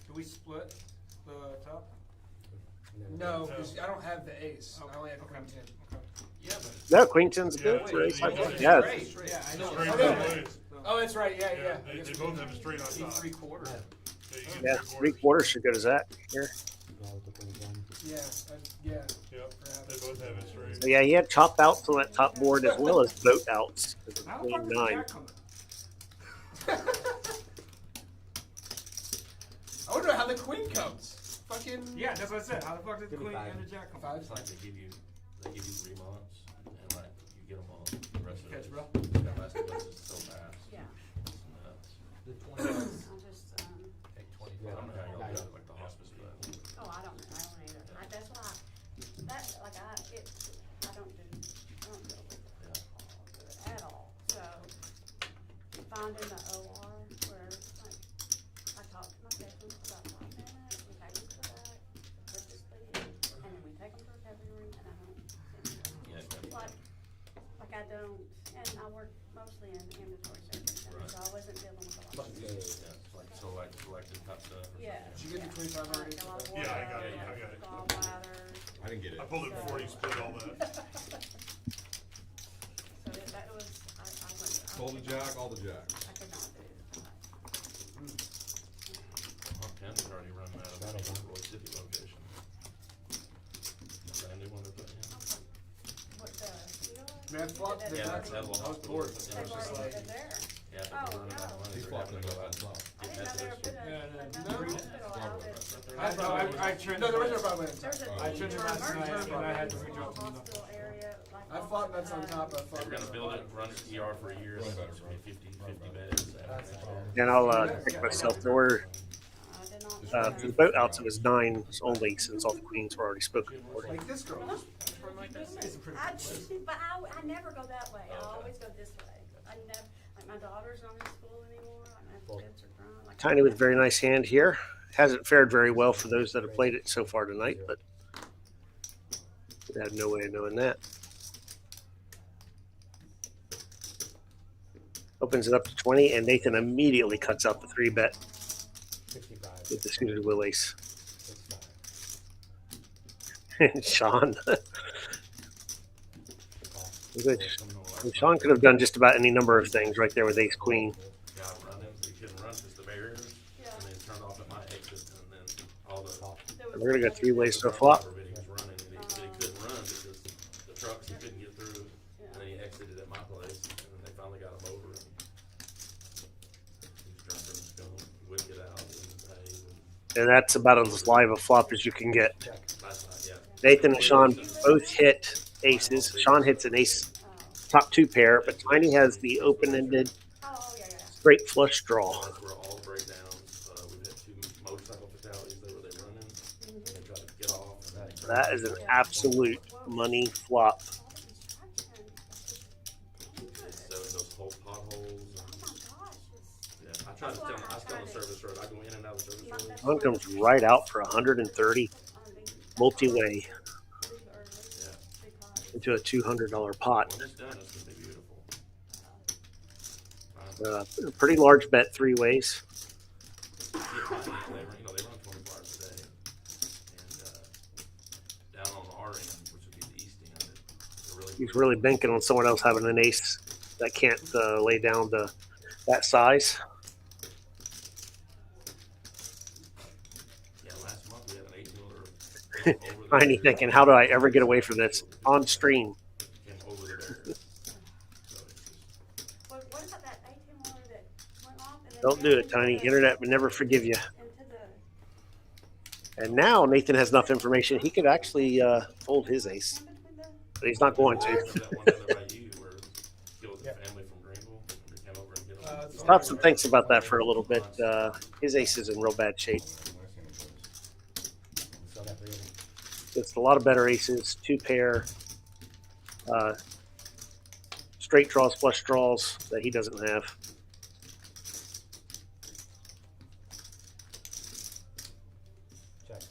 Do we split the top? No, because I don't have the ace. I only have queen 10. Okay. Yeah, but No, Queen 10's good for ace. Oh, Yeah. straight. Yeah, I know. Straight Oh, both yeah. ways. Oh, that's right. Yeah. Yeah, I they guess both we have a straight on see top. 3/4. Yeah, you get Yeah, 3/4 should go to Zach here. Draw with the queen 10. Yeah. Yep, they both have it straight. So yeah, he had chop outs on that top board as well as boat outs because of How the Queen fuck did 9. Jack come in? I wonder how the queen comes. Fucking. Yeah, that's what I said. How the fuck did the Give me queen 5. and the jack come? Five. it's like they give you 3 months and like you get them all the rest of Catch, it. bro. That last month is so fast. Yeah. It's nuts. The 20 bucks. I'll just, Take 20 I don't know how y'all Yeah. do it, like the hospice for that. oh, I don't either. That's why, I don't deal with it at all. So, finding the OR where, like, I talk to my patients for about 5 minutes, we take them to the back, put this thing in, and then we take them to a recovery room, and I don't, Yeah, like I don't, and I work mostly in ambulatory surgery centers, so I wasn't dealing with a lot of yeah, it's like selective type stuff. Yeah. Did you get the 25 already? Like a lot of Yeah, I got it, water, I got it. gallbladders. I didn't get it. I pulled it before you split all that. So that was, I went. All the jack, all the jack. I could not do that. Montana's already running out of money for Roy City location. Brand new one they're putting in. What the? Man, flop. That's Yeah, already- that's Edwell I was Hospital. bored. It's They've just already like, been there. yeah, Oh, they're running out of no. money. He's They're flopping having to to go out. that top. I didn't know they were putting Yeah, another no. hospital out at. I thought I turned. No, there was no problem. There's a. I turned it for last night, emergency, and I had to there's a redrop small them. hospital area, like I fought nuts on top. I They fought were gonna build it, run it ER for a year, so it's gonna be 50 beds. And I'll pick myself. There were I did not. for the boat outs, it was 9 only since all the queens were already spoken for. like this girl. But I never go that way. I always go this way. I never, like my daughter's not in school anymore, like my kids are grown. Like, Tiny with a very nice hand here. Hasn't fared very well for those that have played it so far tonight, but we have no way of knowing that. Opens it up to 20, and Nathan immediately cuts out the 3-bet. 65. with the suited will ace. 65. And Sean, Call. Sean could have done just about any number of things right there with ace queen. Guy running, he couldn't run because the barriers, and then turned off at my exit, and then all the. We're gonna go 3 ways to a flop. But he was running, and he couldn't run because the trucks, he couldn't get through, and then he exited at my place, and then they finally got him over, and he's drunk in the skunk, he wouldn't get out, and pay, And that's about as live a flop as you can get. last night, yeah. Nathan and Sean both hit aces. Sean hits an ace top 2 pair, but Tiny has the open-ended straight flush draw. That's where all the breakdowns, we've had 2 motorcycle fatalities, they were running, and they tried to get off. And That is an absolute money flop. those whole potholes, yeah, I tried to tell him, I was telling the service road, I go in and out of the service road. One comes right out for 130 multi-way into a $200 pot. When it's done, it's gonna be beautiful. A pretty large bet 3 ways. They run 24 hours a day, and down on our end, which would be the east end, they're really. He's really banking on someone else having an ace that can't lay down that size. Yeah, last month we had an 8-wheeler. Tiny thinking, how do I ever get away from this on stream? Came over the barrier. So it's just, What about that 18-wheeler that went off and then Don't do it, Tiny. Internet would never forgive you. And now Nathan has enough information. He could actually fold his ace, but he's not going to. that one other by you where it killed the family from Greenville, and they came over and get them. Stops and thinks about that for a little bit. His ace is in real bad shape. Sell that for you. It's a lot of better aces, 2 pair, straight draws, flush draws that he doesn't have. Check.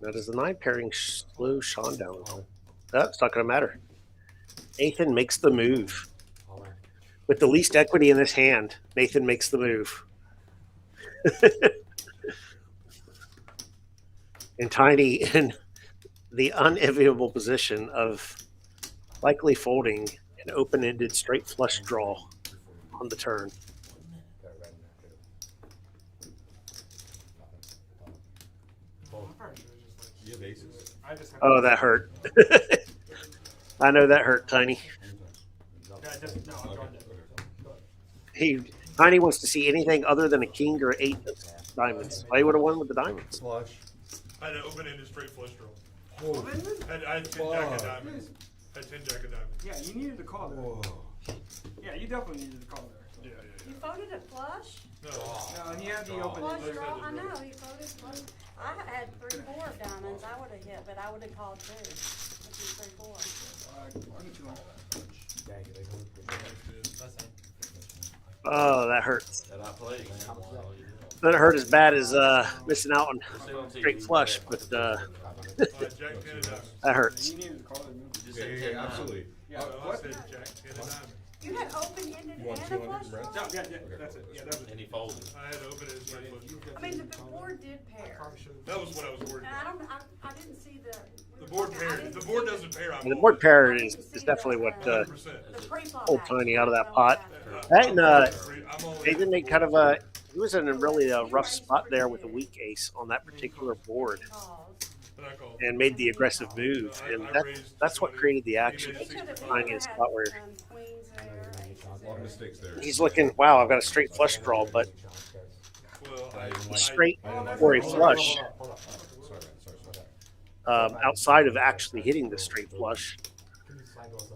Now does the 9 pairing slow Sean down? That's not going to matter. Nathan makes the move. All in. With the least equity in his hand, Nathan makes the move. And Tiny in the unenviable position of likely folding an open-ended straight flush draw on the turn. Got it right in there, too. Nothing. You have aces? I just have. Oh, that hurt. I know that hurt, Tiny. Yeah, just, no, I'm going to. Tiny wants to see anything other than a king or 8 diamonds. Well, he would have won with the diamonds. Flush. I had an open-ended straight flush draw. Oh, I had 10 jack of diamonds. I had 10 jack of diamonds. Yeah, you needed to call there. whoa. Yeah, you definitely needed to call there. Yeah, You yeah, folded a flush? yeah. No, and he had the open. Flush draw, I know, he folded flush. I had 3-4 of diamonds, I would've hit, but I would've called too. Which is 3-4. Why don't you want? Yeah, they go. Oh, that hurts. That I played again. Doesn't hurt as bad as missing out on Just say on TV, straight flush, but Jack 10 of diamonds. that hurts. You needed to call there. Just Yeah, say yeah, 10 absolutely. Yeah, Oh, I what? said Jack 10 of diamonds. You had open-ended You want and a 200, flush Brent? draw? No, yeah, that's it. Yeah, that was And he it. folded. I had open-ended straight flush draw. I mean, the board did pair. That was what I was worried And I about. don't, I didn't see the. The board paired. If the board doesn't pair, I'm. And the all board in. pair is definitely what 100%. The pre-flop pulled action, Tiny out of that that's pot. what I was That and I'm all in. Nathan made kind of a. He was in a really rough spot there with a weak ace on that particular board, But I called. and made the aggressive move, and that's what created the action. He could've Finding a had, spot where queens there, aces A lot of mistakes there. he's looking, wow, I've got a straight flush draw, but Well, straight or a flush Sorry, man. Sorry. outside of actually hitting the straight flush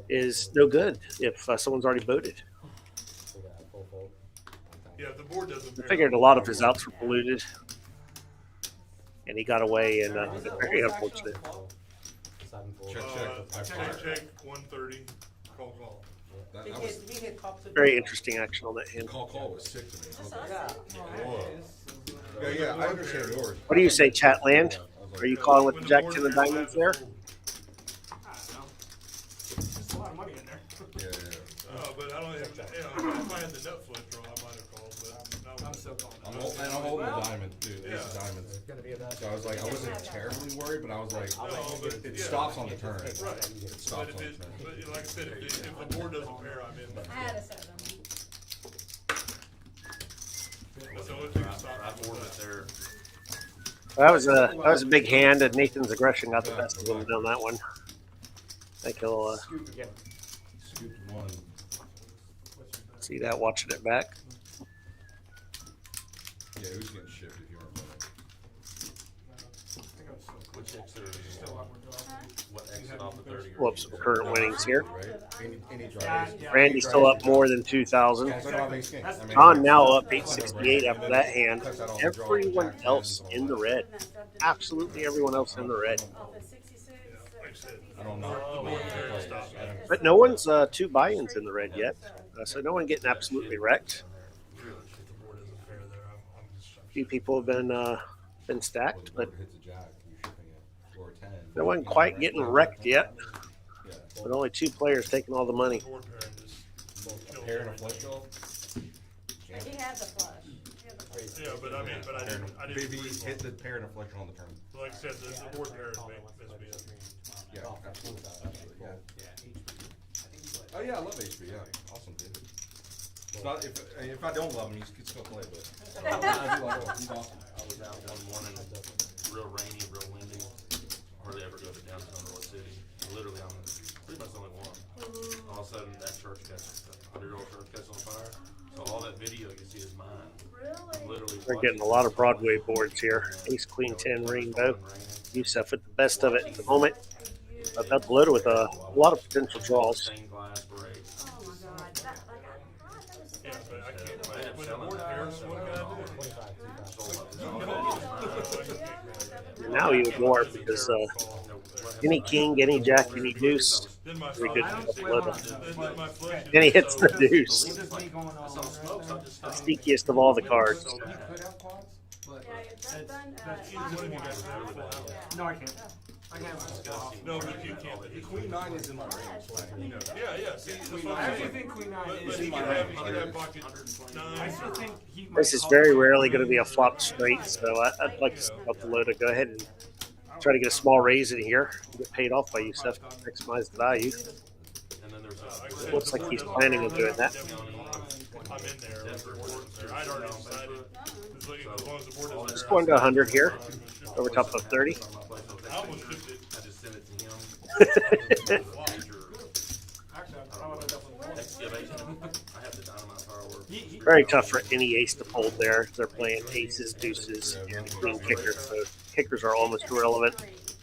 is no good if someone's already voted. yeah, if the board doesn't I pair. figured a lot of his outs were polluted, and he got away, and very unfortunate. Check, Check, check. check, 130, call. That was, Very interesting action on that the hand. call was sick to me. I was like, Yeah. whoa. Yeah, yeah, I understand yours. What do you say, Chatland? I was Are like, you calling with When the Jack board 10 of pairs, diamonds I there? have to fold. I don't know. There's a lot of money in there. yeah, yeah, yeah. Oh, but I don't Well, if I had the nut flip draw, I might have called, but no. I'm still calling. I'm holding the diamond too, ace of Yeah. diamonds. It's gonna be a So I was like, I wasn't terribly worried, but I was like, No, but it yeah. stops on the turn. Right. It But stops if on the it, turn. but like I said, if the board doesn't pair, I'm in. I had a 7. That's the only thing that stops I me boarded with it there. That was a big hand, and Nathan's aggression got the best of him on that one. I think he'll Scoop it. Scooped one. see that watching it back. Yeah, who's getting shipped if you weren't playing? Which exit Still a lot more draws. what exit off the 30? Pull up some current winnings here. Right? Any drives? Randy's still up more than 2,000. Yeah, so do I have ace king. I mean, John now up 868 after that hand. Everyone else in the red. Absolutely everyone else in the red. Off at 66. like I said, I don't know. the board pair stops me. But no one's 2 buy-ins in the red yet. So no one getting absolutely wrecked. Really, if the board isn't fair there, I'm just. A few people have been stacked, but Hits a jack, you're shipping it. Or a 10. no one quite getting wrecked yet. Yeah. But only 2 players taking all the money. Board pairing just kills Pair and a everything. flush draw? But he had the flush. He had the flush. Yeah, but I mean, but I didn't Baby free hit fall. the pair and a flush on the turn. Like I said, the board pairs messed me up. Yeah, absolutely. Absolutely, yeah. Oh yeah, I love HP. Yeah, awesome dude. It's not if I don't love him, he can still play, but I do love him. He's awesome. I was out one morning, real rainy, real windy. Hardly ever go to downtown North City. Literally, I'm pretty much the only one. All of a sudden, that church catches, the 100-year-old church catches on fire. So all that video you see is mine. Really? Literally. We're getting a lot of Broadway boards here. Ace, Queen, 10, Rainbow. Yusef with the best of it at the moment. I've got the loaded with a lot of potential draws. Stained glass parades. Oh my God. That, like, I thought that was the Yeah, best. but I can't, They when ended up the selling board that pairs, for what $7. can I do? And now even more because any king, any jack, any deuce, Then my we flush- could upload then my flush is and he hits the so- deuce. What does me going on I saw smoke, so I just The stopped. sneakiest of all the cards. You could have quads, but Yeah, it's done, That's last either one of you one. guys have full house. No, I can't. I can't. No, but you can't. But he- Queen 9 is in my range. You know that. Yeah, see, that's what I I'm actually saying. think Queen 9 But is he in can my have, range. he can have pocket I nine. still think he might This is call very it rarely going to be a flop straight, so I'd like to see about the low to go ahead and try to get a small raise in here. Get paid off by Yusef to maximize the value. And then there's Like I a. said, Looks the like board he's doesn't planning on pair, doing that. I'm in there. With the board there. I'd already decided. As long as the board doesn't Just pair, going to I'll 100 here. ship it. Over top of 30. I almost shipped it. I just sent it to him. Actually, I would have definitely. Excavation. I have the dynamite fireworks. Very tough for any ace to fold there. They're playing aces, deuces, and queen kickers, so kickers are almost irrelevant.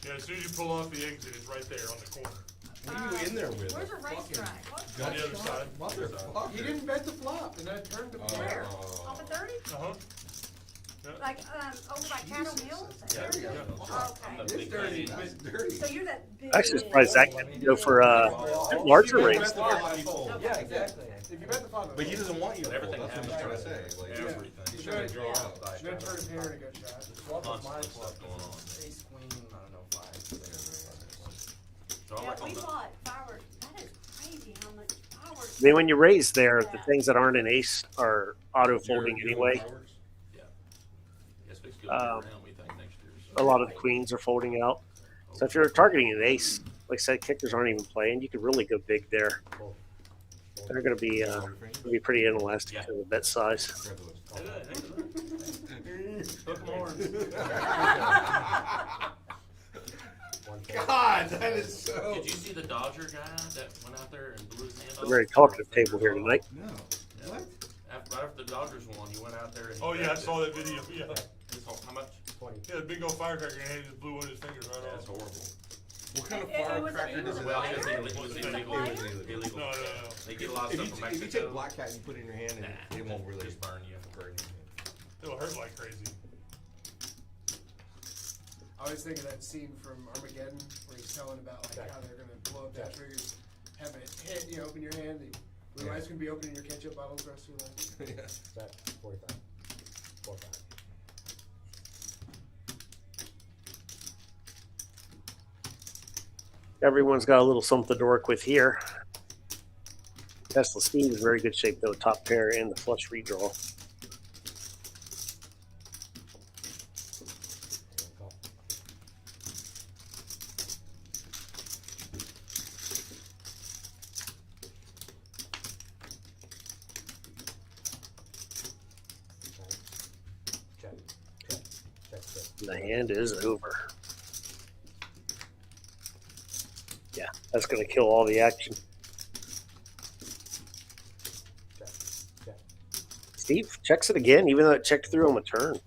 Yeah, as soon as you pull off the exit, it's right there on the corner. What are you in there with? Where's your racetrack? On the other side. Motherfucker. he didn't bet the flop, and I turned the Where? Oh. Off of 30? Uh-huh. Like, over by Cattle Mills? Yeah, there you go. I'm Okay. the big dirty. guy. It's dirty. So you're that big. Actually surprised Zach didn't go for a larger raise. Yeah, exactly. If you bet the flop, But he doesn't want you to fold, Everything that's what he's trying to say. Like, Everything. he's trying to draw out. Like, Should have turned a pair and a good shot. constant stuff going on. Ace, queen, I don't know, 5. So I'm Yeah, like on we the. bought fireworks. That is crazy how much fireworks. I mean, when you raise there, the things that aren't an ace are auto folding anyway. Yes, fix good around, we think, next year. A lot of the queens are folding out. So if you're targeting an ace, like I said, kickers aren't even playing. You could really go big there. They're going to be pretty inelastic to the bet size. Hook 'em horns. God, that is so. Did you see the Dodger guy that went out there and blew his hand It's off? a very talkative table here tonight. No. Yeah. What? Right after the Dodgers won, he went out there and. he Oh, yeah, I grabbed saw it. that video, yeah. How much? 20. Yeah, the big old firecracker in hand, he just blew one of his fingers right That's off. horrible. What kind of It was- firecracker it was does a it Well, player? it was illegal. It was a Illegal. No. They get a lot of stuff from Mexico. If you take black cat and you put it in your hand, Nah, it won't really just burn you. burn you. It'll hurt like crazy. I always think of that scene from Armageddon where he's telling about like how they're gonna blow up that triggers, have it hit, you open your hand, your wife's gonna be opening your ketchup bottles the rest of your life. Yeah. Is that 45? 45. Everyone's got a little something to work with here. Tesla Steve is in very good shape though, top pair and the flush redraw. Check, check, check, check. The hand is over. Yeah, that's going to kill all the action. Check, check. Steve checks it again, even though it checked through on the turn.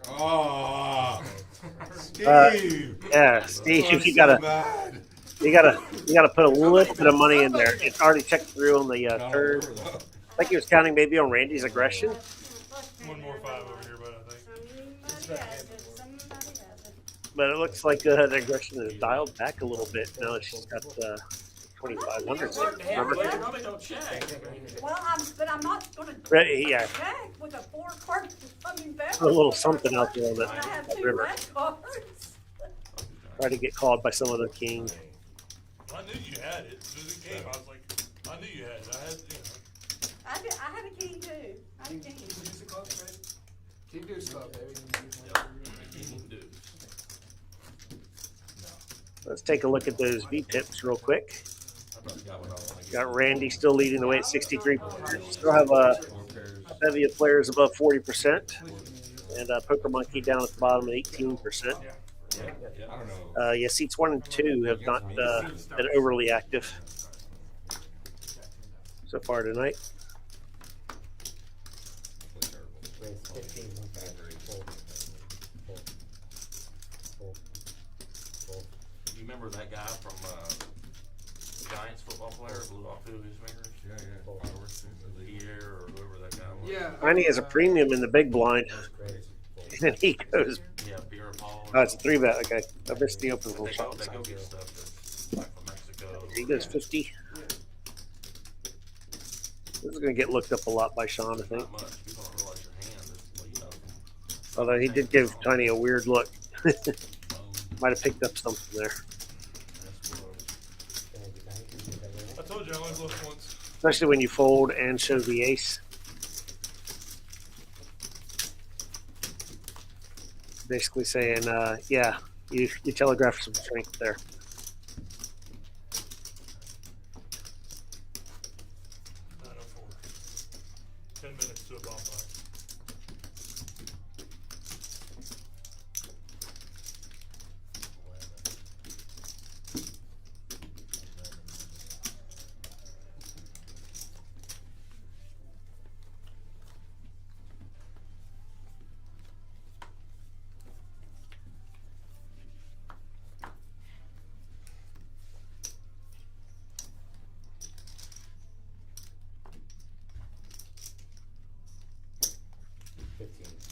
Oh, Uh, Steve. Yeah, Steve, I'm you so gotta mad. you gotta put a little bit of money in there. It already checked through on the No, turn. over though. I think he was counting maybe on Randy's aggression. One more 5 over here, but I think. Somebody has it, somebody has it. But it looks like the aggression is dialed back a little bit. Now she's got 2,500. Remember? Probably don't check. Well, but I'm not gonna Ready? Yeah. check with a 4-card, I mean, Put a little something out there on I have that 2 river. red cards. Try to get called by some other king. I knew you had it. As soon as it came, I was like, I knew you had it. I had, you know. I had a king too. I had a king. Deuce of clubs, right? King deuce club, baby. King deuce. Let's take a look at those V-tips real quick. I probably got what I wanna get. Got Randy still leading the way at 63%. Still have a bevy of players above 40%. And Poker Monkey down at the bottom at 18%. I don't know. Yeah, seats 1 and 2 have not been overly active so far tonight. Raise 15, one side. Fold, fold, fold, fold. You remember that guy from Giants football player blew off 2 of his fingers? Yeah, yeah. Fireworks. Pierre or whoever that guy was. Yeah. Randy has a premium in the big blind, Raise, fold. and he goes, Yeah, Pierre Paul. oh, it's a 3-bet. Okay, I missed the open They full go, shot. they go get stuff that's like from Mexico. He goes 50. This is going to get looked up a lot by Sean, I think. Not much. People don't realize your hand is, well, you know. Although he did give Tiny a weird look. um, Might have picked up something there. that's what- Thank you, thank you. Get that ready. I told you I only looked once. Especially when you fold and show the ace. Basically saying, yeah, you telegraphed some strength there. 9:04. 10 minutes to a bomb pot.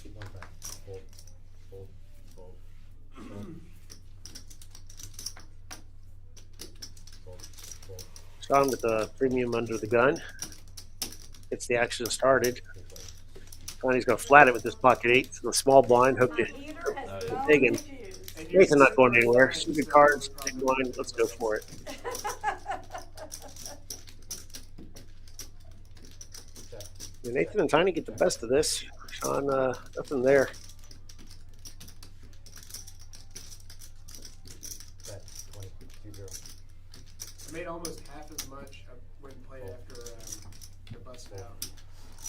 Keep one side. Fold, fold, fold, fold. Fold, fold. Sean with the premium under the gun. Gets the action started. Tiny's going to flat it with this pocket 8. So the small blind. Hope My you. heater has no Digging. issues. Nathan not going anywhere. Suited cards, big blind. Let's go for it. Check. Yeah, Nathan and Tiny get the best of this. Sean, nothing there. Bet, 20, 2-0. I made almost half as much when played after the bust out.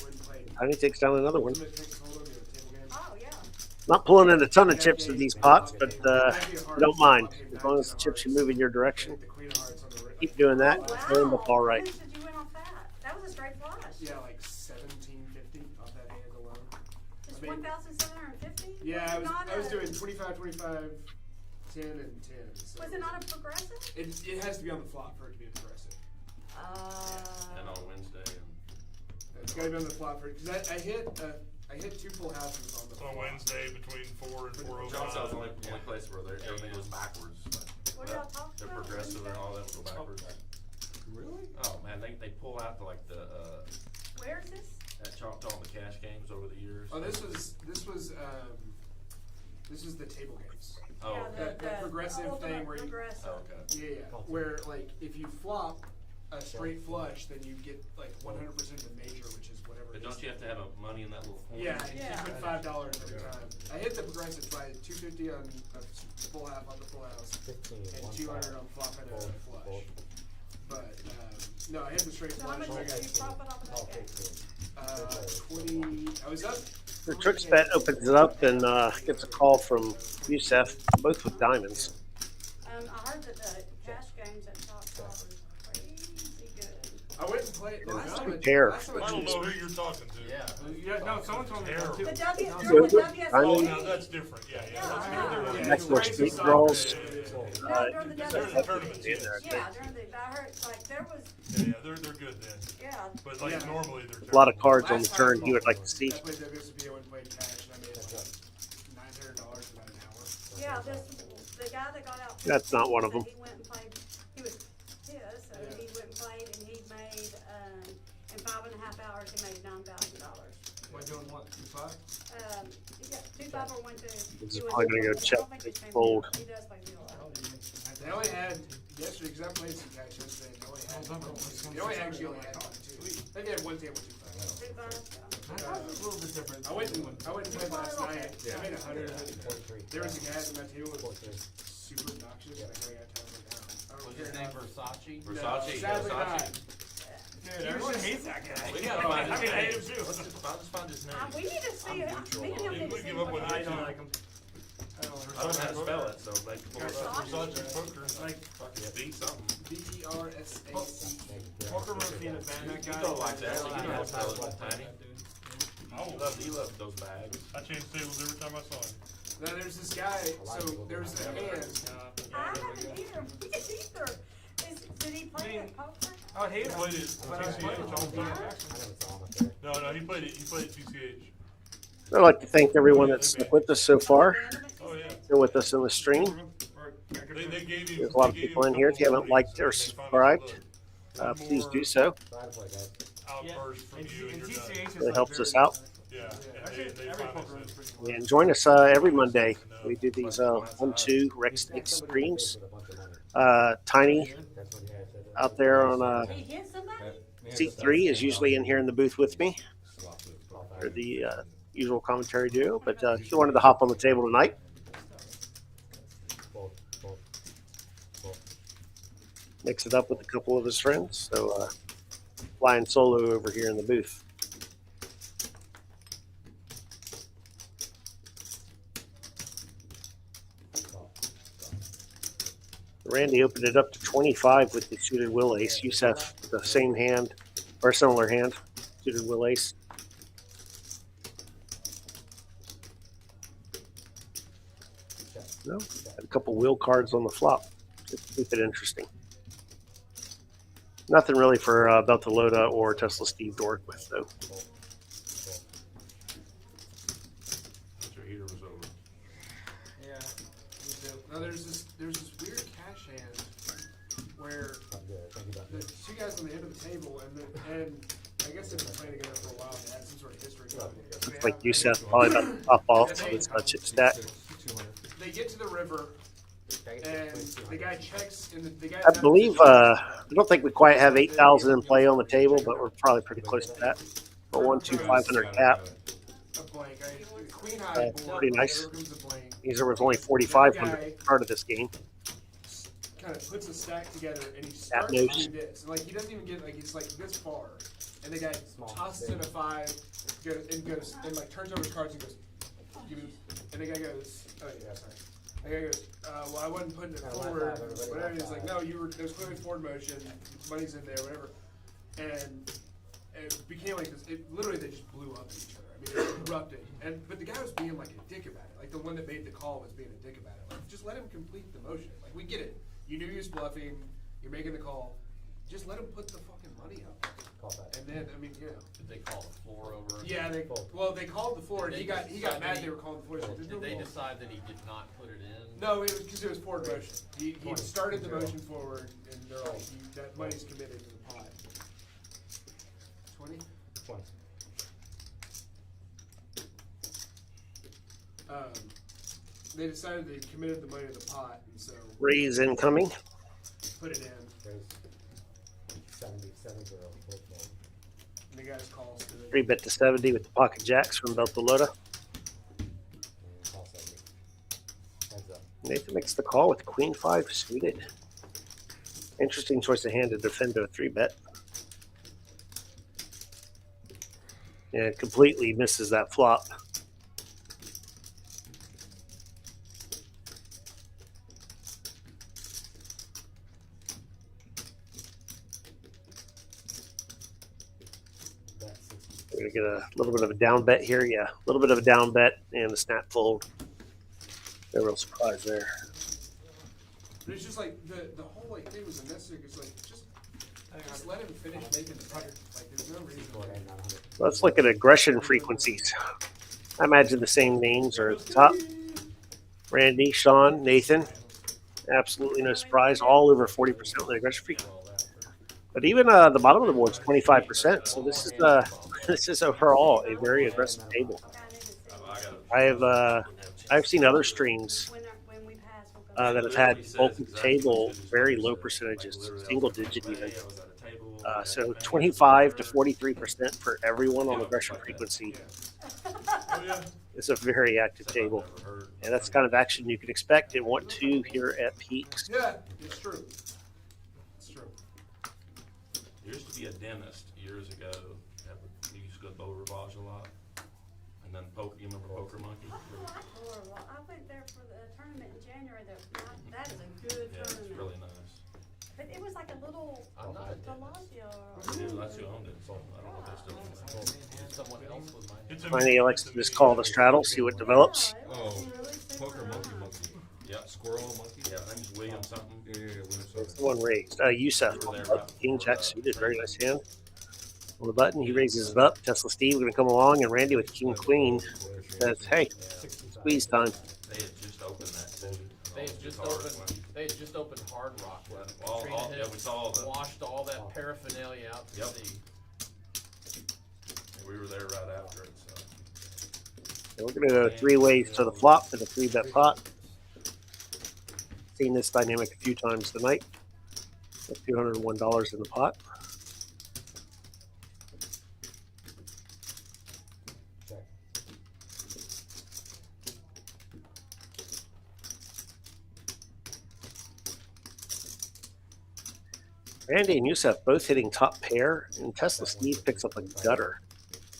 When played. Tiny takes down another one. Ultimate Texas Hold'em, you know, table game. Oh, yeah. Not pulling in a ton of chips in these pots, but you don't mind. As long as the chips you move in your direction. The Queen of Hearts on the right. Keep doing that. Oh, You'll end wow. up all right. How much did you win off that? That was a straight flush. Yeah, like 1750 off that hand alone. Just I mean- 1,750? Yeah, I was Not doing a- 25, 25, 10, and 10. So Was it not a progressive? It has to be on the flop for it to be a progressive. And on Wednesday. It's got to be on the flop for it because I hit 2 full houses on the On flop. Wednesday between 4 and John said 4:05. the only place where everything goes backwards. What did y'all talk They're about? progressive and all that would go backwards. Really? Oh, man, they pull out Where is this? that chalked on the cash games over the years. Oh, this was the table games. Oh, Yeah, okay. The progressive ultimate thing where you- progressive. Oh, okay. Yeah, yeah. Where like if you flop a straight flush, then you get like 100% of the major, which is whatever. But it don't is. you have to have money in that little coin? Yeah, Yeah. you put $5 every time. I hit the progressive by $250 on a full half on the full house, 15, and one $200 side. on flopping a Fold, flush. fold. But no, I hit the straight So how flush. much I did you got profit off of that game? 20. I was up. The Tricks Bet opens it up and gets a call from Youssef, both with diamonds. I heard that the cash games at Top Golf were crazy good. I went and played last time. Compare. Last time I I don't did know who you're talking to. Yeah. Yeah, no, someone told me that Terrible. too. The W, Good. remember the Oh, WSOP? no, that's different. Yeah, yeah. Yeah, That's I know. different. Yeah, Next it's one's crazy big stuff. draws. No, during the There's WSOP. tournaments in there. Yeah, during the, I heard, like, there was, Yeah, they're good then. yeah. But like Yeah. normally they're A lot of terrible. cards on the Last turn time you would like to see. I played WSOP, I went and played cash, and I made like $900 in about an hour. Yeah, the guy that got out. That's not one of them. He went and played, he was pissed, so he went and played, and he made, in 5.5 hours, he made $9,000. Am I doing what, 2-5? Yeah, 2-5 or 1-2. This is He was- probably gonna go I don't check, think he's big paying fold. me. He does play me a lot. They only had yesterday because I played some cash yesterday. They only had. They only actually only had 2. They had one table 2-5. 2-5, yeah. A little bit different. I went and played last night. Yeah. I made 100 of it. 43. There was a guy at my table that was 43. super obnoxious. And I really got time to down. I don't Was care his name how- Versace? Versace, sadly Versace. not. Dude, everyone hates that guy. We gotta find I his mean, I hate name. him too. Let's just find his name. We need to see, me and him Yeah, need we to see. give up what with he I don't does. like him. I don't I don't know how to spell it, so like, pull it up. Versace poker. Like, Fucking beat something. BERSAC. Poker must be in a band, that You guy. don't like that, so you know how to spell it, Tiny. Oh, He loved those bags. I changed tables every time I saw him. Now there's this guy. So there's a hand. I haven't either, me either. Did he play at poker? I would hate He him. played it But I was playing TCH all the John time. Jackson. I never saw him up there. No, he played it TCH. I'd like to thank everyone that's stuck with us so far. Oh, yeah. Still with us in the stream. They gave you. There's a lot of they gave people you in here. a If you haven't couple liked or weeks to make subscribed, final please look. do so. Try to play, guys. Outburst from you and you're done. TCH is Really like helps very- us out. Yeah, and Actually, they every finally poker room is said, pretty cool. And join us every Monday. We do these 1-2 Rec Stakes streams. Tiny That's when you guys said it. out there on He hit somebody? seat 3 is usually in here in the booth with me for the usual commentary duo. But he wanted to hop on the table tonight. Fold, fold, fold. Mix it up with a couple of his friends. So flying solo over here in the booth. Randy opened it up to 25 with the suited will ace. Youssef, the same hand or similar hand, suited will ace. No, had a couple wheel cards on the flop. Just to keep it interesting. Nothing really for Beltalowda or Tesla Steve to work with, though. But your heater was over. Yeah. Me too. Now there's this weird cash hand where I'm good. Thank you, Doctor. the two guys on the end of the table and I guess they've been playing together for a while. They had some sort of history going. So they Looks like have- Youssef probably about to pop off so it's chip stack. 200. They get to the river and the guy checks in the guy. I believe, I don't think we quite have 8,000 in play on the table, but we're probably pretty close to that. For 1-2-500 cap. A blank. Queen high board. pretty nice. There comes a blank. User was only 4,500 part of this game. Kind of puts a stack together and he starts to knows. do this. And like he doesn't even get like he's like this far, and the guy Small tosses in a 5, goes and like turns over his cards and goes, "Give me," and the guy goes, "Oh yeah, sorry." The guy goes, "Well, I wasn't putting it Kinda left forward." five, everybody Whatever. left He's like, five. "No, you were. There's clearly forward motion. Money's in there, whatever." And it became like this. It literally they just blew up at each other. I mean, it erupted. But the guy was being like a dick about it. Like the one that made the call was being a dick about it. Like just let him complete the motion. Like we get it. You knew he was bluffing. You're making the call. Just let him put the fucking money up. Call back. And then I mean, you know. Did they call the floor over? Yeah, they they called the floor and he got mad they were calling the floor. He's like, "There's no Did they rule." decide that he did not put it in? No, it was because it was forward motion. He 20, started the 0. motion forward and they're like, that money's committed to the pot. 20? 20. They decided they committed the money to the pot, and so Raise incoming. put it in. Raise. 7. 7-0, full fold. And the guys calls to the 3-bet to 70 with the pocket jacks from Beltalota. And call 70. Heads up. Nathan makes the call with Queen 5 suited. Interesting choice of hand to defend to a 3-bet. And completely misses that flop. Bet 60. We're gonna get a little bit of a down bet here. Yeah, a little bit of a down bet and a snap fold. No real surprise there. But it's just like the whole like thing was unnecessary. It's like just let him finish making the putter. Like there's no reason. Score at 900. Let's look at aggression frequencies. I imagine the same names are at the top. Randy, Sean, Nathan. Absolutely no surprise. All over 40% on the aggression frequency. But even the bottom of the board is 25%. So this is overall a very aggressive table. I've seen other streams When we pass, we'll go. that have had open table very low percentages, single digit even. So 25 to 43% for everyone on aggression frequency. Oh, yeah. It's a very active table. And that's the kind of action you can expect in 1-2 here at Peaks. Yeah, it's true. It's true. There used to be a dentist years ago that we used to go bow rivage a lot. And then poker, you remember Poker Monkey? Horrible. I went there for the tournament in January. That is a good Yeah, it's tournament. really nice. But it was like a little I'm not a Bellagio. That's who owned it, so I don't know if they still own it. Someone else was mine. It's a- Finally, Alex just call the straddle, see what develops. Oh, poker monkey monkey. Yeah, Squirrel monkey. yeah, I think it's William something. Yeah. That's the one raised. Yusef, King Jack suited, very nice hand. On the button, he raises it up. Tesla Steve going to come along, and Randy with King Queen says, "Hey, squeeze time." They had just opened that too. They had just opened Hard Rock. where Katrina Yeah, had we saw all the, washed all that paraphernalia out to Yep. sea. we were there right after it, so. And we're going to go 3 ways to the flop for the 3-bet pot. Seen this dynamic a few times tonight. With $201 in the pot. Check. Randy and Yusef both hitting top pair, and Tesla Steve picks up a gutter,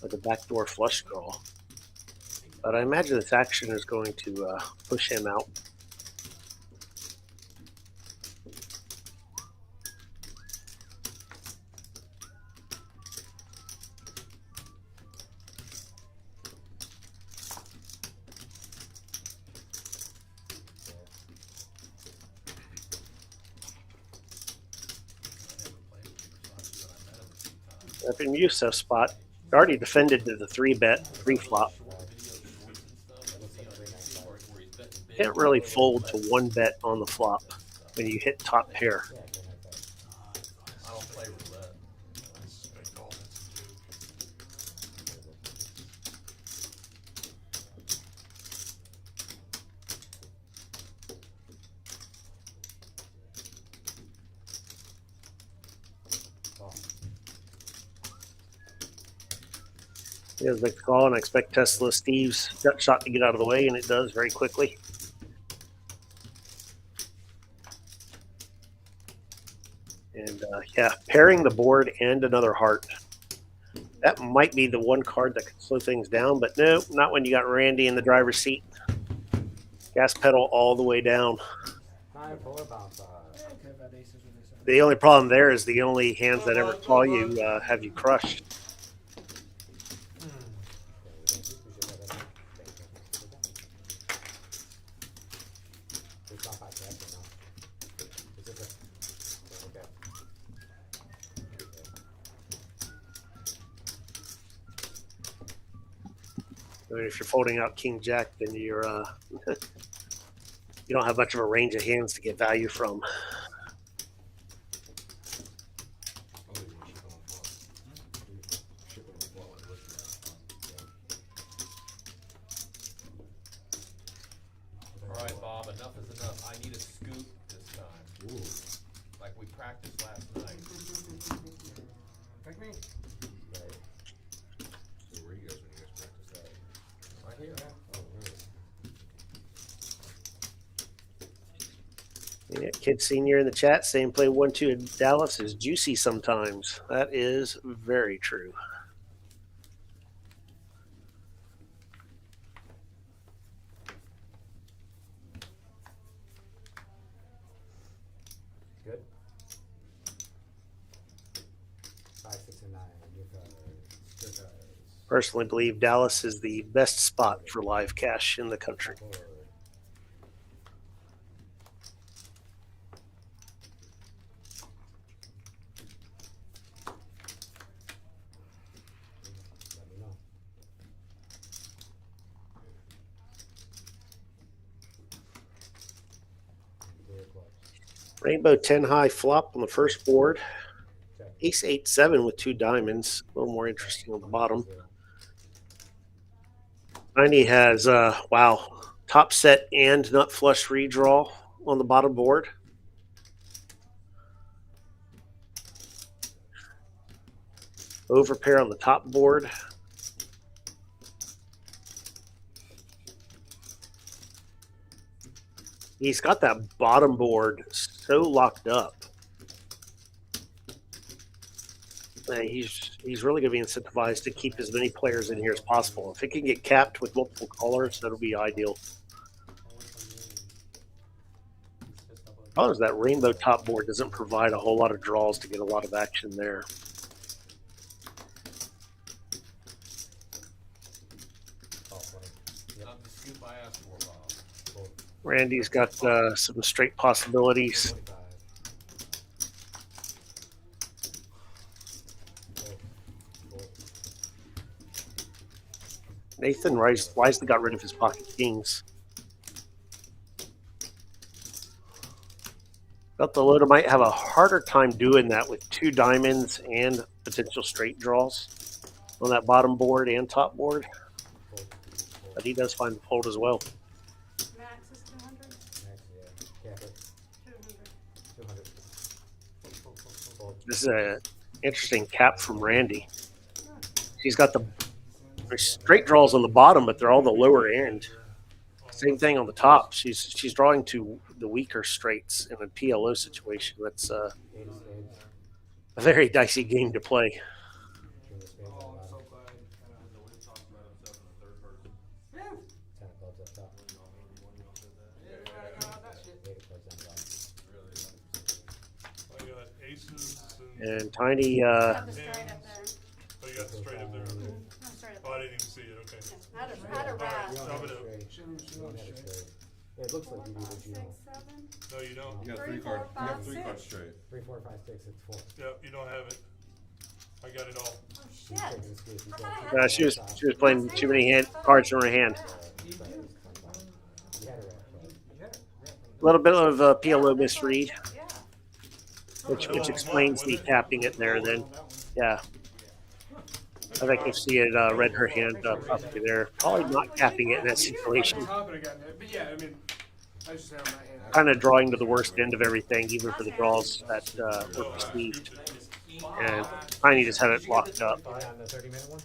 like a backdoor flush draw. But I imagine this action is going to push him out. Up in Yusef's spot, he already defended to the 3-bet pre-flop. Can't really fold to 1-bet on the flop when you hit top pair. Yeah, 10-95. I don't play roulette. I suspect all that's a joke. Call. He does make the call, and I expect Tesla Steve's gut shot to get out of the way, and it does very quickly. And yeah, pairing the board and another heart. That might be the one card that could slow things down, but no, not when you got Randy in the driver's seat. Gas pedal all the way down. Time for bounce. The only problem there is the only hands that ever call you have you crushed. I mean, if you're folding out King Jack, then you're you don't have much of a range of hands to get value from. All right, Bob, enough is enough. I need a scoop this time. Like we practiced last night. Yeah, Kid Senior in the chat saying play 1-2 in Dallas is juicy sometimes. That is very true. Good. 5, 6, and 9. Your cards. Your cards. Personally believe Dallas is the best spot for live cash in the country. Board. Let me know. Clear clubs. Rainbow 10 high flop on the first board. Check. Ace 8-7 with 2 diamonds. A little more interesting on the bottom. 90 has, wow, top set and nut flush redraw on the bottom board. Overpair on the top board. He's got that bottom board so locked up. He's really going to be incentivized to keep as many players in here as possible. If it can get capped with multiple callers, that'll be ideal. Problem is that rainbow top board doesn't provide a whole lot of draws to get a lot of action there. Randy's got some straight possibilities. 25. Nathan wisely got rid of his pocket kings. Felt the Loda might have a harder time doing that with 2 diamonds and potential straight draws on that bottom board and top board. But he does find the fold as well. Max is 200. Max, yeah. Cap it. 200. 200. Fold. This is an interesting cap from Randy. He's got the straight draws on the bottom, but they're all the lower end. Same thing on the top. She's drawing to the weaker straights in a PLO situation. That's a 8 of spades. very dicey game to play. King of spades on the bottom. 10 of clubs up top. 8 of clubs on the bottom. I got aces And Tiny, Got the straight up there. oh, you got the straight up there. Okay. No, straight up Oh, I there. didn't even see it. Okay. Yeah, had a All right, rat. You don't shove have it a up. straight. You don't have a straight. Yeah, it looks like you do, but you 6, don't. 7. No, you don't. You got 3, 3 cards. 4, You got 5, 3 6. cards straight. 3, 4, 5, 6, it's 4. Yep, you don't have it. I got it all. Oh, shit. Taking this case, you I got thought I two had she was cards she was playing too many cards in her hand. You had a rat, A little bit of a PLO misread, Yeah. which explains the tapping it there. Then, yeah, I think if she had read her hand properly there, probably not capping it in that situation. Top and I got it. But yeah, I mean, I just had on my hand. Kind of drawing to the worst end of everything, even for the draws that were perceived. And Tiny just had it locked up. Buy on the 30-minute one?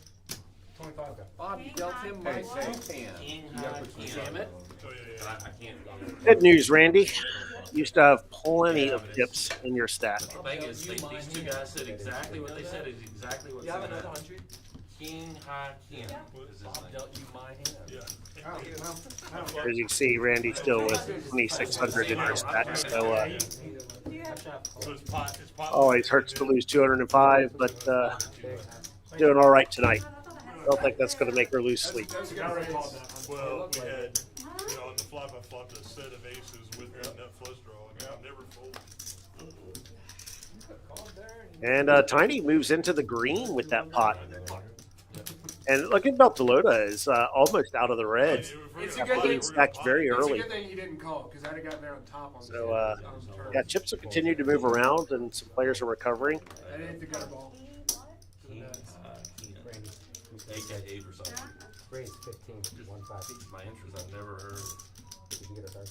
25. Okay. Bob, you dealt him my soup can. Damn it. Oh, yeah, I can't. Good news, Randy. Used to have plenty of tips in your stack. The thing is, these 2 guys said exactly what they said is exactly what's in that. King High King is his Bob name. dealt you my hand. yeah. As you can see, Randy's still with 2,600 in her stack. So Do you have So it's pot. It's pot. always hurts to lose 205, but doing all right tonight. I don't think that's going to make her lose sleep. That's a good I already phrase. called that one. Well, we had, you know, on the flop, I flopped a set of aces with that nut flush draw. Like, I've never folded. And Tiny moves into the green with that pot. And looking at Beltalota is almost out of the red. It's a good Getting thing. stacked very It's a early. good thing he didn't call because I'd have gotten there on top on the So, on the turn. Yeah, chips will continue to move around, and some players are recovering. I didn't hit the gutter ball. King King. Randy. AKA for something. Raise 15, 1, 5. My interest I've never heard. Did you get a card?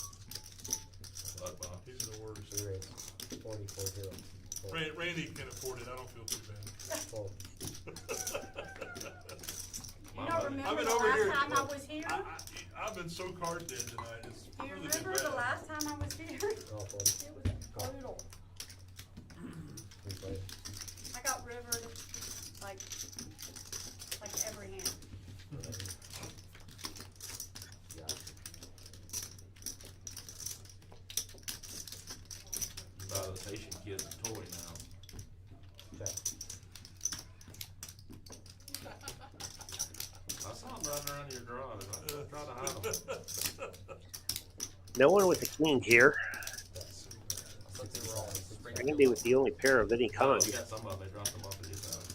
But, Bob. These are the worst. 3 raise. 40, 40. Fold. Randy can afford it. I don't feel too bad. Fold. You don't remember I've been the over last here. time I was here? I've I've been so card dead tonight. It's Do you really been remember the bad. last time I was here? Oh, boy. It was brutal. Replay. I got rivered like every hand. Yeah. You buy the patient kids a toy now. Check. I saw them running around your drawers. I tried to hide them. No one with a king here. But they were all in spring. Randy with the only pair of any Oh, kind. you got some of them. They dropped them off at his house.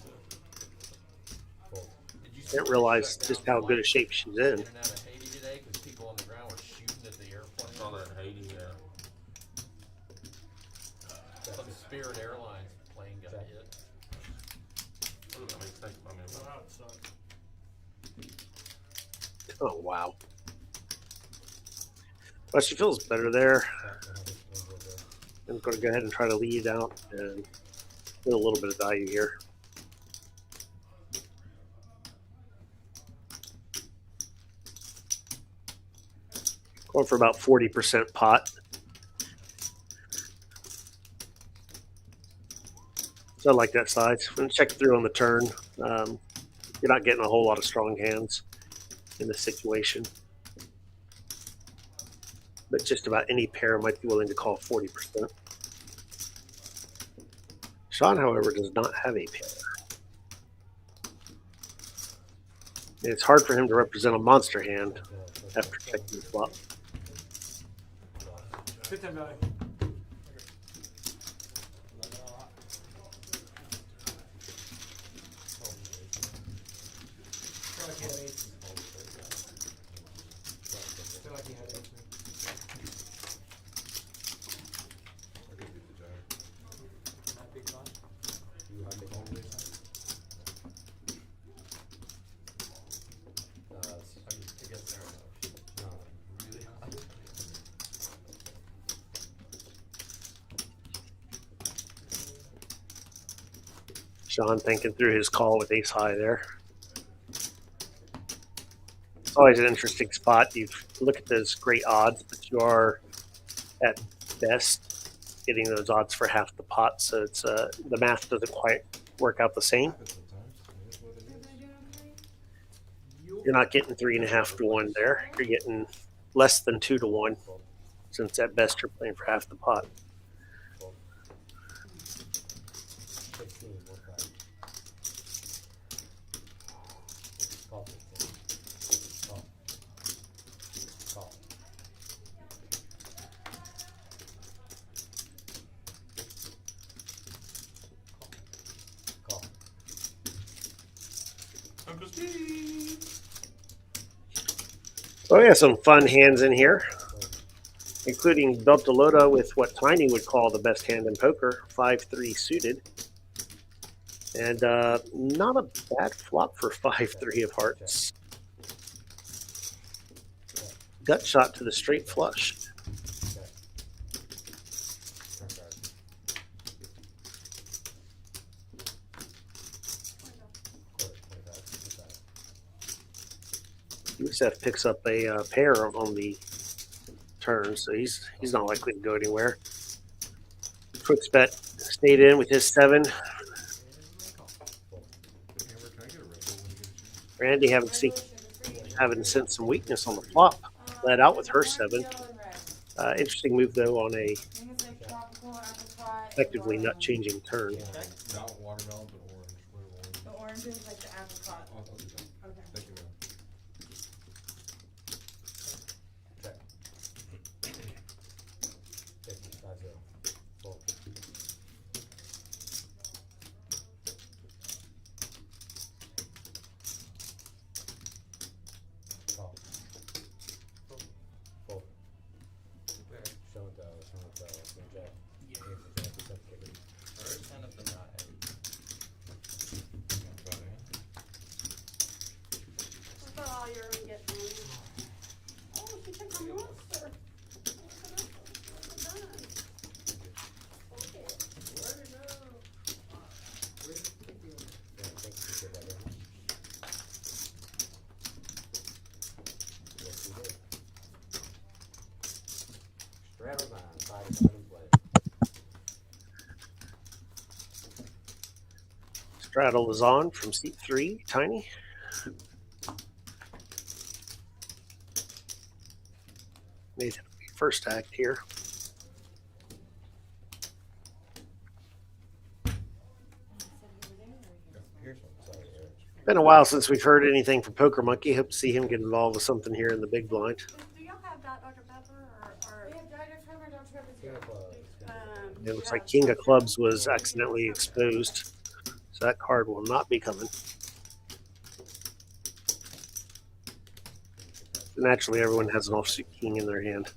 Fold. Did you see Didn't they realize shut just down how the good a lights shape she's in in. and out of Haiti today? Cause people on the ground were shooting at the airplane. I saw that in Haiti, Some Spirit Airlines plane got Check. hit. I mean, think, I mean, Wow, it sucked. Oh, wow. Well, she feels better there. I'm going to go ahead and try to lead out and get a little bit of value here. Going for about 40% pot. So I like that size. I'm going to check through on the turn. You're not getting a whole lot of strong hands in this situation. But just about any pair might be willing to call 40%. Sean, however, does not have a pair. It's hard for him to represent a monster hand after checking the flop. 15 value. Feel like he had aces. Feel like he had aces. I could beat the jack. Not big fun. You have the home base? I guess they're No. really high. Sean thinking through his call with ace high there. It's always an interesting spot. You look at those great odds, but you are at best getting those odds for half the pot. So it's the math doesn't quite work out the same. Happens sometimes. It is what it is. You're not getting 3.5 to 1 there. You're getting less than 2 to 1, since at best you're playing for half the pot. 16, 1 5. Call 16. Call. Call. Call. Uncle Steve. So we have some fun hands in here, including Beltalota with what Tiny would call the best hand in poker, 5-3 suited. And not a bad flop for 5-3 of hearts. Gut shot to the straight flush. Check. Turn card. Quarter, 25, 25. Youssef picks up a pair on the turn, so he's not likely to go anywhere. Quick bet stayed in with his 7. Amber, can I get a Red Bull when you get a chance? Randy having sensed some weakness on the flop, led out with her 7. Interesting move though on a effectively nut changing turn. Not watermelon, but orange. What The orange is like the apricot. I'll do that. Okay. Thank you, ma'am. Check. 50, 5-0. Fold. Call. Fold. Show and tell, King Jack. King Jack, percent kicker. Alright, kind of the not eight. Not bad, eh? That's about all you're gonna get from me. Oh, she took my monster. Yeah, thank you for that very much. Yes, you did. Straddle is on from seat 3, Tiny. Nathan, first act here. Been a while since we've heard anything from Poker Monkey. Hope to see him get involved with something here in the big blind. Do y'all have Dr. Pepper or? We have Dr. Pepper, Dr. Pepper's here. It looks like King of Clubs was accidentally exposed, so that card will not be coming. Naturally, everyone has an offsuit king in their hand.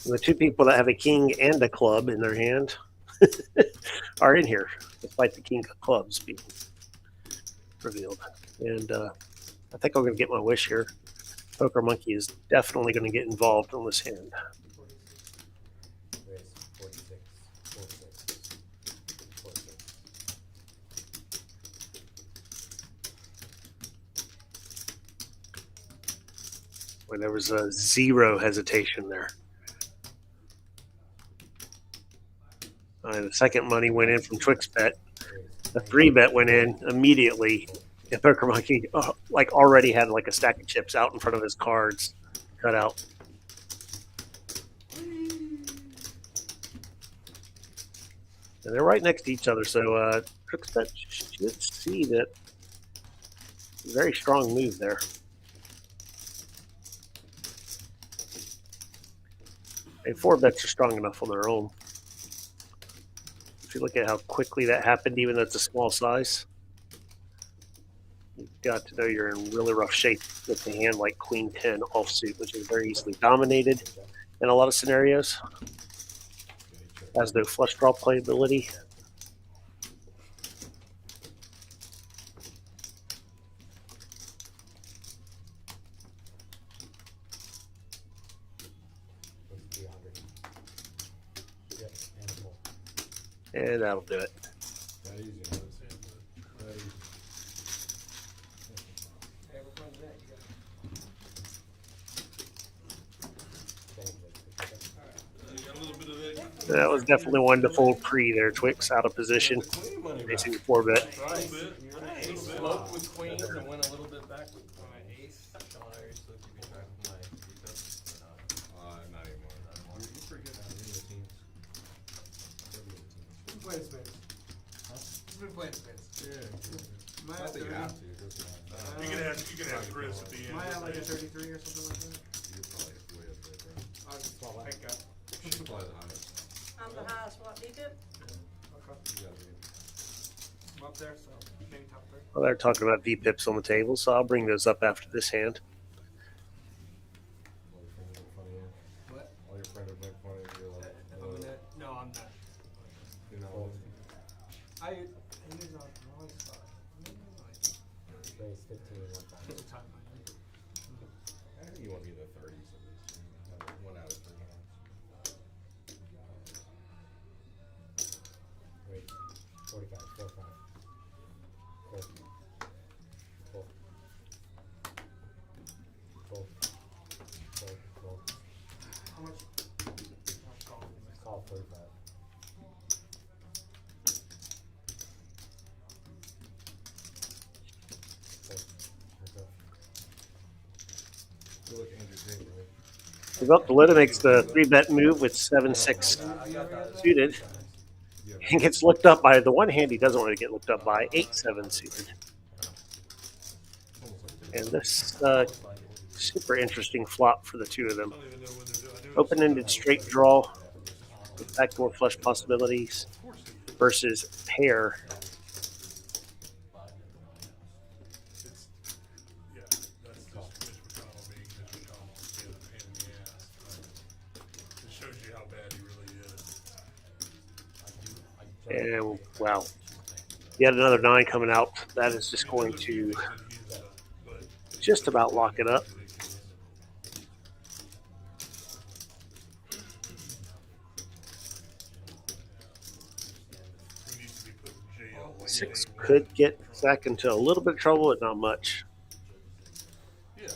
And the two people that have a king and a club in their hand are in here, despite the king of clubs being revealed. And I think I'm going to get my wish here. Poker Monkey is definitely going to get involved on this hand. Where there was a zero hesitation there. The second money went in from Twix Bet. The 3-bet went in immediately. And Poker Monkey like already had like a stack of chips out in front of his cards cut out. And they're right next to each other, so Twix Bet should see that. Very strong move there. And 4-bets are strong enough on their own. If you look at how quickly that happened, even though it's a small size, you've got to know you're in really rough shape with a hand like Queen 10 offsuit, which is very easily dominated in a lot of scenarios. Has no flush draw playability. And that'll do it. That was definitely one to fold pre there, Twix, out of position. Facing the 4-bet. Sloped with queens and went a little bit back with my ace. Sean, are you still keeping track of my pickups or not? Not anymore. You're pretty good at it. Been playing spades. He's been playing spades. Yeah. Might I have think you 30. have to. It doesn't matter. You can have Chris at the end. Might have like a 33 or something like that. You're probably way up there, bro. I'll just pick up. She's probably the highest. I'm the highest, what, VPIP? Okay. You gotta be. I'm up there, so maybe top 3. Well, they're talking about V-pips on the table, so I'll bring those up after this hand. What? All your friends are making fun of you. If I'm in it? No, I'm not. You know, I use a wrong spot. Raise 15 one time. There's a time line. I think you want to be in the 30s at least. Have 1 out of 3 hands. Wait, 45, 45. 4. 4. 4. 4. How much? I'll call it. Call 45. Good look, Andrew Tate, right? Move up, the Lita makes the 3-bet move with 7-6 suited. And gets looked up by the one hand he doesn't want to get looked up by, 8-7 suited. And this super interesting flop for the two of them. Open-ended straight draw with backdoor flush possibilities versus pair. Yeah, that's just Mitch McConnell being Mitch McConnell, being a pain in the ass. But it shows you how bad he really is. And wow, yet another 9 coming out. That is just going to just about lock it up. He needs to be put in jail. 6 could get Zach into a little bit of trouble, but not much. Yeah.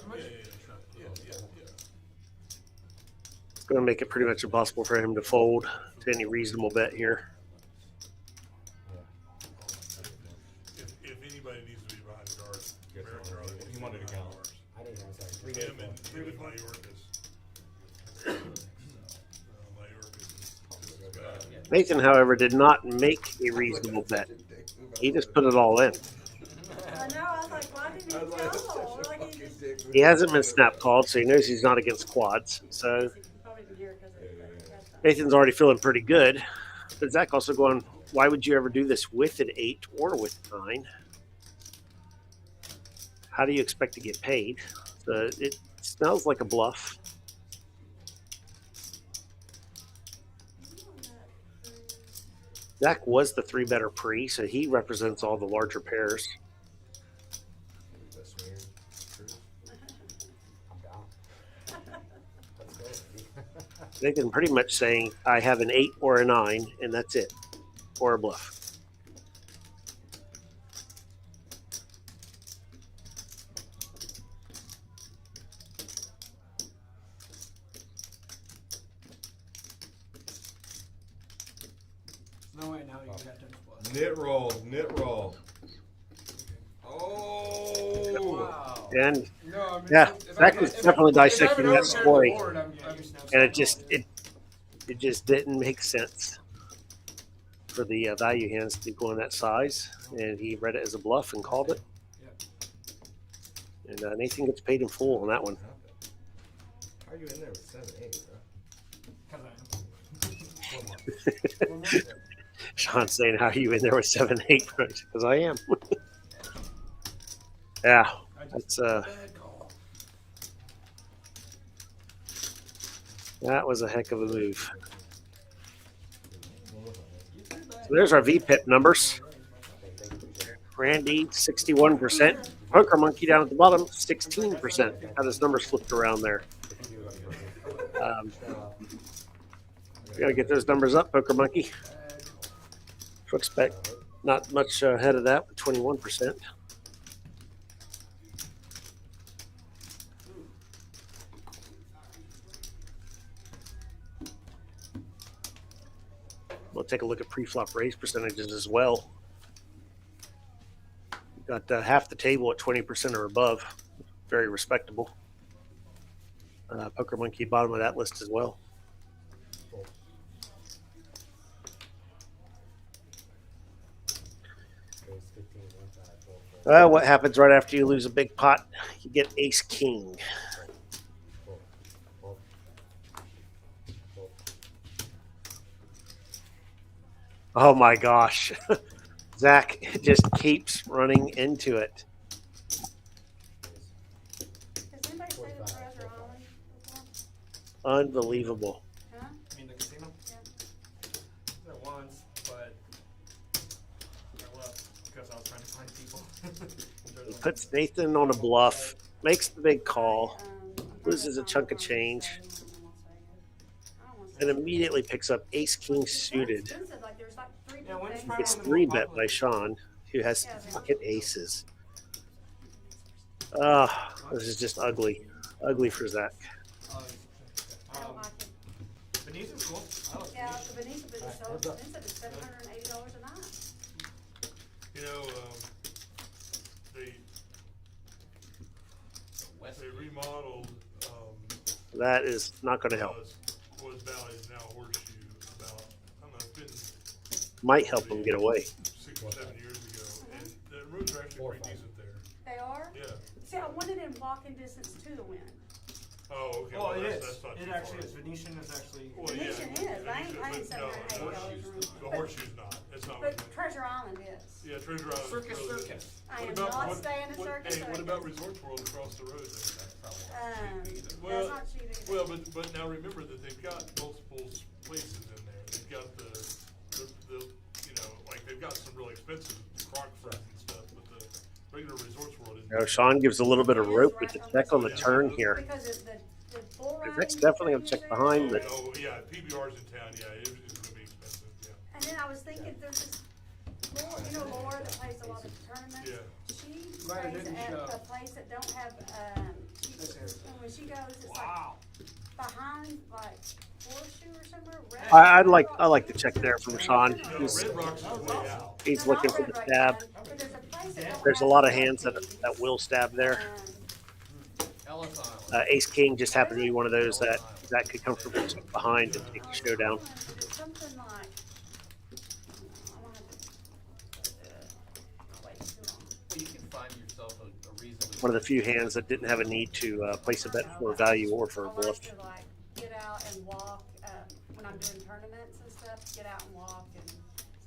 make it pretty much impossible for him to fold to any reasonable bet here. If anybody needs to be behind the guard, Yes, Merrick sir. Garland needs You to wanted be to behind count. the guards. I didn't know, sorry. Him and Mayorkas. Mayorkas is bad. Nathan, however, did not make a reasonable bet. He just put it all in. I know, I was like, why didn't he tell? Like, he just He hasn't been snap called, so he knows he's not against quads. So probably didn't hear it 'cause of the- Nathan's already feeling pretty good. But Zach also going, why would you ever do this with an 8 or with 9? How do you expect to get paid? So it smells like a bluff. Zach was the 3-better pre, so he represents all the larger pairs. That's weird. True. I'm down. Let's go. Nathan pretty much saying, I have an 8 or a 9, and that's it. Or a bluff. No way now you got 10 plus. Knit roll, knit roll. Oh! Wow. And No, I mean, yeah, if Zach I- was if I- definitely if I dissecting haven't that overcome the story. board, I'm And it just didn't make sense for the value hands to go in that size. And he read it as a bluff and called it. And Nathan gets paid in full on that one. How are you in there with 7, 8, bro? Sean's saying, how are you in there with 7, 8? Because I am. Yeah, that's that was a heck of a move. So there's our VPIP numbers. Randy, 61%. Poker Monkey down at the bottom, 16%. How his numbers flipped around there. We gotta get those numbers up, Poker Monkey. Looks back, not much ahead of that with 21%. We'll take a look at pre-flop raise percentages as well. Got half the table at 20% or above. Very respectable. Poker Monkey bottom of that list as well. What happens right after you lose a big pot? You get ace king. Oh my gosh. Zach just keeps running into it. Has anybody played at Treasure Island before? Unbelievable. Huh? I mean, the casino? Yeah. There once, but I left because I was trying to find people. He puts Nathan on a bluff, makes the big call, loses a chunk of change, and immediately picks up ace king suited. Yeah, when's Gets probably 3-bet by Sean, who has fucking aces. This is just ugly. Ugly for Zach. I don't like it. Venetian's cool. I like Yeah, Venetian. the Venetian, but it's so expensive, it's $780 a night. You know, they remodeled, That is not going to help. was Valley is now Horseshoe about, I don't know, it's been Might help him get away. 6 or 7 years ago, and the rooms are actually pretty decent there. They are? Yeah. See, I wanted in walking distance to the win. Oh, okay. Well, it that's, is. That's not It too actually far. is. Venetian is actually. Well, yeah. Venetian is. I ain't Venetian, $780 but no, a room. the Horseshoe's not. It's not. But Treasure Island is. Yeah, Treasure Island. Circus, really is. circus. I am What about- not what- staying in what- Circus. Hey, what about Resorts World across the road there? That's not cheap either. Well, but now remember that they've got multiple places in there. They've got the you know, like they've got some really expensive crock fries and stuff, but the regular Resorts World is. Now Sean gives a little bit of rope with the check on the turn here. Because the bull riding. Zach's definitely going to check behind, but Oh, yeah, PBR's in town, yeah, it's gonna be expensive, yeah. And then I was thinking, there's this Laura, you know Laura that plays a lot of tournaments? Yeah. She Glad it plays didn't at show. a place that don't have, That's it. and when she goes, it's like Wow. behind like Horseshoe or somewhere. Red I'd Red like Rock. to check there from Sean. No, He's, Red Rocks is way out. he's Not looking for Red the Rock stab. behind, but there's a place that don't There's a have lot of the hands that Larkin. will stab there. Ellis Island. Ace King just happened to be one of those that could comfortably sit behind and take the show down. It's something like, I wanna wait too long. Well, you can find yourself a reasonably. One of the few hands that didn't have a need to place a bet for value or for a I bluff. like to like get out and walk, when I'm doing tournaments and stuff, get out and walk and, so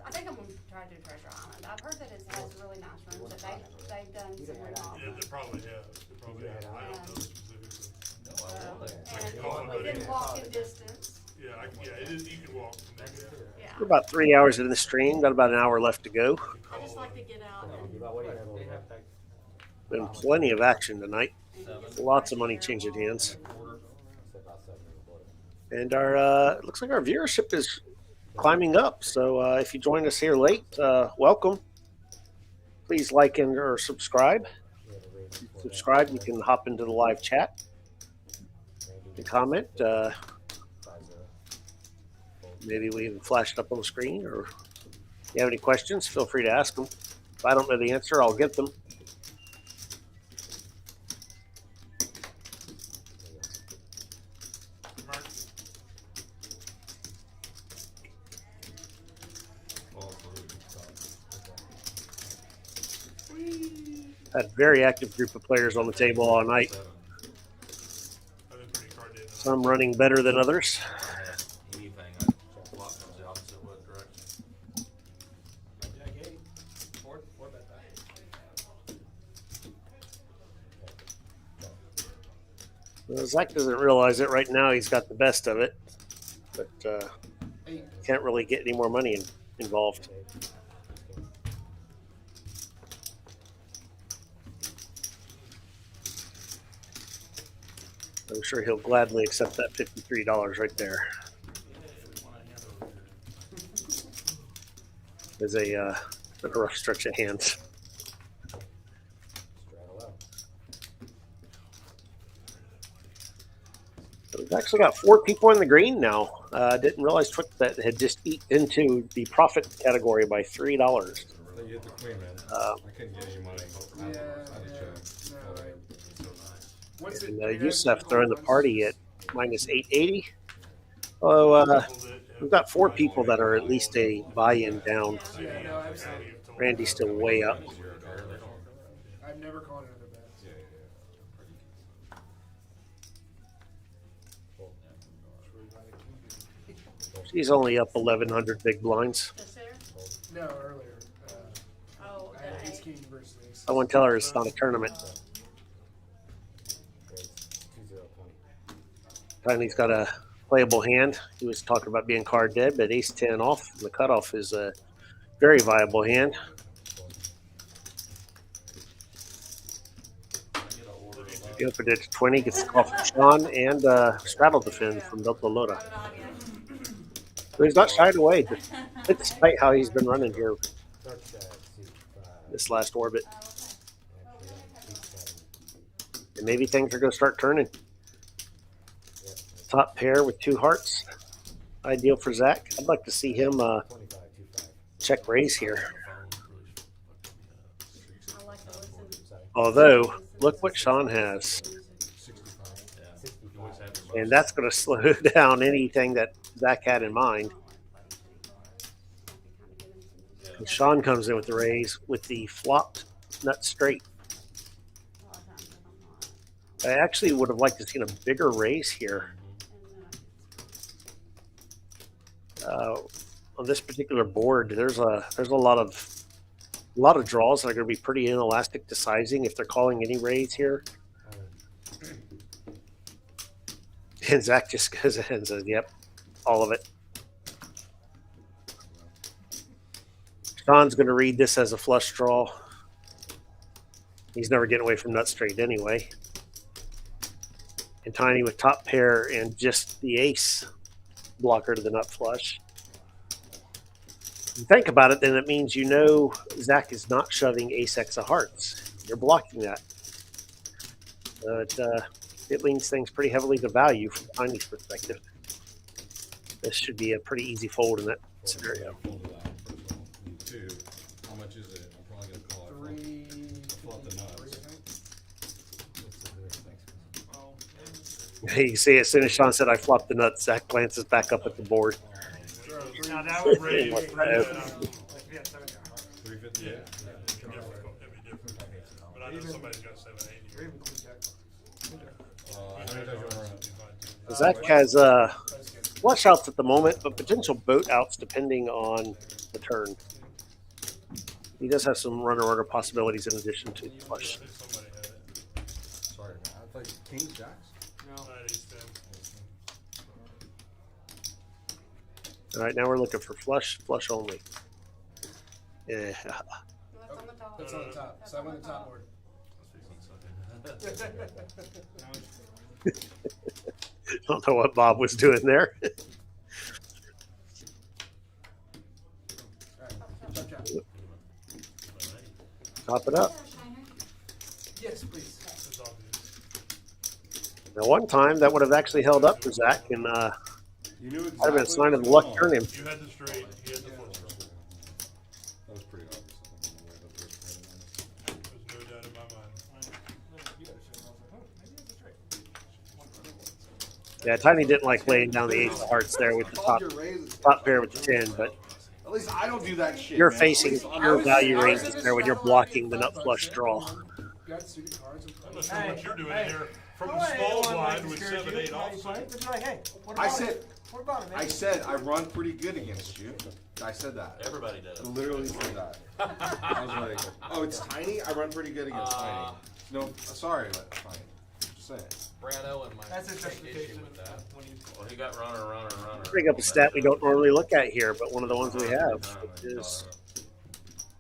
I think I'm gonna try to do Treasure Island. I've heard that it has really nice rooms, that they've done some Yeah, remodeling. they probably have. They probably have. I don't know specifically. No, I will. And within walking distance, Yeah, it is, you can walk from there, yeah. yeah. We're about 3 hours into the stream. Got about an hour left to go. I just like to get out and. Been plenty of action tonight. Lots of money changing hands. And our looks like our viewership is climbing up. So if you joined us here late, welcome. Please like and or subscribe. Subscribe. You can hop into the live chat and comment. Maybe we even flashed up on the screen, or if you have any questions, feel free to ask them. If I don't know the answer, I'll get them. Had a very active group of players on the table all night. I've been pretty hard to. Some running better than others. Anything, I block comes the opposite what direction. Yeah, Gabe. Four bet that. Well, Zach doesn't realize it right now. He's got the best of it, but can't really get any more money involved. I'm sure he'll gladly accept that $53 right there. There's a rough stretch of hands. So we've actually got 4 people in the green now. Didn't realize that had just eaten into the profit category by $3. You hit the queen, man. I couldn't get any money. I had to check. No, right. What's it? And Youssef throwing the party at minus 880. Oh, we've got 4 people that are at least a buy-in down. Yeah, no, absolutely. Randy's still way up. I've never called another bet. She's only up 1,100 big blinds. Just there? No, earlier. Oh, I had the ace eight. king versus ace. I want to tell her it's not a tournament. Tiny's got a playable hand. He was talking about being card dead, but ace 10 off. The cutoff is a very viable hand. He opened it to 20, gets the call from Sean, and straddle defend from Delta Lota. So he's not shied away, despite how he's been running here this last orbit. And maybe things are going to start turning. Top pair with 2 hearts. Ideal for Zach. I'd like to see him check raise here. I like to listen. Although, look what Sean has. And that's going to slow down anything that Zach had in mind. And Sean comes in with the raise with the flopped nut straight. I actually would have liked to seen a bigger raise here. On this particular board, there's a lot of draws that are going to be pretty inelastic to sizing if they're calling any raise here. And Zach just goes ahead and says, "Yep, all of it." Sean's going to read this as a flush draw. He's never getting away from nut straight anyway. And Tiny with top pair and just the ace blocker to the nut flush. If you think about it, then it means you know Zach is not shoving ace X of hearts. You're blocking that. But it leans things pretty heavily to value from Tiny's perspective. This should be a pretty easy fold in that scenario. Fold it out, first of all. And two, how much is it? I'm probably gonna call it. Flop the nuts. You can see as soon as Sean said I flopped the nuts, Zach glances back up at the board. Now that was ready. What the heck? 350. Yeah. It'd be different. But I know somebody's got 780. How many times you wanna run it? Zach has flush outs at the moment, but potential boat outs depending on the turn. He does have some runner possibilities in addition to flush. Somebody had it. Sorry, man. I thought Kings, Jacks. No. 9, 8, 10. All right, now we're looking for flush only. Yeah. That's on the top. That's on the top. So I went the top board. Don't know what Bob was doing there. Chop, chop. Top it up. Yes, please. It's obvious. Now, one time that would have actually held up for Zach, and You knew I'd have been a exactly sign what of the was luck going turn on. him. You had the straight, he had the flush. That was pretty obvious. There's no doubt in my mind. Yeah, Tiny didn't like laying down the ace of hearts there with the top pair with the 10, but At least I don't do that shit. you're man. facing At least your I'm- value ranges there when you're blocking the nut flush draw. Got suited cards and I'm not play. sure what you're doing hey. here from Oh, the hey, small anyone like blind to with discourage 7, you? 8 How you offsuit. play? Just like, hey, what I about said, it? What about it, man? I said I run pretty good against you. I said that. Everybody does. I literally said that. I was like, oh, it's Tiny? I run pretty good against Tiny. No, sorry, but fine. Just saying. Brad Owen might That's a take issue justification with that. when you. Well, he got runner. Bring up a stat we don't normally look at here, but one of the ones we have, which is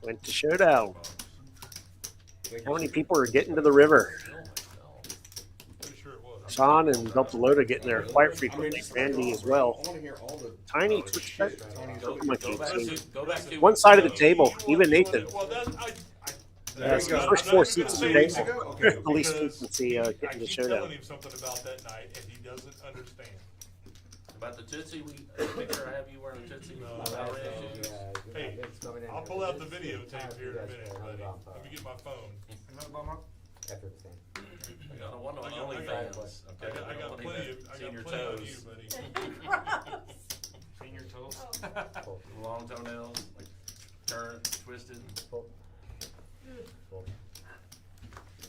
went to showdown. How many people are getting to the river? Pretty sure it was. Sean and Delta getting there quite frequently. Randy as well. I want to hear all the Tiny switch that. Go, Come on, go back kids. to, go back to. One side of the table, even Nathan. Well, that's, There That's you the go. first 4 seats of the Weeks table. ago? Okay. The least Because frequency I getting the keep showdown. telling him something about that night, and he doesn't understand. About the Tootsie, make sure I have you wearing a Tootsie. Hey, I'll pull out the videotape here in a minute, buddy. Let me get my phone. Another bomb up? After the same. I got one on I got OnlyFans. I got plenty of, I Seen got your plenty on toes. you, buddy. Senior toes. Long toenails, like turned, twisted.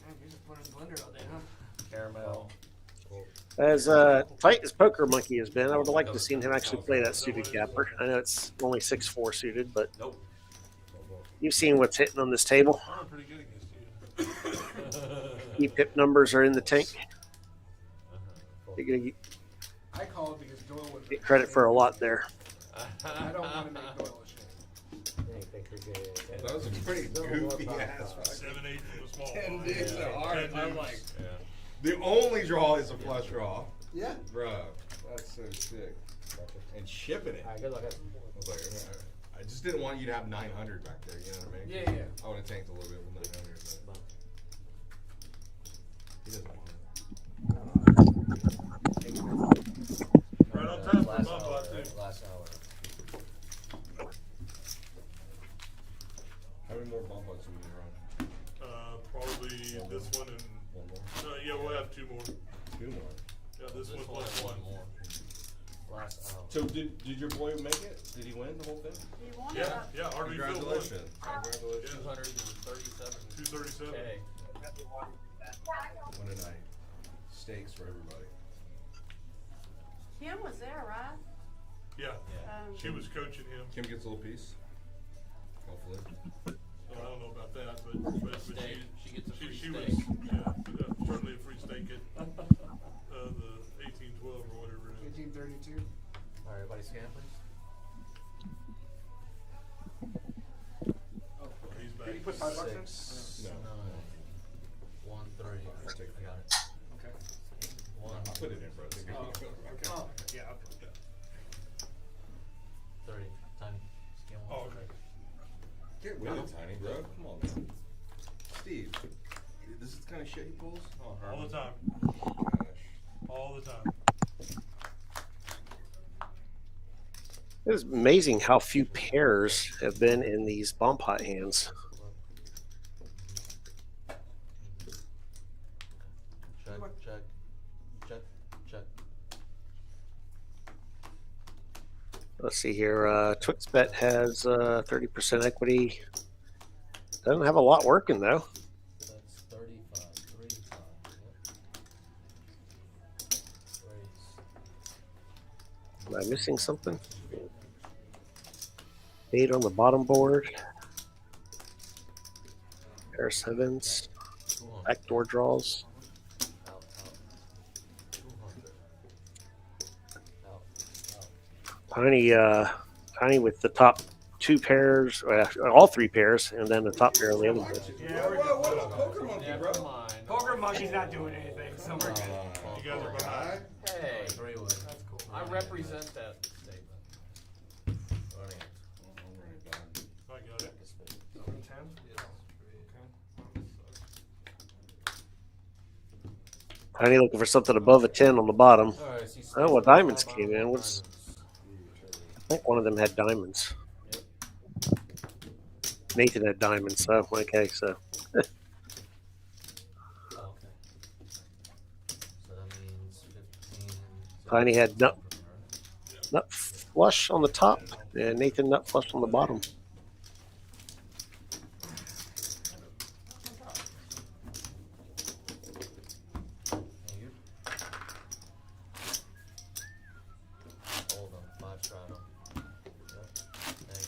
Man, you're just putting a blender out there, huh? Caramel. As tight as Poker Monkey has been, I would have liked to seen him actually play that suited capper. I know it's only 6-4 suited, but Nope. you've seen what's hitting on this table. I'm pretty good against you. E-pip numbers are in the tank. You're gonna I called because Doyle would. get credit for a lot there. I don't want to make Doyle ashamed. That was a pretty goofy ass. 7, 8 from the small 10 blind. deuce of hearts. Yeah. I'm like, Yeah. the only draw is a flush draw. Yeah. Bruh, that's so sick. And shipping it. Alright, good luck. I was like, I just didn't want you to have 900 back there, you know what I mean? Yeah, yeah. I would have tanked a little bit with 900, but he doesn't want it. Right on time for a bump out too. Last hour. How many more bump outs do we run? Probably this one and, One more? yeah, we'll have 2 more. 2 more. Yeah, this one This plus one one. more. Last hour. So did your boy make it? Did he win the whole thing? You want Yeah, it? yeah, RV Field won. Congratulations. Congratulations. 237. 237. K. What a night. Steaks for everybody. Kim was there, right? Yeah, she was coaching him. Kim gets a little piece. Hopefully. So I don't know about that, but Steak. She gets a free she steak. was, yeah, certainly a free steak at, the 1812 or whatever it is. 1832. Alright, everybody scan, please. He's back. Did you put $5 in? 6, No. 9, 1, 3. I'll take I got it. Okay. 1, I'll put it in, bro. Take it. Okay. Oh, yeah, I'll put that. 3. Tiny. Scan one. Oh, okay. Get with it, Tiny, bro. Come on, man. Steve, this is the kind of shit he pulls? Oh, All the time. God. It's amazing how few pairs have been in these bomb pot hands. Check, check, check, check. Let's see here. TwixBet has 30% equity. Doesn't have a lot working though. That's 35, 35. Yep. Am I missing something? 8 on the bottom board. Pair of sevens. Backdoor draws. Out, out. 200. Out, out. Tiny with the top 2 pairs, all 3 pairs, and then the top pair of the other board. Yeah, we're good. Poker monkey, Never bro. mind. Poker monkey's not doing anything, so we're good. You guys are behind. Hey, That's cool. I represent that statement. Running it. I got it. 10? Tiny looking for something above a 10 on the bottom. Alright, so you Oh, well, space diamonds five came on in. diamonds. I think one of them had diamonds. Yep. Nathan had diamonds, so okay, so Oh, okay. So that means 15. Tiny had nut flush on the top, and Nathan nut flush on the bottom. And you? Hold on, 5 straddle. Yep. Thank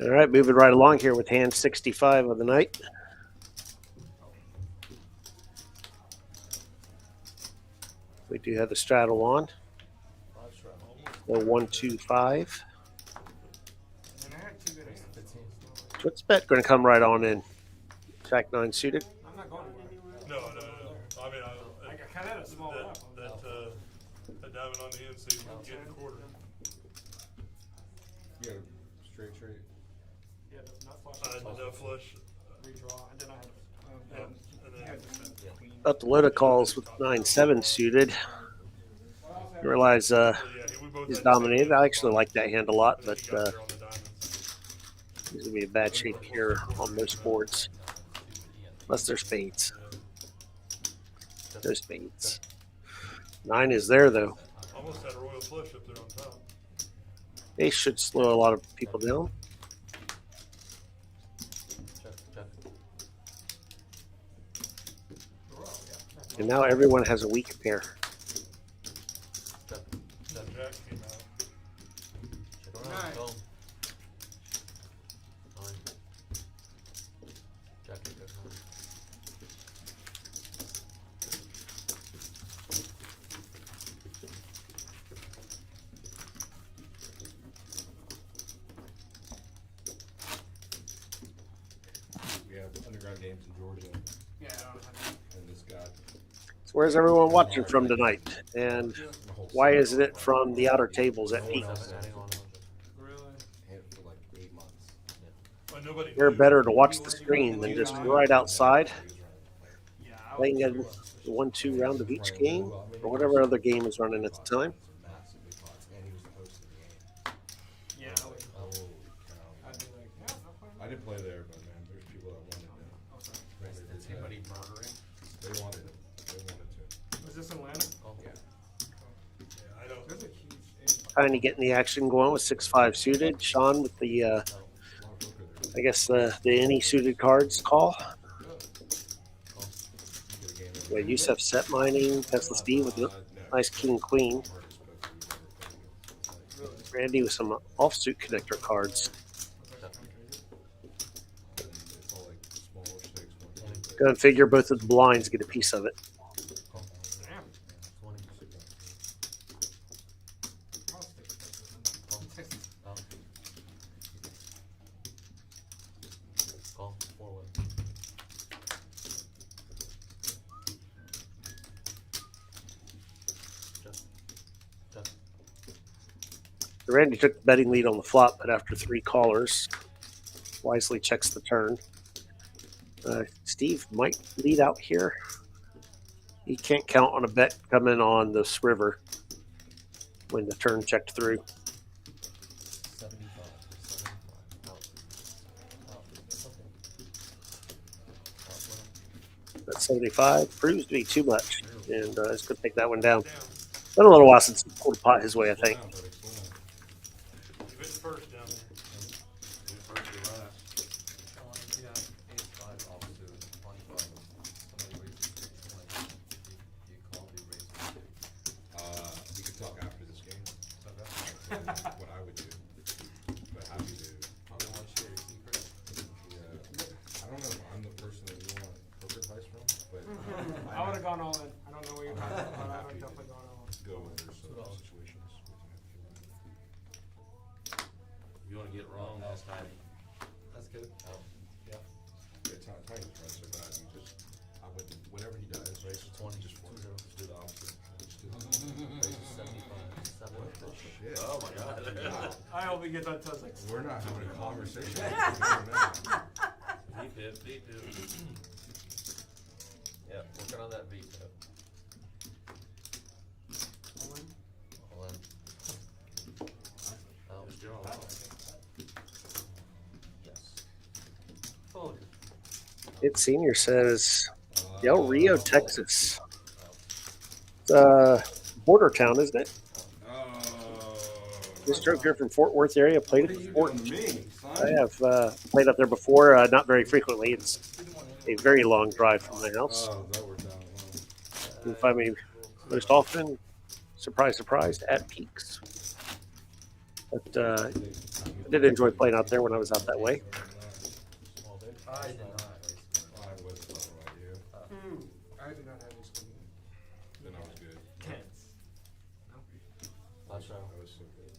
you. All right, moving right along here with hand 65 of the night. We do have the straddle on. 5 straddle. The 1, 2, 5. And I had 2 good hands. 15. TwixBet going to come right on in. Jack 9 suited. I'm not going anywhere. No. I mean, I kind of had a small that, up. that diamond on the end, so you can get a quarter. You got a straight trade. Yeah, not flush. No flush. Redraw, and then I had And then, queen. Up the Loda calls with 9-7 suited. You realize so yeah, we both he's had the same dominated. hand. I actually like that hand a lot, And then but he got there on the diamonds. he's going to be in bad shape here on most boards. Unless they're spades. No spades. 9 is there, though. Almost had a royal flush up there on top. Ace should slow a lot of people down. Check, check. And now everyone has a weak pair. Check, check. Jack came out. Check around, go. 9. Check it, good. We have underground games in Georgia, Yeah, I don't have and this guy. So where's everyone watching from tonight? And why isn't it from the outer tables at peak? really. Hit for like 8 months. Well, nobody They're knew. better to watch the screen than just right outside, Yeah, playing in the 1-2 round of each game, or whatever other game is running at the time. Massive big pots, and he was the host of the game. yeah, I would. Holy cow. I'd be like, yeah, no problem. I didn't play there, but man, there's people that wanted it. Oh, sorry. Is anybody murdering? They wanted it. They wanted to. Was this in Atlanta? Oh, Yeah. Yeah, I don't. There's a huge. Trying to getting the action going with 6-5 suited. Sean with the, A lot of poker there. I guess the any suited cards call. You get a game Yeah, every Yusef set mining. Tesla Steve with a nice king queen. hardest poker we've ever played. Randy with some offsuit connector cards. And it's all like smaller stakes. One, two, Go and figure both of the blinds get a piece of it. Damn. 20. I'll stick with this. Out. Call, forward. Check, check. Randy took the betting lead on the flop, but after 3 callers, wisely checks the turn. Steve might lead out here. He can't count on a bet coming on this river. when the turn checked through. 75. Out. It's okay. That 75 proves to be too much, and it's going to take that one down. Been a little while since he pulled a pot his way, I think. You hit the first down there. First or last. Yeah, 8-5 offsuit, 25. Somebody raises 20. You call, do raise We could talk after this game. Okay. What I would do, but how you do. You don't want to share your secret? Yeah, I don't know if I'm the person that you want poker advice from, but I would've gone all in. I don't know what you're talking about, but I would've definitely gone all in. go over some situations. You wanna get wrong, that's tiny. That's good. Yeah. Yeah, Tiny's right so bad. You just, I would, whatever he does, Raise to 20, just just work. 2-0. Just do the opposite. Just do it. Raise to 75, 7. Shit. Oh my god. I hope we get that to us like. We're not having a conversation. V-pip, V-pip. Yeah, working on that V-pip. All in. Out. Just draw out. Yes. Oh, It Senior says Del Rio, Texas. It's border town, isn't it? Just drove here from Fort Worth area. Played at the Fort. I have played up there before, not very frequently. It's a very long drive from my house. That worked out. You can find me most often, surprise, surprise, at Peaks. But I did enjoy playing out there when I was out that way. I did not. I wasn't talking about you. I did not have this one. Then I was good. Tense. Last round. I was so good.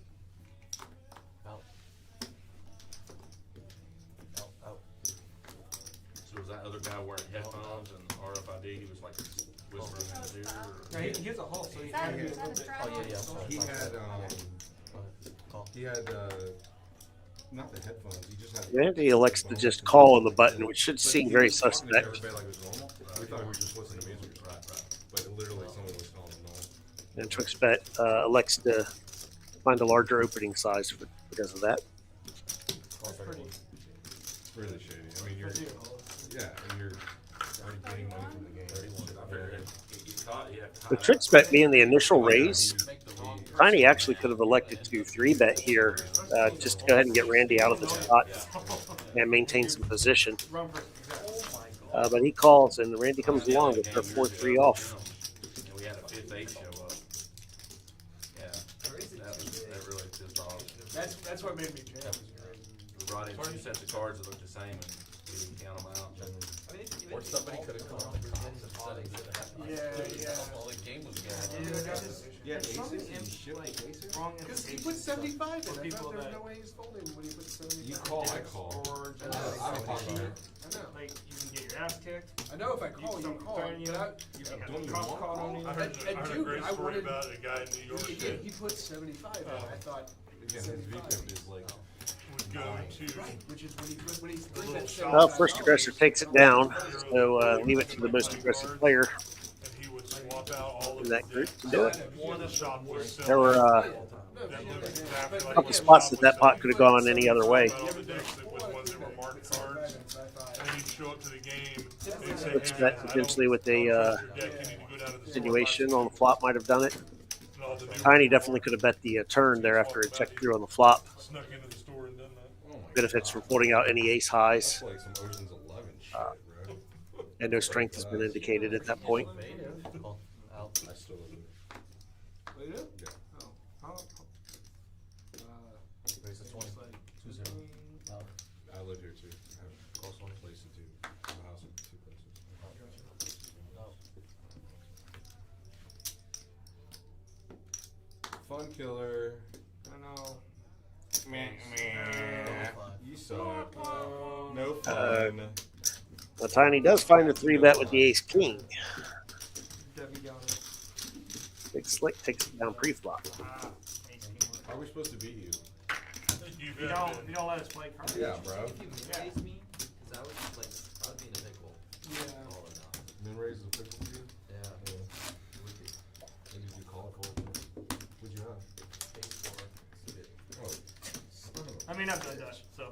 Out. Out. So was that other guy wearing headphones and RFID, he was like whispering in his ear? Yeah, he gets a hole, so he's Is that, trying to is get a that little a bit. strap Oh, yeah, on? yeah. Sorry. He had, Call. he had, not the headphones, he just had. Randy elects to just call on the button, which should seem very suspect. Everybody like it was normal. We thought we were just listening to music. Right. But literally someone was calling normal. And TwixBet elects to find a larger opening size because of that. That's pretty. It's really shady. I mean, you're, Pretty. yeah, and you're already getting money from the game. 31. With TwixBet being the initial raise, Tiny actually could have elected to 3-bet here just to go ahead and get Randy out of the spot and maintain some position. Run for it, exactly. But he calls and Randy comes along with their 4-3 off. And we had a 5th 8 show up. Yeah, that really pissed off. That's what made me jam. We brought in 2 sets of cards that looked the same and we didn't count them out. Or somebody could have come up with tens of settings that have. Yeah. Well, the game was going Yeah, There's something aces and shit like aces. wrong Because he put 75 in. I people thought there was that- no way he's folding when he put 75. You call, I call. Or just I don't talk about it. I know. like you can get your ass kicked. I know if I call, you call. Turn you But up. You Yeah, can don't have you cops want called on call? you. I heard And a dude, great I story wanted- about a guy in New York he put 75 in. I thought Again, his 75. VPIP is like, would go to Right, which is when he's The little shop. Well, first aggressor takes it down, so leave it to the most aggressive player and he would swap out all of in that the group decks. to do it. One shop was selling. There were that looked exactly like couple the spots shop that was pot could have gone any other way. selling. All the decks that was ones that were marked cards, and he'd show up to the game and say, Looks "Hey, bet man, I potentially don't- with I don't a trust your deck. You need to go down to the store and buy continuation some on the flop might have done it. and all the new Tiny ones definitely could have bet the turn there after it checked through on the flop. Snuck into the store and done that. oh my Benefits from folding out any ace highs, that's like some Ocean's 11 shit, bro. and no strength has been indicated at that point. Call. Out. I still live it. What you do? Yeah. Oh. How? Raise to 20. 2-0. Out. I live here too. I have Close one. a place to do. I have a house in 2 places. Out. Fun killer. I know. You suck. No fun. Now Tiny does find a 3-bet with the ace king. Debbie Downer. Big Slick takes it down pre-flop. How are we supposed to beat you? You You don't let us play cards. Yeah, bro. If you raise me, because I was like, I would be in a pickle. Yeah. All or not. Min raise is a pickle for you? Yeah. Yeah. Wicked. Maybe you could call it cold. What'd you have? mean, I've done that, so.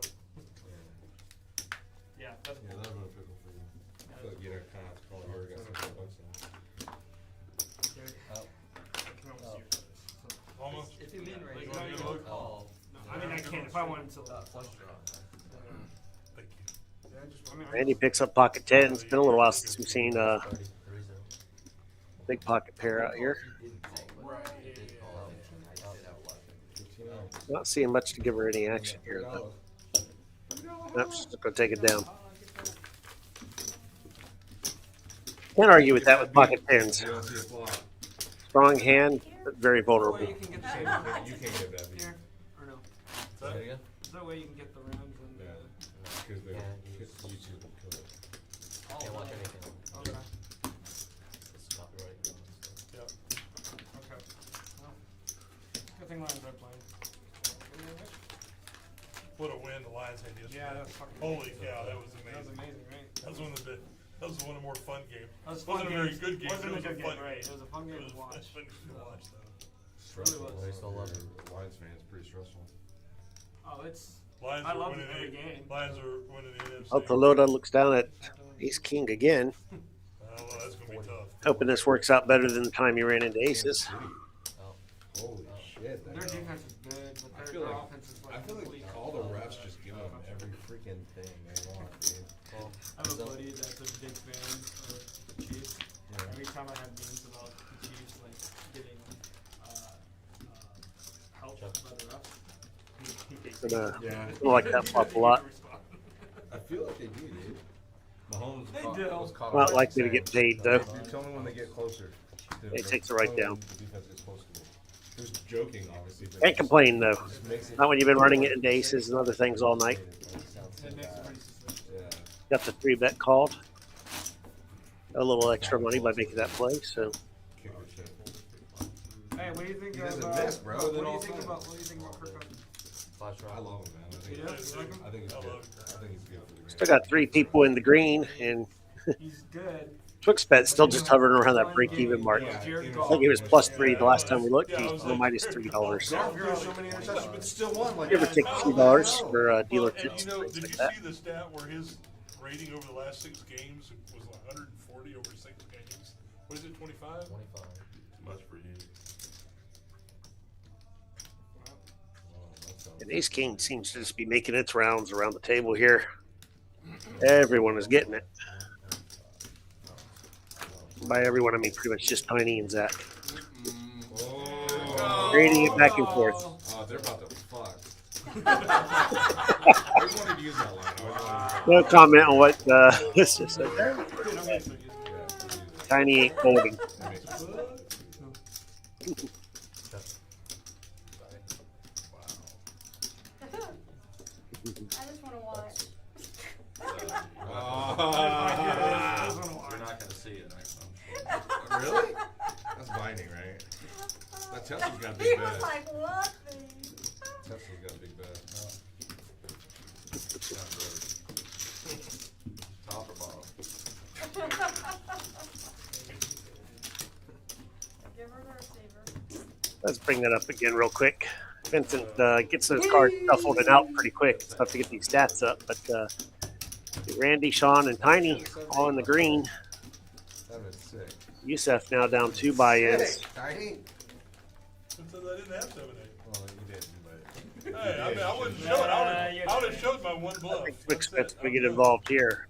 Yeah, that's Yeah, cool. that would have been pickle for you. I feel like, you know, kind of probably already got some bucks in. Dude, Oh, I can almost see your face. So. Almost. if you lean right, You you wanna get a look? call. No, I mean, I can if I wanted to. Flush draw. Thank you. Yeah, just, I mean, Randy picks up pocket 10. It's been a little while since we've seen a 30, 3-0. big pocket pair out here. Right, yeah, Not seeing much to give her any action here, though. Nope, she's just going to take it down. Can't argue with that with pocket 10s. You don't see a flop. Strong hand, but very That way vulnerable. you can get the You same can't get that beat. here, or no? Say it again? That way you can get the rounds and. Yeah. Because they, YouTube will kill it. Can't watch anything. Okay. It's copyright. Yeah. Okay. Well, good thing Lions are playing. What a win the Lions had yesterday. Yeah, that was fucking. Holy cow, that was That was amazing. amazing, right? That was one of the. That was one of the more fun games. That was Wasn't fun a very games. good game. Wasn't but a good it was game, fun right? It was a fun game to watch. It was fun to watch, though. Stressful. was. I still love it. Lions fans, pretty stressful. Oh, it's. Lions I are love winning every the game. Lions are winning the NFC. Altalota looks down at Ace King again, Oh, well, that's gonna be tough. hoping this works out better than the time he ran into aces. Oh. Holy shit. Their defense is good, but I their, feel their like- offense is I like feel complete. like all the refs just give them every freaking thing they want, dude. Well, I have a buddy that's a big fan of the Chiefs. Yeah. Every time I have games about the Chiefs, like getting help Chuck. by the refs, he takes Gonna Yeah. like that flop a lot. I feel like they do, dude. Mahomes They caught, do. was caught Not on likely to saying, get paid, though. Dude, tell me when they get closer. Dude, He tell takes it right me down. when the defense gets close to me. He was joking, obviously. But Can't complain, though. just makes it- Not when you've been running it into aces and other things all night. It makes it pretty suspicious. Yeah. Got the 3-bet called. A little extra money by making that play, so Kicker shit. Hey, what do you think He of? doesn't miss, bro. What do Then you all think of a about? sudden- What do you think about Kirk Cousins? Flash draw. I love him, man. I think, Yeah, you like him? I think he's I good. love I think he's good for the game. still got 3 people in the green, and He's good. Twixbet's still just hovering around that break-even mark. Yeah, Jared I Goff. I think he was plus 3 the last time we looked. Yeah, I He's was still like- minus $3. Golf threw so many interceptions, but still won. Like, Give or take $2 for Well, and dealerships you know, and did things you like see that. the stat where his rating over the last 6 games was 140 over 6 games? What is it, 25? 25. Too much for you. And Ace King seems to just be making its rounds around the table here. Everyone is getting it. By everyone, I mean pretty much just Tiny and Zach. Oh. Trading it back and forth. Oh, they're about to fuck. I just wanted to use that line. I always wanted to use No comment on what this just said there. that. Yeah, use it. Tiny ain't folding. That makes me I just wanna watch. You're not gonna see it, I'm sure. Really? That's binding, right? That Tesla's got a He big was bet. like, what? Tesla's got a big bet. Not really. Top or bottom? Give her the receiver. Let's bring that up again real quick. Vincent gets those cards shuffled and out pretty quick. It's tough to get these stats up, but Randy, Sean, and Tiny all in the green. That was sick. Yusef now down 2 buy-ins. Sick, Tiny. Since I didn't have 7-8. Well, you didn't, but. Hey, I mean, I wouldn't show it. I would have showed my one I bluff. think Twixbet's going to get involved here.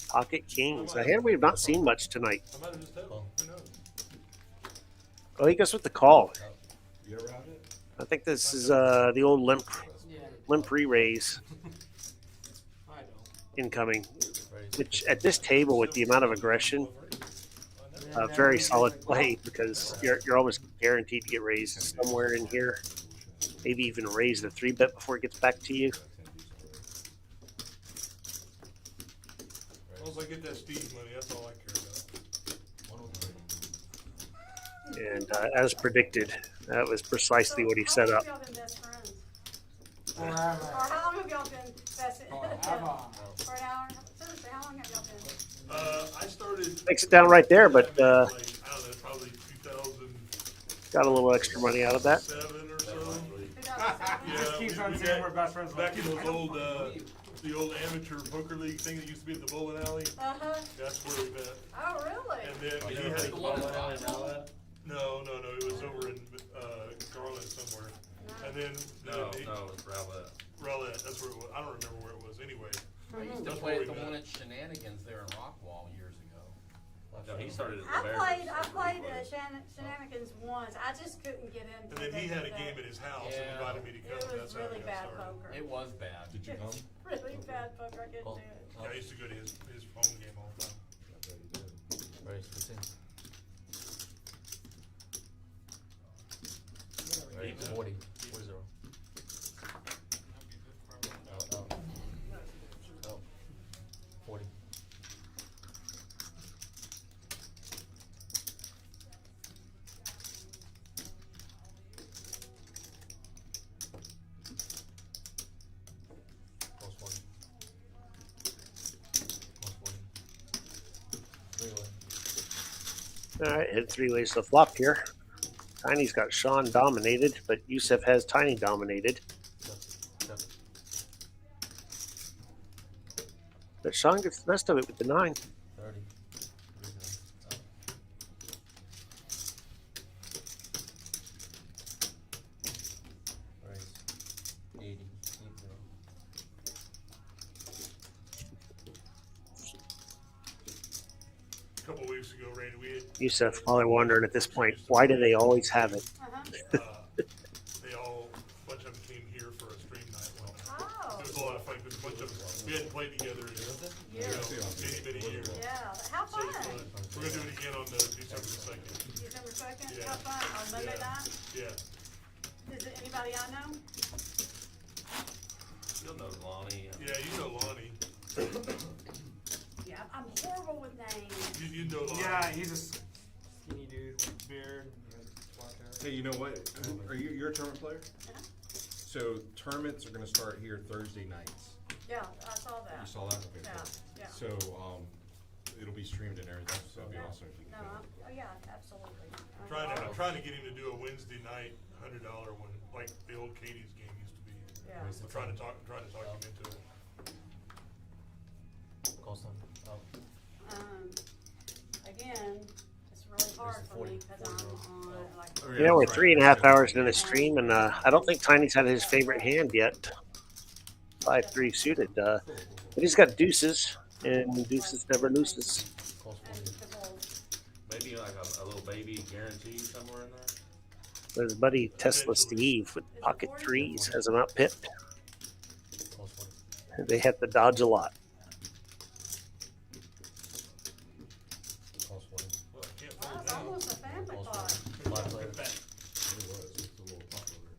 Pocket Kings. A hand we have not seen much tonight. I might have just told. Who knows? Oh, he goes with the call. You ever have it? I think this is the old limp re-raise I don't. incoming, which at this table with the amount of aggression, very solid play because you're almost guaranteed to get raised somewhere in here. Maybe even raise the 3-bet before it gets back to you. As long as I get that Steve money, that's all I care about. And as predicted, that was precisely what he set up. How long have y'all been best friends? Forever. Or how long have y'all been best? Forever. For an hour? Seriously, how long have y'all been? I started. Makes it down right there, but like, I don't know, probably 2007 got a little extra money out of that. or so. 2007? Yeah, Just keeps on we saying got- we're best friends. Back in those I don't old, fucking believe. the old amateur poker league thing that used to be at the bowling alley, Uh-huh. that's where we met. Oh, really? And then he You had, the one in Rockville? no, it was over in, Garland somewhere. And then, No, then he- no, it was Rowlett. Rowlett, that's where it was, I don't remember where it was, anyway. I used to That's play where at the we one met. at Shenanigans there in Rockwall years ago. No, he started at the I Bears. played That's where he played. Shenanigans once. I just couldn't get into And then he the- had a the- game at his house and Yeah. invited me to It come, was that's how really it got bad started. poker. It was bad. Did you come? Really bad poker. I couldn't Oh. do it. Yeah, I used to go to his home game all the time. I bet you did. Raise 15. He did. 40. 40. Oh. 40. Close 40. Close 40. Three-way. All right, hit 3 ways to flop here. Tiny's got Sean dominated, but Yusef has Tiny dominated. Seven. But Sean gets the best of it with the 9. 30. Raise. 80. 80. A couple weeks ago, Randy, we had, Yusef, probably wondering at this point, why do they always have it? Uh-huh. they all, a bunch of them came here for a stream night one night. Oh, It was a lot of fun, because a bunch of them, we hadn't played together in, yeah. many years. Yeah. How So fun. it's fun. We're gonna do it again on December 2nd. December 2nd. Yeah. How fun. On Monday Yeah. night. Yeah, Is it anybody I know? You'll know Lonnie. yeah, you know Lonnie. Yeah, I'm horrible with names. You know Lonnie. Yeah, he's a skinny dude with beard. He has a black hair. Hey, you know what? Are you're a tournament player? Uh-huh. So tournaments are gonna start here Thursday nights. Yeah, I saw You that. saw that? Okay, Yeah, cool. yeah. So, it'll be streamed and everything, so it'd be Yeah. awesome if you No, could. oh yeah, absolutely. I'm trying to get him to do a Wednesday night $100 one, like the old Katie's game used to be. Yeah. I'm trying to talk him into it. Close them. Oh. Again, it's really hard for me because I'm on like. Oh, Yeah, we're that's 3.5 hours into the stream, and I don't think Tiny's had his favorite hand yet. 5-3 suited. But he's got deuces, and deuces never loses. Close And 40. the balls. Maybe like a little baby guarantee somewhere in there. But his buddy Tesla Steve with pocket threes has him out pipped. Close 40. They have to dodge a lot. Close 40. Well, I can't Oh, find it's that. almost a family Close pot. 40. 5 player. It was, it's a little popular.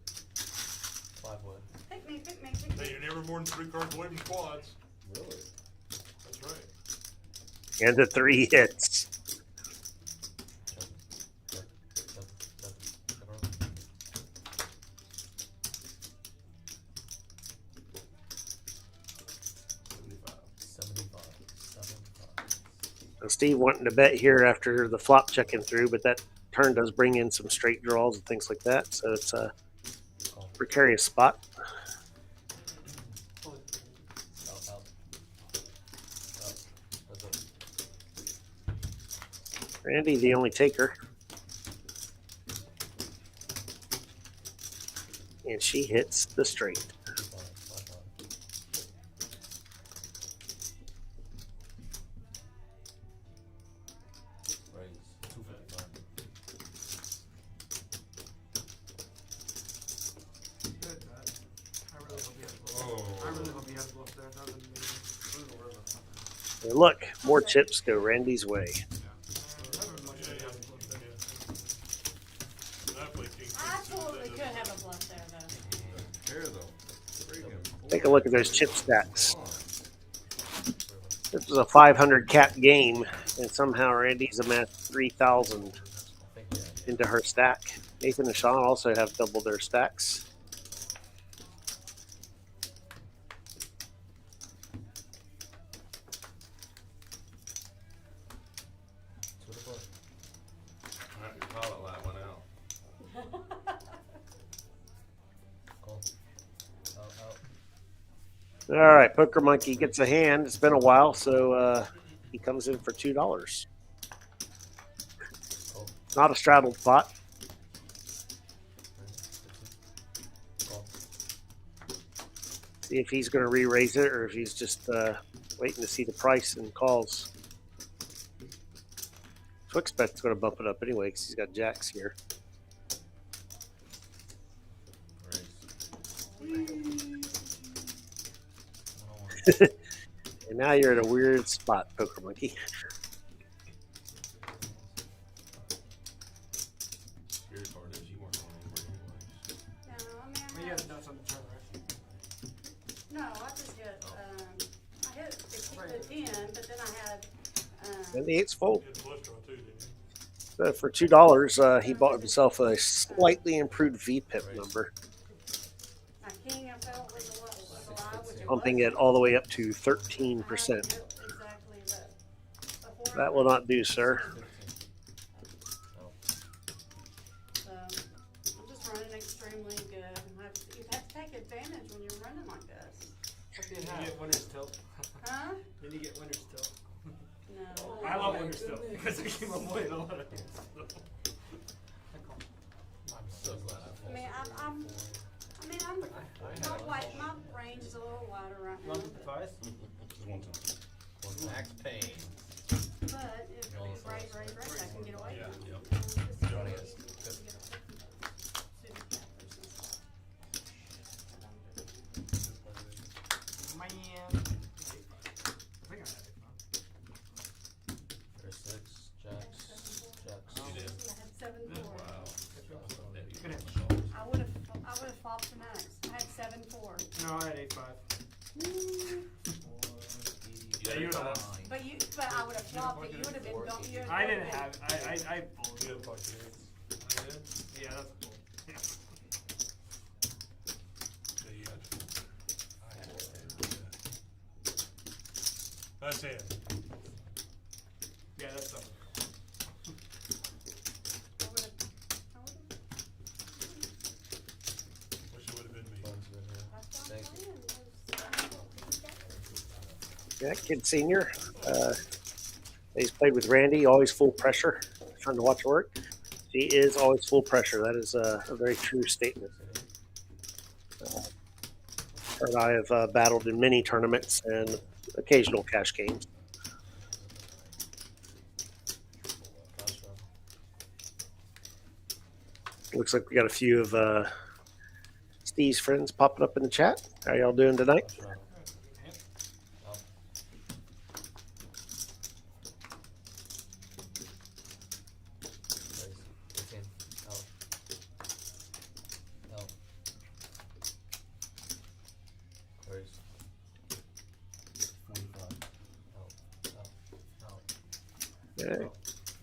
5 wood. Pick me, pick me, Hey, pick me. you're never more than 3 cards away from quads. Really? That's right. And the 3 hits. And Steve wanting to bet here after the flop checking through, but that turn does bring in some straight draws and things like that. So it's a precarious spot. Randy, the only taker. And she hits the straight. Good, man. I really hope he has bluffs. Oh. I really hope he has bluffs there. That was amazing. I don't know where that's happening. And look, more chips go Randy's way. I don't know much that he has bluffs there. And I play king. Absolutely could have a bluff there though. Fair though. Freaking Take a look at those chip stacks. on. This was a 500 cap game, and somehow Randy's amassed 3,000 into her stack. Nathan and Sean also have doubled their stacks. I have to call it like one out. All right, Poker Monkey gets a hand. It's been a while, so he comes in for $2. Not a straddled pot. See if he's going to re-raise it or if he's just waiting to see the price and calls. Twixbet's going to bump it up anyway because he's got jacks here. And now you're in a weird spot, Poker Monkey. Scary part is you weren't going anywhere anyways. No, I mean, Well, you had nuts on the turn, right? no, I just hit, I hit the 10, but then I had, And the eight's full. You had flush draw too, didn't you? For $2, he bought himself a slightly improved VPIP number, my king, I felt was alive, which it pumping wasn't. it all the way up to I 13%. had exactly the That will not do, sir. So, I'm just running extremely good. You have to take advantage when you're running like this. Then you get winner's tilt. Huh? Then you get winner's tilt. No. I love winner's tilt because I keep avoiding a lot of things. I'm so glad I mean, I'm not white, my range is a little wider right now, Just one time. Max Payne. but if it's right, I can get away from it. Yeah. Johnny is. Man. I think I had it. There's six, jacks, jacks. I had 7-4. Wow. Good hand. I would've flopped the max. I had 7-4. No, I had 8-5. Yeah, you would've fine. lost. But I would've flopped it. You would've been going. I didn't have. I folded. You had pocket eights. I did? Yeah, that's a fold. Yeah. Yeah, you had full. I had it. That's it. Yeah, that's up. Wish it would've been me. Thank you. Yeah, Kid Senior. He's played with Randy, always full pressure. Fun to watch work. She is always full pressure. That is a very true statement. Her and I have battled in many tournaments and occasional cash games. Looks like we got a few of Steve's friends popping up in the chat. How y'all doing tonight? Okay.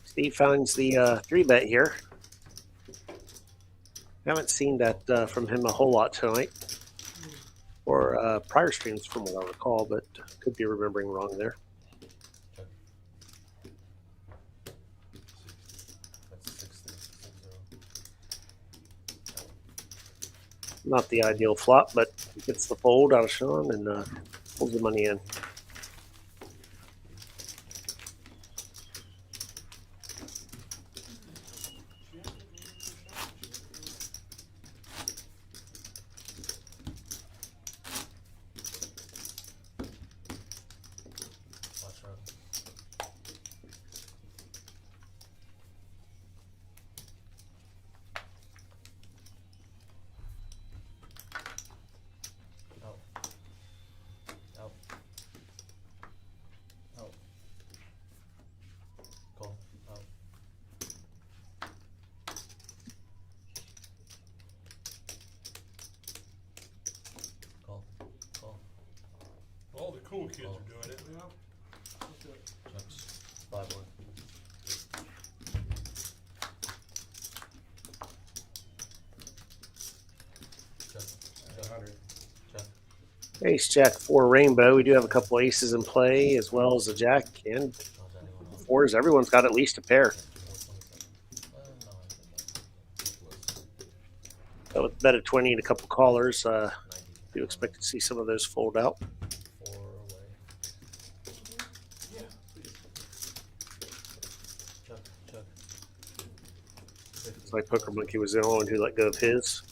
Steve finds the 3-bet here. Haven't seen that from him a whole lot tonight, or prior streams from what I recall, but could be remembering wrong there. Not the ideal flop, but gets the fold out of Sean and pulls the money in. All the cool kids are doing it. Ace Jack 4 Rainbow. We do have a couple aces in play as well as a jack and fours. Everyone's got at least a pair. But with bet of 20 and a couple callers, do expect to see some of those fold out. Looks like Poker Monkey was the only one who let go of his.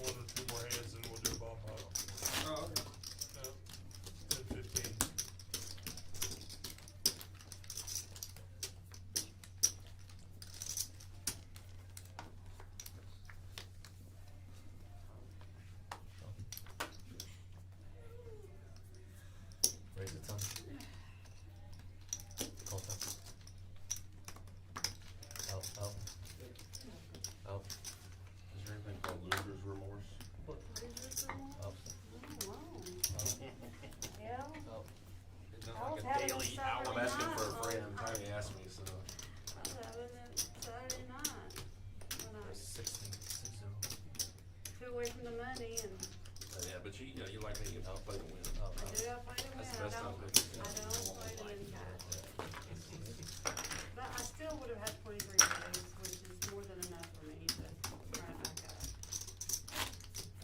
One or two more hands and we'll do a bomb pile. Oh, okay. Yeah. 10, 15. Raise the tongue. Call time. Out, out. Out. Is there anything called loser's remorse? Out. Yeah. Out. It's not I was like a having daily it hour. I'm Saturday asking for a night. friend. Tiny asked me, so. I was having it Saturday night. When I 16, 6-0. flew away from the money and Yeah, but you know, you like me, you play to win. Out, I out. do, I play to win. That's the I best don't, time to do it. I don't play to win cash. But I still would have had 23 days, which is more than enough for me to try and back up.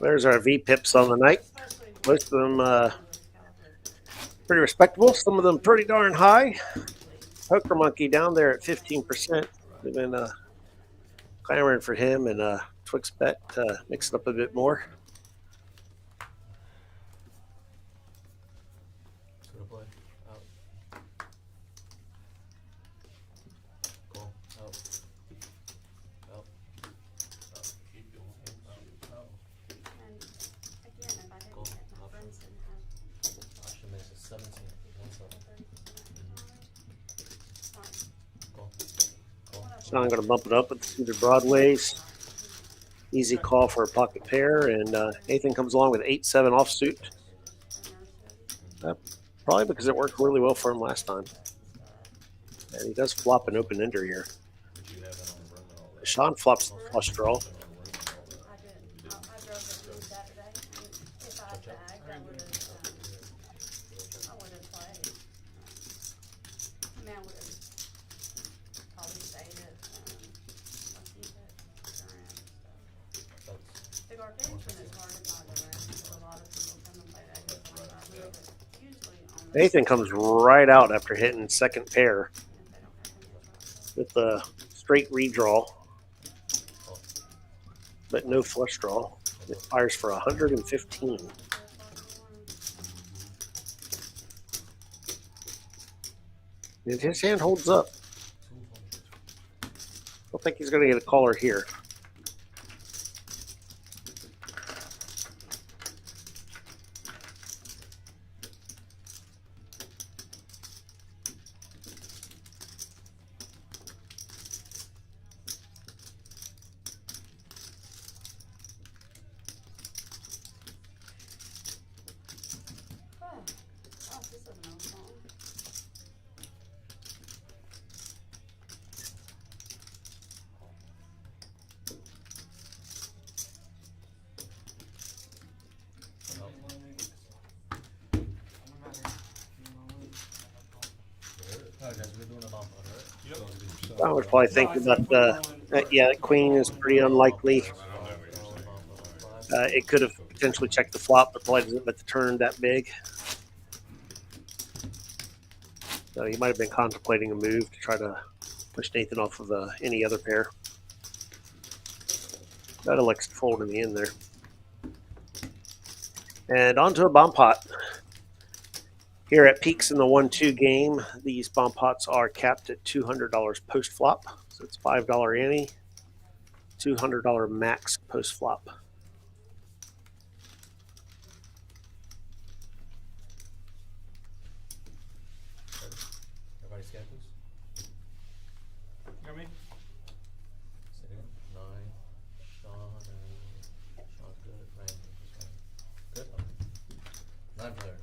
There's our V-pips on the night. Especially Most of them with California. pretty respectable. Some of them pretty darn high. Poker Monkey down there at 15%. We've been clamoring for him and Twix Bet to mix it up a bit more. Two to play. Out. Call. Out. Out. Out. Keep going. Out. And again, if I Cool. didn't hit my friends and have Option makes it 17. 1-7. 30%, fine. Call. Call. So I'm going to bump it up with suited broadways. Easy call for a pocket pair, and Nathan comes along with 8-7 offsuit. Probably because it worked really well for him last time. And he does flop an open ender here. Did you have that on the room and all that? Sean flops flush draw. I did. I drove it on Saturday, and if I bagged, I would have played. I mean, I would have probably stayed at, I'll keep it around, so. The gargantuan is hard to find around, because a lot of people come and play that good 25, but usually on the. Nathan comes right out after hitting second pair If they don't have any spots. with the straight redraw, but no flush draw. It fires for 115. And his hand holds up. Don't think he's going to get a caller here. Oh, this is an old song. I was probably thinking about yeah, queen is pretty unlikely. It could have potentially checked the flop, but probably doesn't bet the turn that big. So he might have been contemplating a move to try to push Nathan off of any other pair. That elects to fold in the end there. And onto a bomb pot. Here at Peaks in the 1-2 game, these bomb pots are capped at $200 post flop. So it's $5 ante, $200 max post flop. Everybody scan, please. Got me? Say it again. 9, Sean, and Sean's good. Randy, good. Okay. 9 players.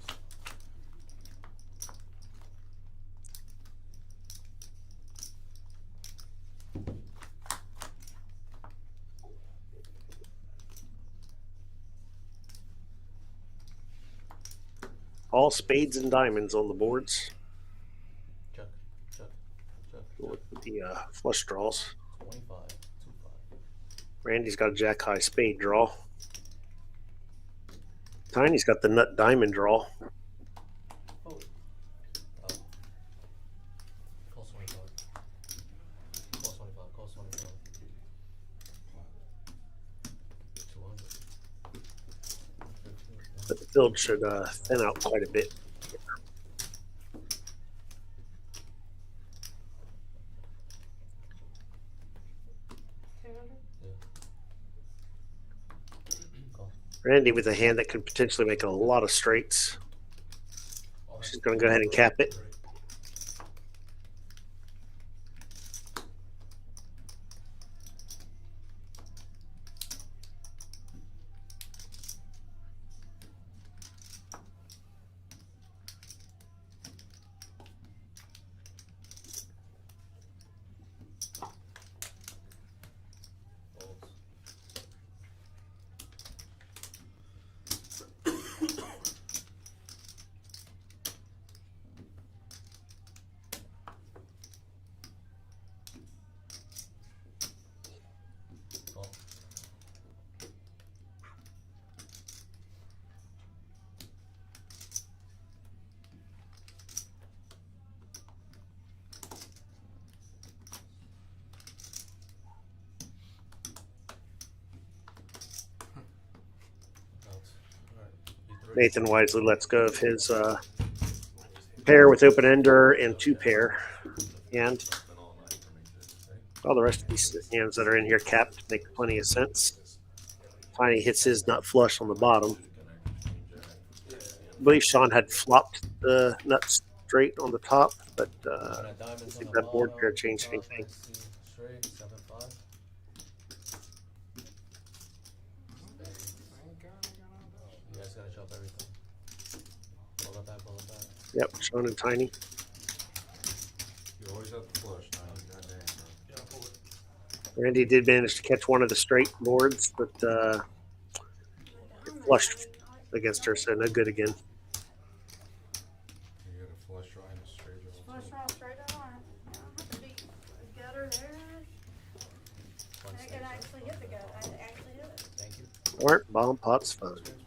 All spades and diamonds on the boards. Check, check, check, With the flush draws. 25, 2-5. Randy's got a jack high spade draw. Tiny's got the nut diamond draw. Oh. Call 25. Call 25, call 25. 200. But the field should thin out quite a bit. Randy with a hand that could potentially make a lot of straights. She's going to go ahead and cap it. Nathan wisely lets go of his pair with open ender and two pair. And all the rest of these hands that are in here capped make plenty of sense. Tiny hits his nut flush on the bottom. I believe Sean had flopped the nut straight on the top, but I don't think that board pair changed anything. Straight, 7-5. You guys gotta chop everything. Pull it back, pull it back. Yep, Sean and Tiny. You always have to flush, man. Goddamn, bro. Yeah, pull it. Randy did manage to catch one of the straight boards, but it flushed against her, so no good again. You gotta flush right in the straight draw. Flush draw straight on. You don't have to be a gutter there. I can actually hit the gutter. I actually hit it. Thank you. Aren't bomb pots fun? Thank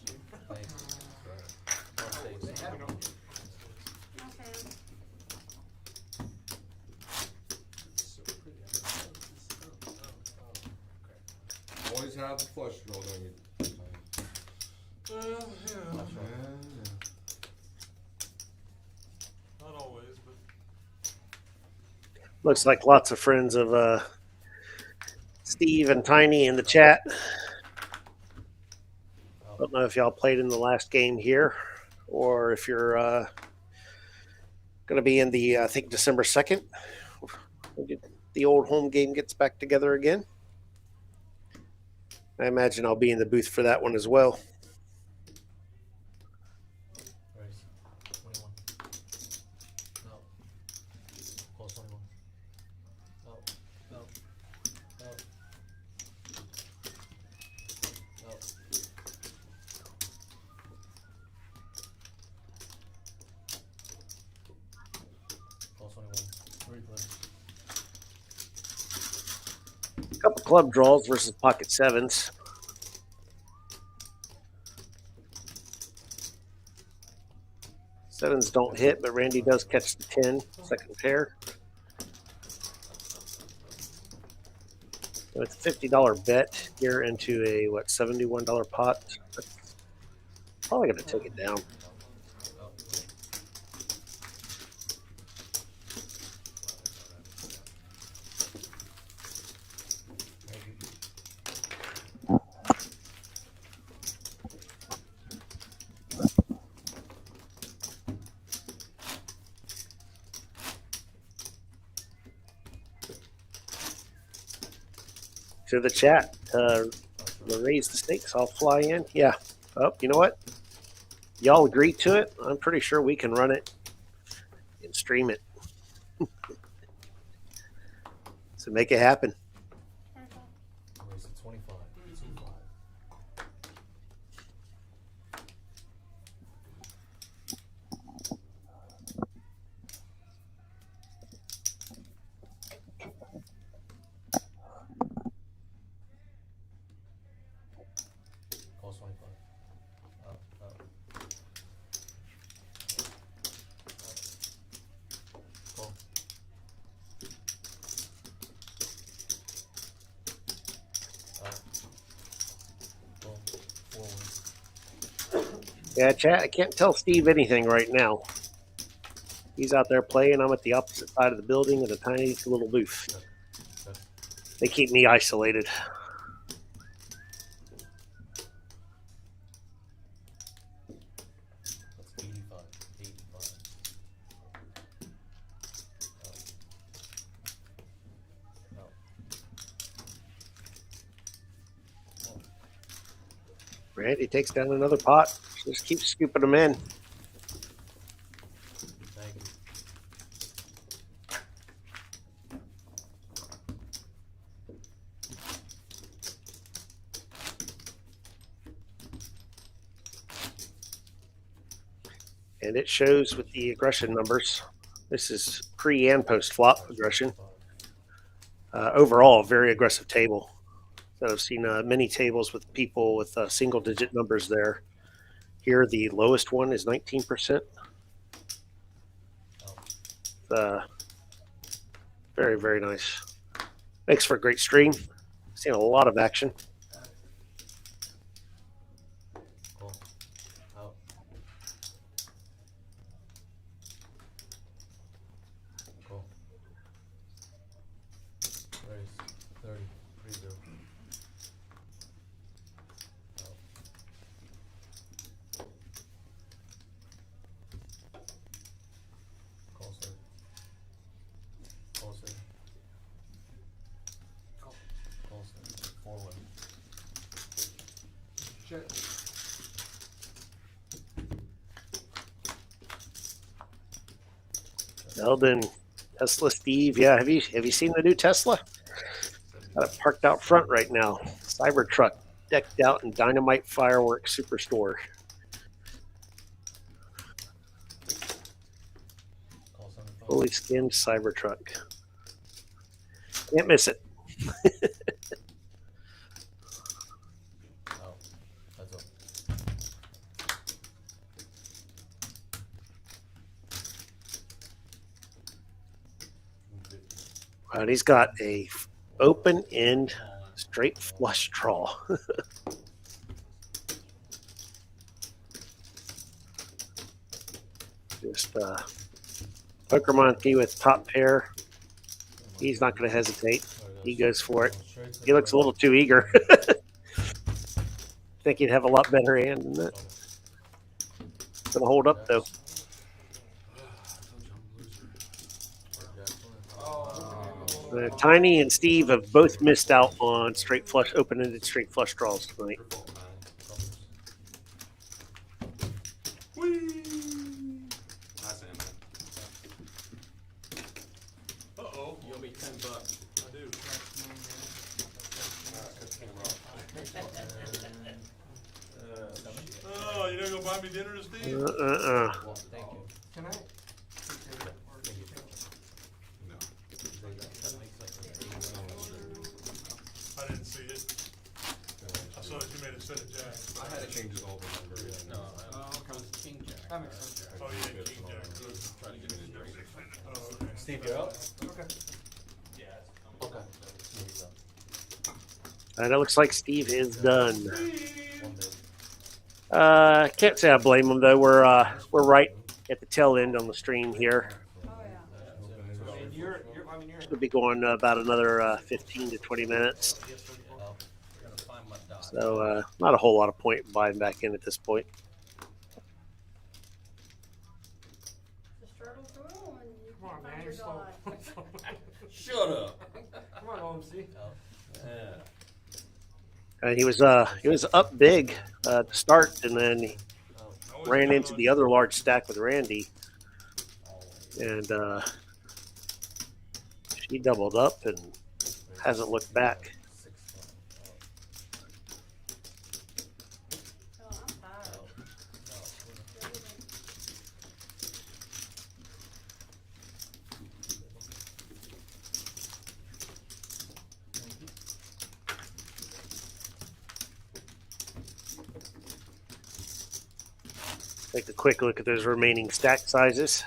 you. Well, saves. Okay. Always have the flush draw, don't you? Yeah, Yeah. not always, but Looks like lots of friends of Steve and Tiny in the chat. Don't know if y'all played in the last game here or if you're going to be in the, I think, December 2nd. The old home game gets back together again. I imagine I'll be in the booth for that one as well. Raise. 21. No. Close 21. No. No. No. No. Close 21. Replay. Couple club draws versus pocket sevens. Sevens don't hit, but Randy does catch the 10, second pair. So it's a $50 bet here into a, what, $71 pot. Probably going to take it down. To the chat, raise the stakes. I'll fly in. Yeah. Oh, you know what? Y'all agree to it. I'm pretty sure we can run it and stream it. So make it happen. Raise to 25. 2-5. Yeah, chat. I can't tell Steve anything right now. He's out there playing. I'm at the opposite side of the building in a tiny little booth. They keep me isolated. That's 85. 85. Oh. Oh. Randy takes down another pot. Just keep scooping them in. Thank you. And it shows with the aggression numbers. This is pre and post flop aggression. Overall, very aggressive table. So I've seen many tables with people with single digit numbers there. Here, the lowest one is 19%. Very, very nice. Makes for a great stream. Seen a lot of action. Cool. Out. Cool. Raise 30. 3-0. Out. Call sir. Call sir. Call sir. 4-1. Check. Eldon, Tesla Steve. Yeah, have you seen the new Tesla? Got it parked out front right now. Cybertruck decked out in dynamite fireworks superstore. Call center phone. Fully skinned Cybertruck. Can't miss it. Oh, that's up. And he's got a open end straight flush draw. Just poker monkey with top pair. He's not going to hesitate. He goes for it. He looks a little too eager. Think he'd have a lot better hand than that. Gonna hold up though. Tiny and Steve have both missed out on straight flush, open-ended straight flush draws tonight. Uh-oh. You owe me $10. I do. Oh, you gonna go buy me dinner to Steve? Well, thank you. Can I? I didn't see it. I saw that you made a set of jacks. I had to change it all over. No, it was King Jack. That makes sense. Oh, yeah, King Jack. Good. Try to get me a drink. Oh, okay. Steve, you're up? Okay. Okay. And it looks like Steve is done. One bid. Can't say I blame him though. We're right at the tail end on the stream here. Oh, yeah. And you're, I mean, you're. We'll be going about another 15 to 20 minutes. Well, we're gonna find my dot. So not a whole lot of point in buying back in at this point. Just struggle through and you Come on, can man, find you're your slow. dot. Shut up. Come on, OMC. Yeah. And he was up big to start, and then he ran into the other large stack with Randy, and she doubled up and hasn't looked back. Oh, I'm tired. Take a quick look at those remaining stack sizes.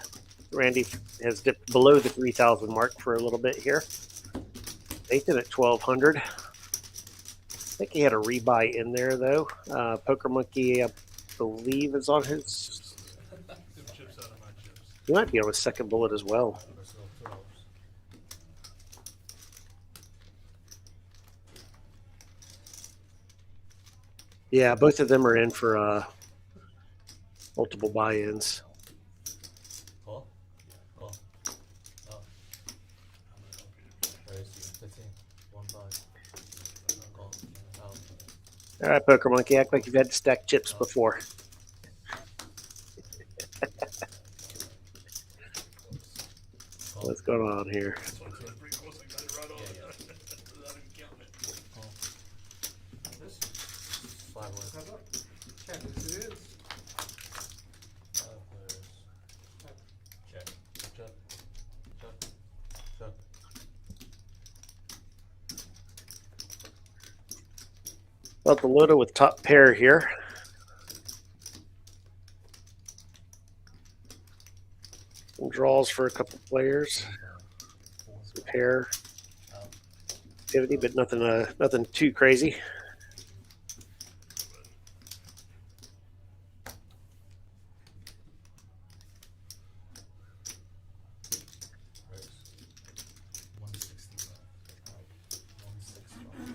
Randy has dipped below the 3,000 mark for a little bit here. Nathan at 1,200. I think he had a rebuy in there though. Poker Monkey believe is on his. Them chips out of my chips. He might be on his second bullet as well. Yeah, both of them are in for multiple buy-ins. Call? Call. Oh. Raise 15. 1-5. Call. Out. All right, Poker Monkey, act like you've had to stack chips before. What's going on here? That's why I was pretty close. I got it right on. Without even counting it. This? 5 words. How's that? Check this, it is. 5 players. Check. Check. Check. Check. Well, the Loto with top pair here. Some draws for a couple players. Some pair activity, but nothing too crazy. Raise. 165. 165.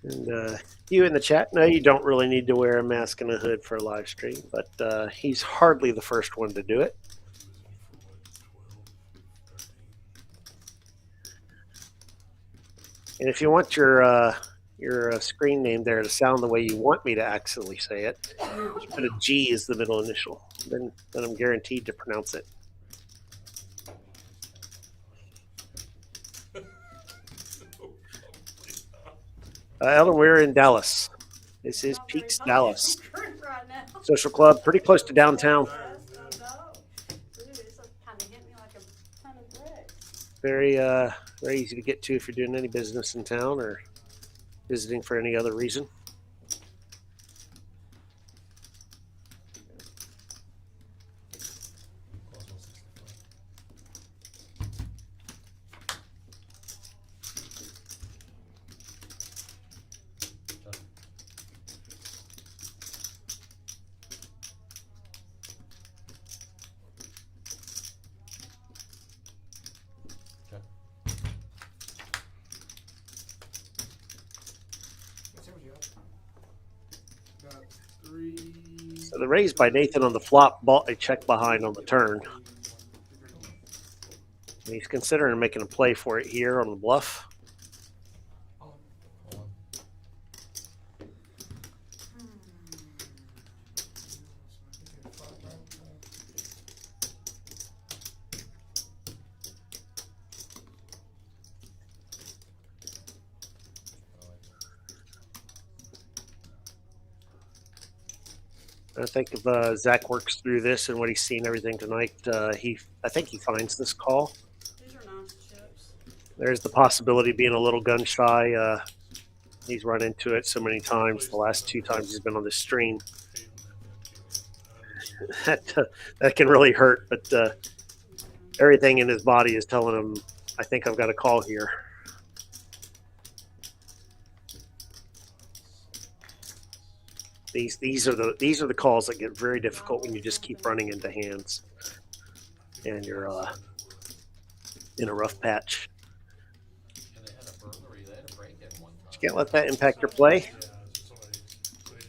And you in the chat, no, you don't really need to wear a mask and a hood for a live stream, but he's hardly the first one to do it. And if you want your screen name there to sound the way you want me to actually say it, just put a G as the middle initial. Then I'm guaranteed to pronounce it. Ellen, we're in Dallas. This is Peaks, Dallas. Right now. Social club, pretty close to downtown. Yes, I know. Ooh, this kind of hit me like a ton of bricks. Very easy to get to if you're doing any business in town or visiting for any other reason. Let's see what you got. Got 3. So the raise by Nathan on the flop bought a check behind on the turn. And he's considering making a play for it here on the bluff. I think if Zach works through this and what he's seen everything tonight, I think he finds this call. These are nice chips. There's the possibility of being a little gun shy. He's run into it so many times. The last 2 times he's been on this stream, that can really hurt. But everything in his body is telling him, "I think I've got a call here." These are the calls that get very difficult when you just keep running into hands, and you're in a rough patch. And they had a burglary. They had a break-in one time. You can't let that impact your play.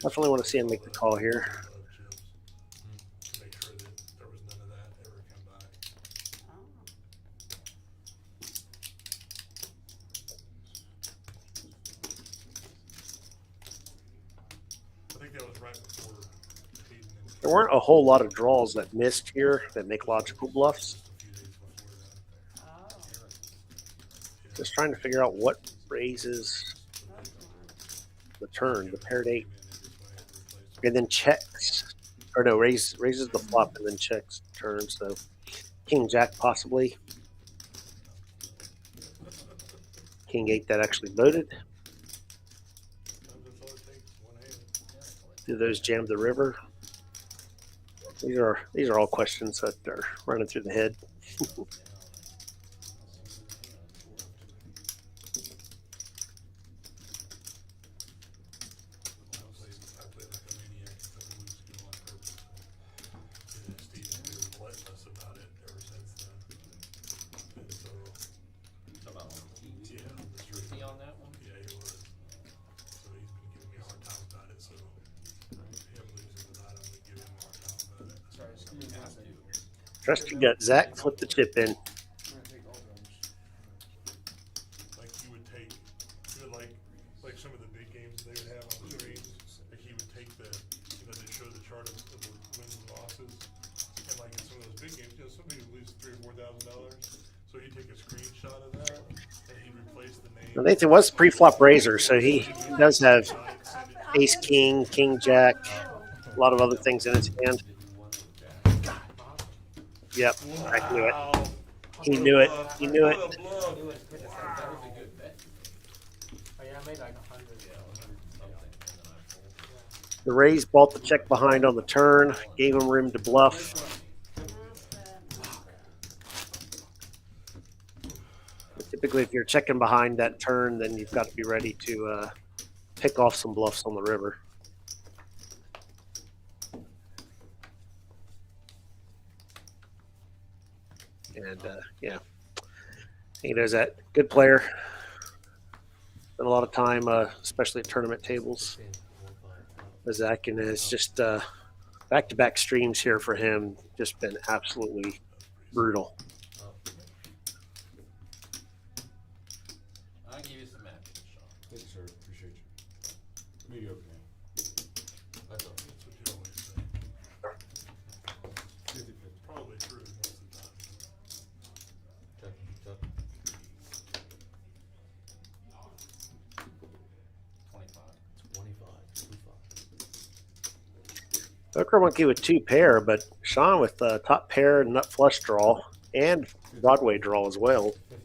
Definitely want to see him make the call here. To make sure that there was none of that ever come back. I think that was right before Hayden and There weren't a whole lot of draws that missed here that make logical bluffs. a few days before that. Oh, Just trying to figure out what raises the turn, the paired 8, and then checks, or no, raises the flop and then checks turn. So King Jack possibly, King 8 that actually loaded. That's all it takes, one hand. Do those jam the river? These are all questions that are running through the head. Trust your gut, Zach. Flip the chip in. I'm gonna take all drums. Like you would take, you would like some of the big games they would have on the screens, like he would take the, they show the chart of the wins and losses, and like in some of those big games, somebody would lose $3,000 or $4,000, so he'd take a screenshot of that, and he'd replace the name. Now, Nathan was pre-flop raiser, so he does have ace king, king jack, a lot of other things in his hand. Yep, I knew it. He knew it. He knew it. That was a good bet. Oh yeah, I made like 100. The raise bought the check behind on the turn, gave him room to bluff. Typically, if you're checking behind that turn, then you've got to be ready to pick off some bluffs on the river. And yeah, he knows that. Good player. Spent a lot of time, especially at tournament tables. Zach, and it's just back-to-back streams here for him. Just been absolutely brutal. I'll give you some matches, Sean. Thank you, sir. Appreciate you. Mediocre game. That's all. That's what you always say. 50-50. Probably true most of the time. Check, check. 25. Poker Monkey with two pair, but Sean with top pair, nut flush draw, and Broadway draw as well. 55.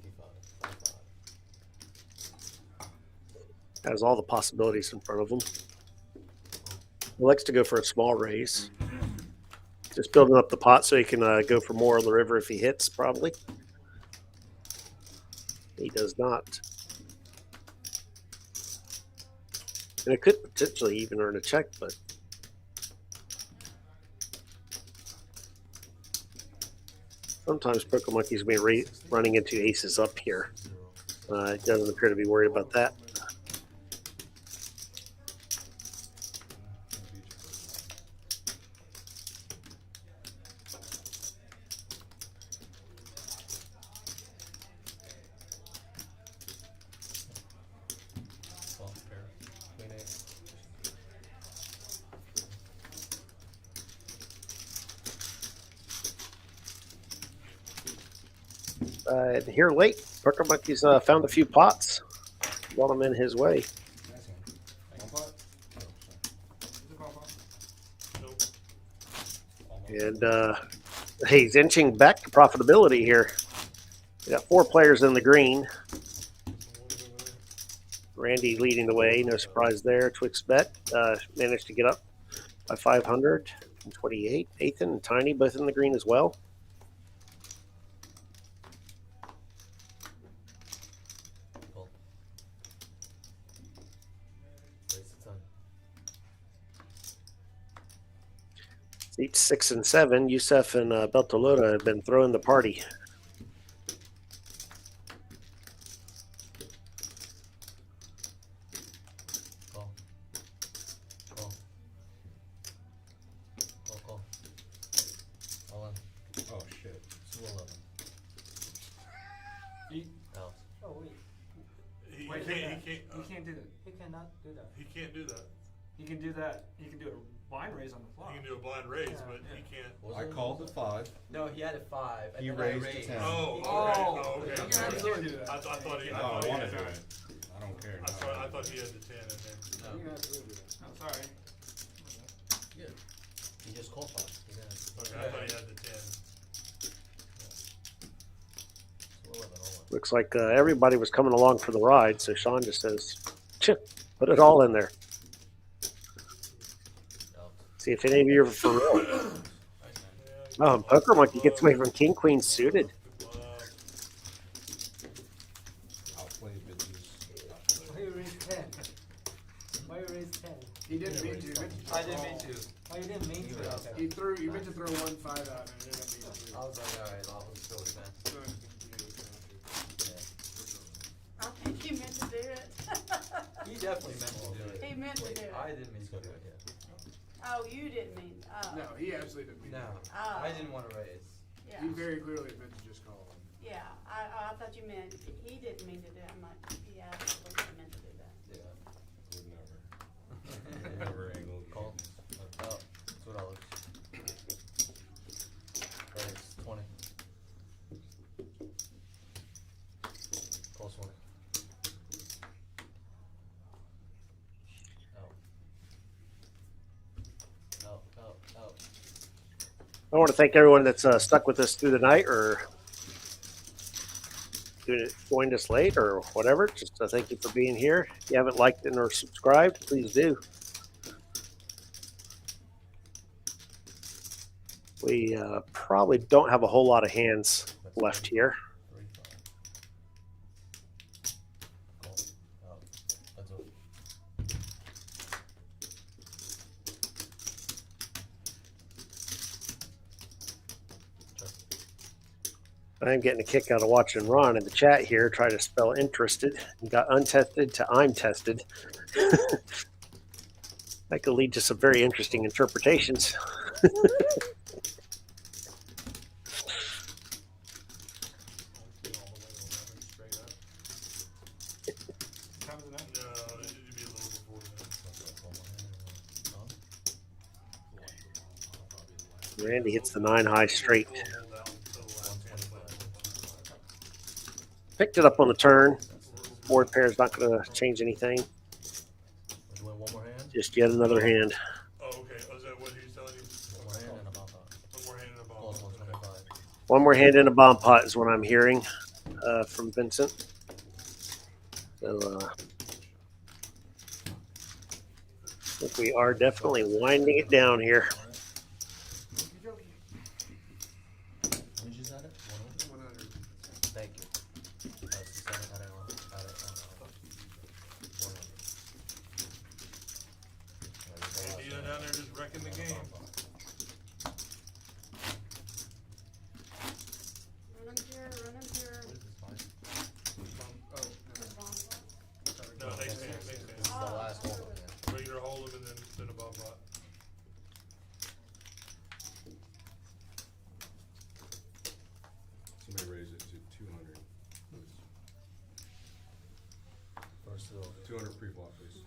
Has all the possibilities in front of him. He likes to go for a small raise. Just building up the pot so he can go for more on the river if he hits, probably. He does not. And it could potentially even earn a check, but sometimes Poker Monkey's going to be running into aces up here. It doesn't appear to be worried about that. And here late, Poker Monkey's found a few pots. Brought them in his way. And he's inching back to profitability here. We got 4 players in the green. Randy leading the way, no surprise there. Twix Bet managed to get up by 528. Ethan and Tiny both in the green as well. Seats 6 and 7, Youssef and Beltalota have been throwing the party. Call. Call. Call, call. All in. Oh, shit. 211. Out. Oh wait, He Wait, can't, he can't do that. he cannot do that. he can't do that. He can do that. He can do a blind raise on the flop. He can do a blind raise, Yeah. but he can't. I called the 5. No, he had a 5. And He then raised I to raised. 10. Oh, okay. Oh, Oh, okay. you I'm can sorry. absolutely do that. I thought he. No, I I thought he want had to do to. it. I don't care. I thought he had the 10 and then. No. You can absolutely do that. Oh, sorry. Good. He just called pot. He didn't. Okay, I thought he had the 10. 211, all in. Looks like everybody was coming along for the ride, so Sean just says, put it all in there. Out. See if any of you are for real. Oh, and Poker Monkey gets away from King Queen suited. Outplay bitches. Why you raise 10? Why you raise 10? He didn't mean to. I didn't mean to. Oh, you didn't mean to. Okay. He threw. You meant to throw 1 5 out, and it ended up being 2. I was like, alright, I'll just go with that. I think he meant to do it. He definitely meant to do it. He meant to do it. I didn't mean to do it. Oh, you didn't mean, oh. No, he absolutely didn't mean No, to. Oh. I didn't want to raise. Yeah. He very clearly meant to just call him. Yeah, I thought you meant, he didn't mean to do it, I'm like, he absolutely meant to do that. Yeah, would never. Never angle. Call, about $2. Thanks, 20. Close one. Out. I want to thank everyone that's stuck with us through the night or joined us late or whatever. Just thank you for being here. If you haven't liked it or subscribed, please do. We probably don't have a whole lot of hands left here. 3, 5. Call. Out. That's it. I'm getting a kick out of watching Ron in the chat here try to spell interested. He got untested to I'm tested. That could lead to some very interesting interpretations. No, it'd be a little before that. Randy hits the 9 high straight. Picked it up on the turn. Board pair is not going to change anything. Doing one more hand? Just yet another hand. Oh, okay. Oh, is that what he's telling you? One more hand and a bomb pot. One more hand and a ball. Close 125. One more hand in a bomb pot is what I'm hearing from Vincent. So I think we are definitely winding it down here. Did you just add it? 100. Thank you. That's the second time I added it. 100. You're down there just wrecking the game. Run him here, run him here. Oh, No, next hand, next This hand. is the last one. Regular hold him and then a bomb pot. Somebody raise it to 200. First silver. 200 pre-flop, please.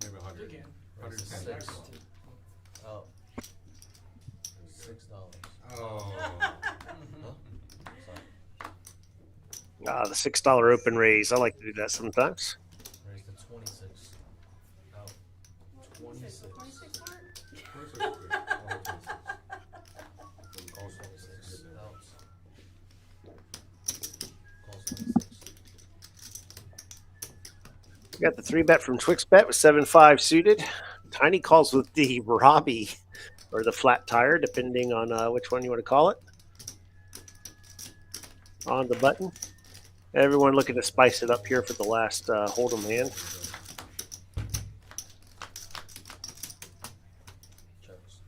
Maybe 100. You can. 110. 6. Out. $6. Oh. Huh? Sorry. The $6 open raise. I like to do that sometimes. Raise to 26. Out. 26. 26 heart? 26 good. Oh, 26. Calls 26. Outs. Calls 26. We got the 3-bet from TwixBet with 7-5 suited. Tiny calls with the Robbie or the flat tire, depending on which one you want to call it. On the button. Everyone looking to spice it up here for the last hold'em hand. Checks.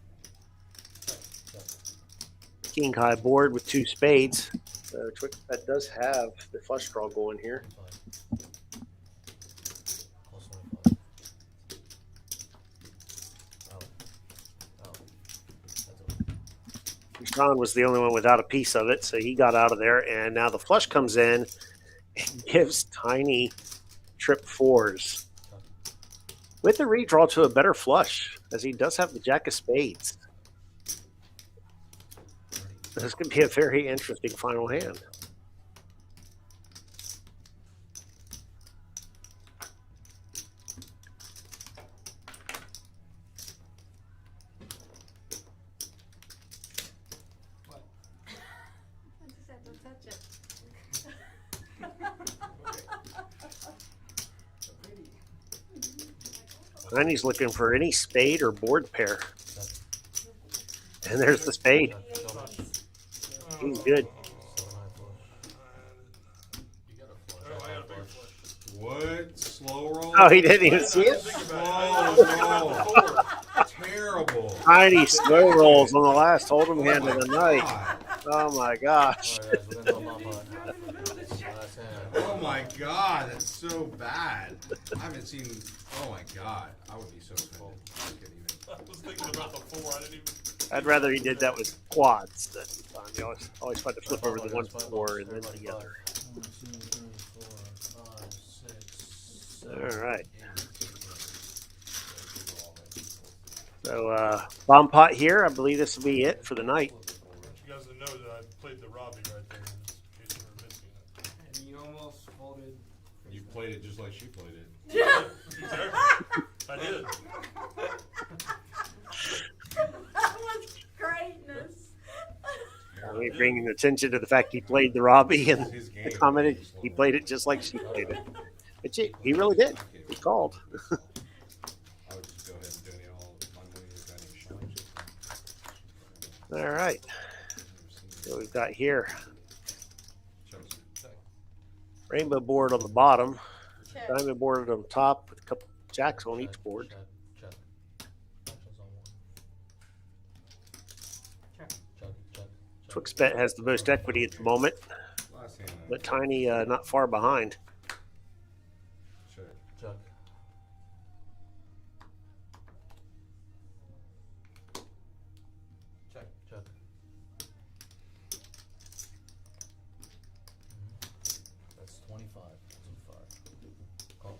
King high board with 2 spades. So TwixBet does have the flush draw going here. 25. Calls 25. Out. Out. That's it. Sean was the only one without a piece of it, so he got out of there. And now the flush comes in and gives Tiny trip 4s. With the redraw to a better flush, as he does have the jack of spades. This could be a very interesting final hand. I just had to touch it. Tiny's looking for any spade or board pair. And there's the spade. He's good. What? Slow roll? Oh, he didn't even see it? Slow roll. Terrible. Tiny slow rolls on the last hold'em hand of the night. Oh my gosh. Alright, guys, we're gonna go bomb pot. Last hand. Oh my god, that's so bad. I haven't seen. Oh my god, I would be so offended. I couldn't even. was thinking about the 4. I didn't even. I'd rather he did that with quads. That's fun. You always fun to flip over the 1 4 and then the other. 1, 2, 3, 4, 5, 6, 7, All right. 8. So bomb pot here. I believe this will be it for the night. I want you guys to know that I played the Robbie right there, in case you were missing it. And you almost folded. You played it just like she played it. Yeah, exactly. I did. That was greatness. We bringing attention to the fact he played the Robbie and His game. commented he played it just like she played it. But he really did. He called. I would just go ahead and donate all my money to a guy named Sean. All right. So we've got here rainbow board on the bottom, Check. diamond board on the top with a couple jacks on each board. Check. Actions on 1. Check. Twixbet has the most equity at the moment, Last hand. but Tiny not far behind. Check. Check. Check. That's 25. 25. Call.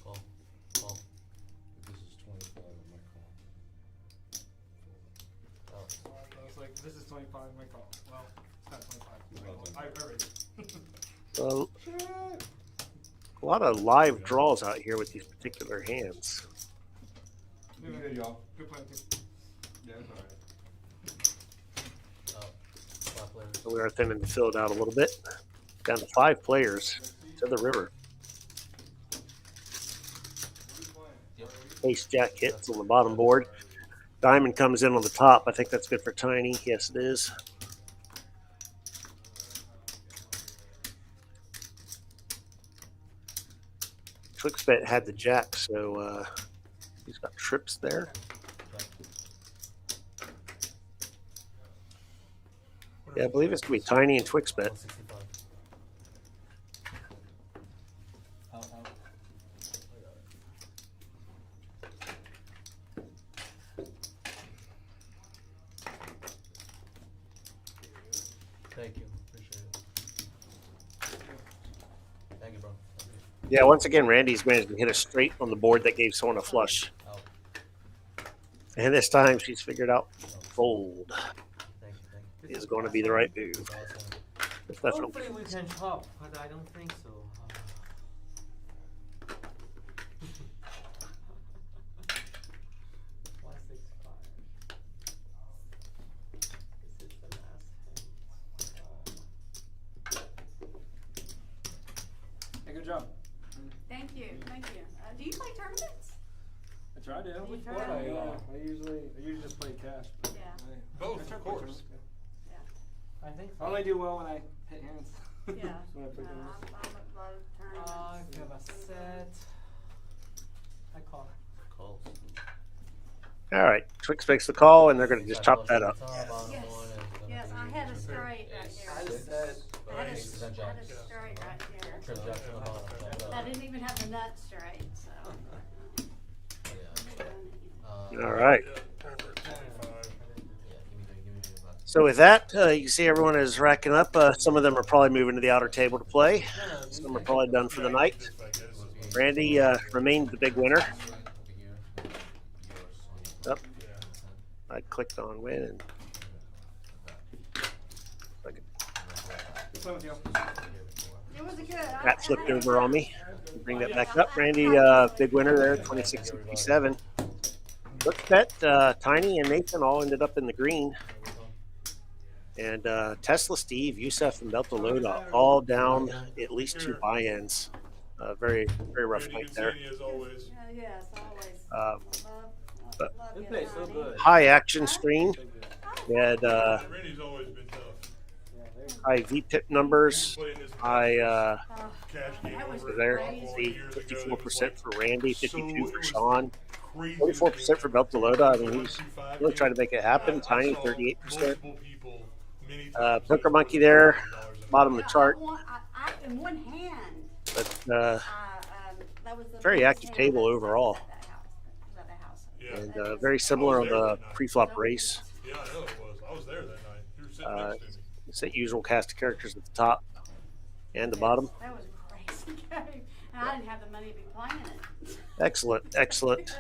Call. Call. This is 25 on my call. I was like, this is 25, my call. Well, it's not 25. Well done. I read it. So, a lot of live draws out here with these particular hands. You good, y'all? Good plan, too. Yeah, it's alright. Five players. So we are thinning the field out a little bit. Down to 5 players to the river. Ace Jack hits on the bottom board. Diamond comes in on the top. I think that's good for Tiny. Yes, it is. Twixbet had the jack, so he's got trips there. Yeah, I believe it's going to be Tiny and Twixbet. 165. Thank you. Appreciate it. Thank you, bro. Thank you. Yeah, once again, Randy's managed to hit a straight on the board that gave someone a flush. Out. And this time she's figured out fold Thank you. is going to be the right move. Awesome. If that's what Hopefully we can chop, but I don't think so. This is the last hand. Hey, good job. Thank you. Do you play tournaments? I try to. You Which try one? to? I usually just play cash. But Yeah. Both, I try of to play course. tournaments, I think yeah. so. I only do well when I hit hands. Yeah. When I play tournaments. I'm a lot of tournaments. Give a set. I call. Calls. All right, Twix makes the call, and they're going to just chop that up. Yes. Yes, I had a straight right I there. just said, I had a Aces and straight jacks. right there. Trip jack to the bottom. Chop it up. I didn't even have the nut straight, so. Yeah. All right. Yeah, give me about. So with that, you can see everyone is racking up. Some of them are probably moving to the outer table to play. Some are probably done for the night. Randy remained the big winner. Yep. I clicked on win and Good plan with you. It was a good. that flipped over on me. Bring that back up. Randy, big winner there, 26-67. Look at Tiny and Nathan all ended up in the green. And Tesla, Steve, Yusef, and Belto Loda all down at least 2 buy-ins. Very, very rough night there. As always. Yes, always. Uh, Love you you, play so Tiny. good. High action stream. We had Randy's always been tough. high VPIP numbers. Playing this High cash game That was over there. crazy. See, years ago, it was 54% like for Randy, 52 it for was Sean. crazy. 44% for Beltalowda. I mean, he's 125 really trying to make it happen. I Tiny, saw 38%. multiple people many times Poker over Monkey there, $1,000 in bottom of the Yeah, chart. I in one hand, But that was the very biggest active hand table that was overall. at that house. Yeah. And That is- very similar on there the that night. pre-flop race. Yeah, I know it was. I was there that night. You were sitting Uh, next to me. It's that usual cast of characters at the top and the bottom. That was a crazy game, and I didn't have the money to be playing it. Excellent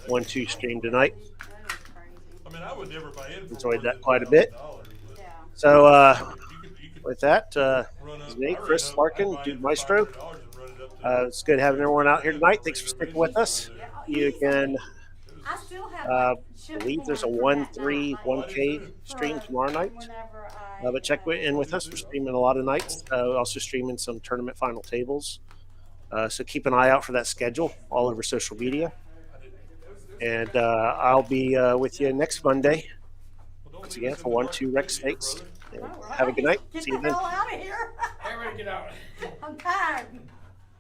1-2 stream tonight. That was crazy. I mean, I would never buy in for Enjoyed more that than quite a bit. $1,000, but Yeah. So you could with that, run it's up. me, I Chris ran up, Larkin, I'd buy Dude in for Maestro. $500 and run it up to It's good having everyone out here tonight. Thanks for sticking with us. Yeah, You can I still have believe there's a 1-3 1K stream tomorrow night. But check in with us. We're streaming a lot of nights. We're also streaming some tournament final tables. So keep an eye out for that schedule all over social media. And I'll be with you next Monday once again for 1-2 Rec Stakes. And have a good night. Get See the you then. hell out of here. Everybody get out. I'm tired.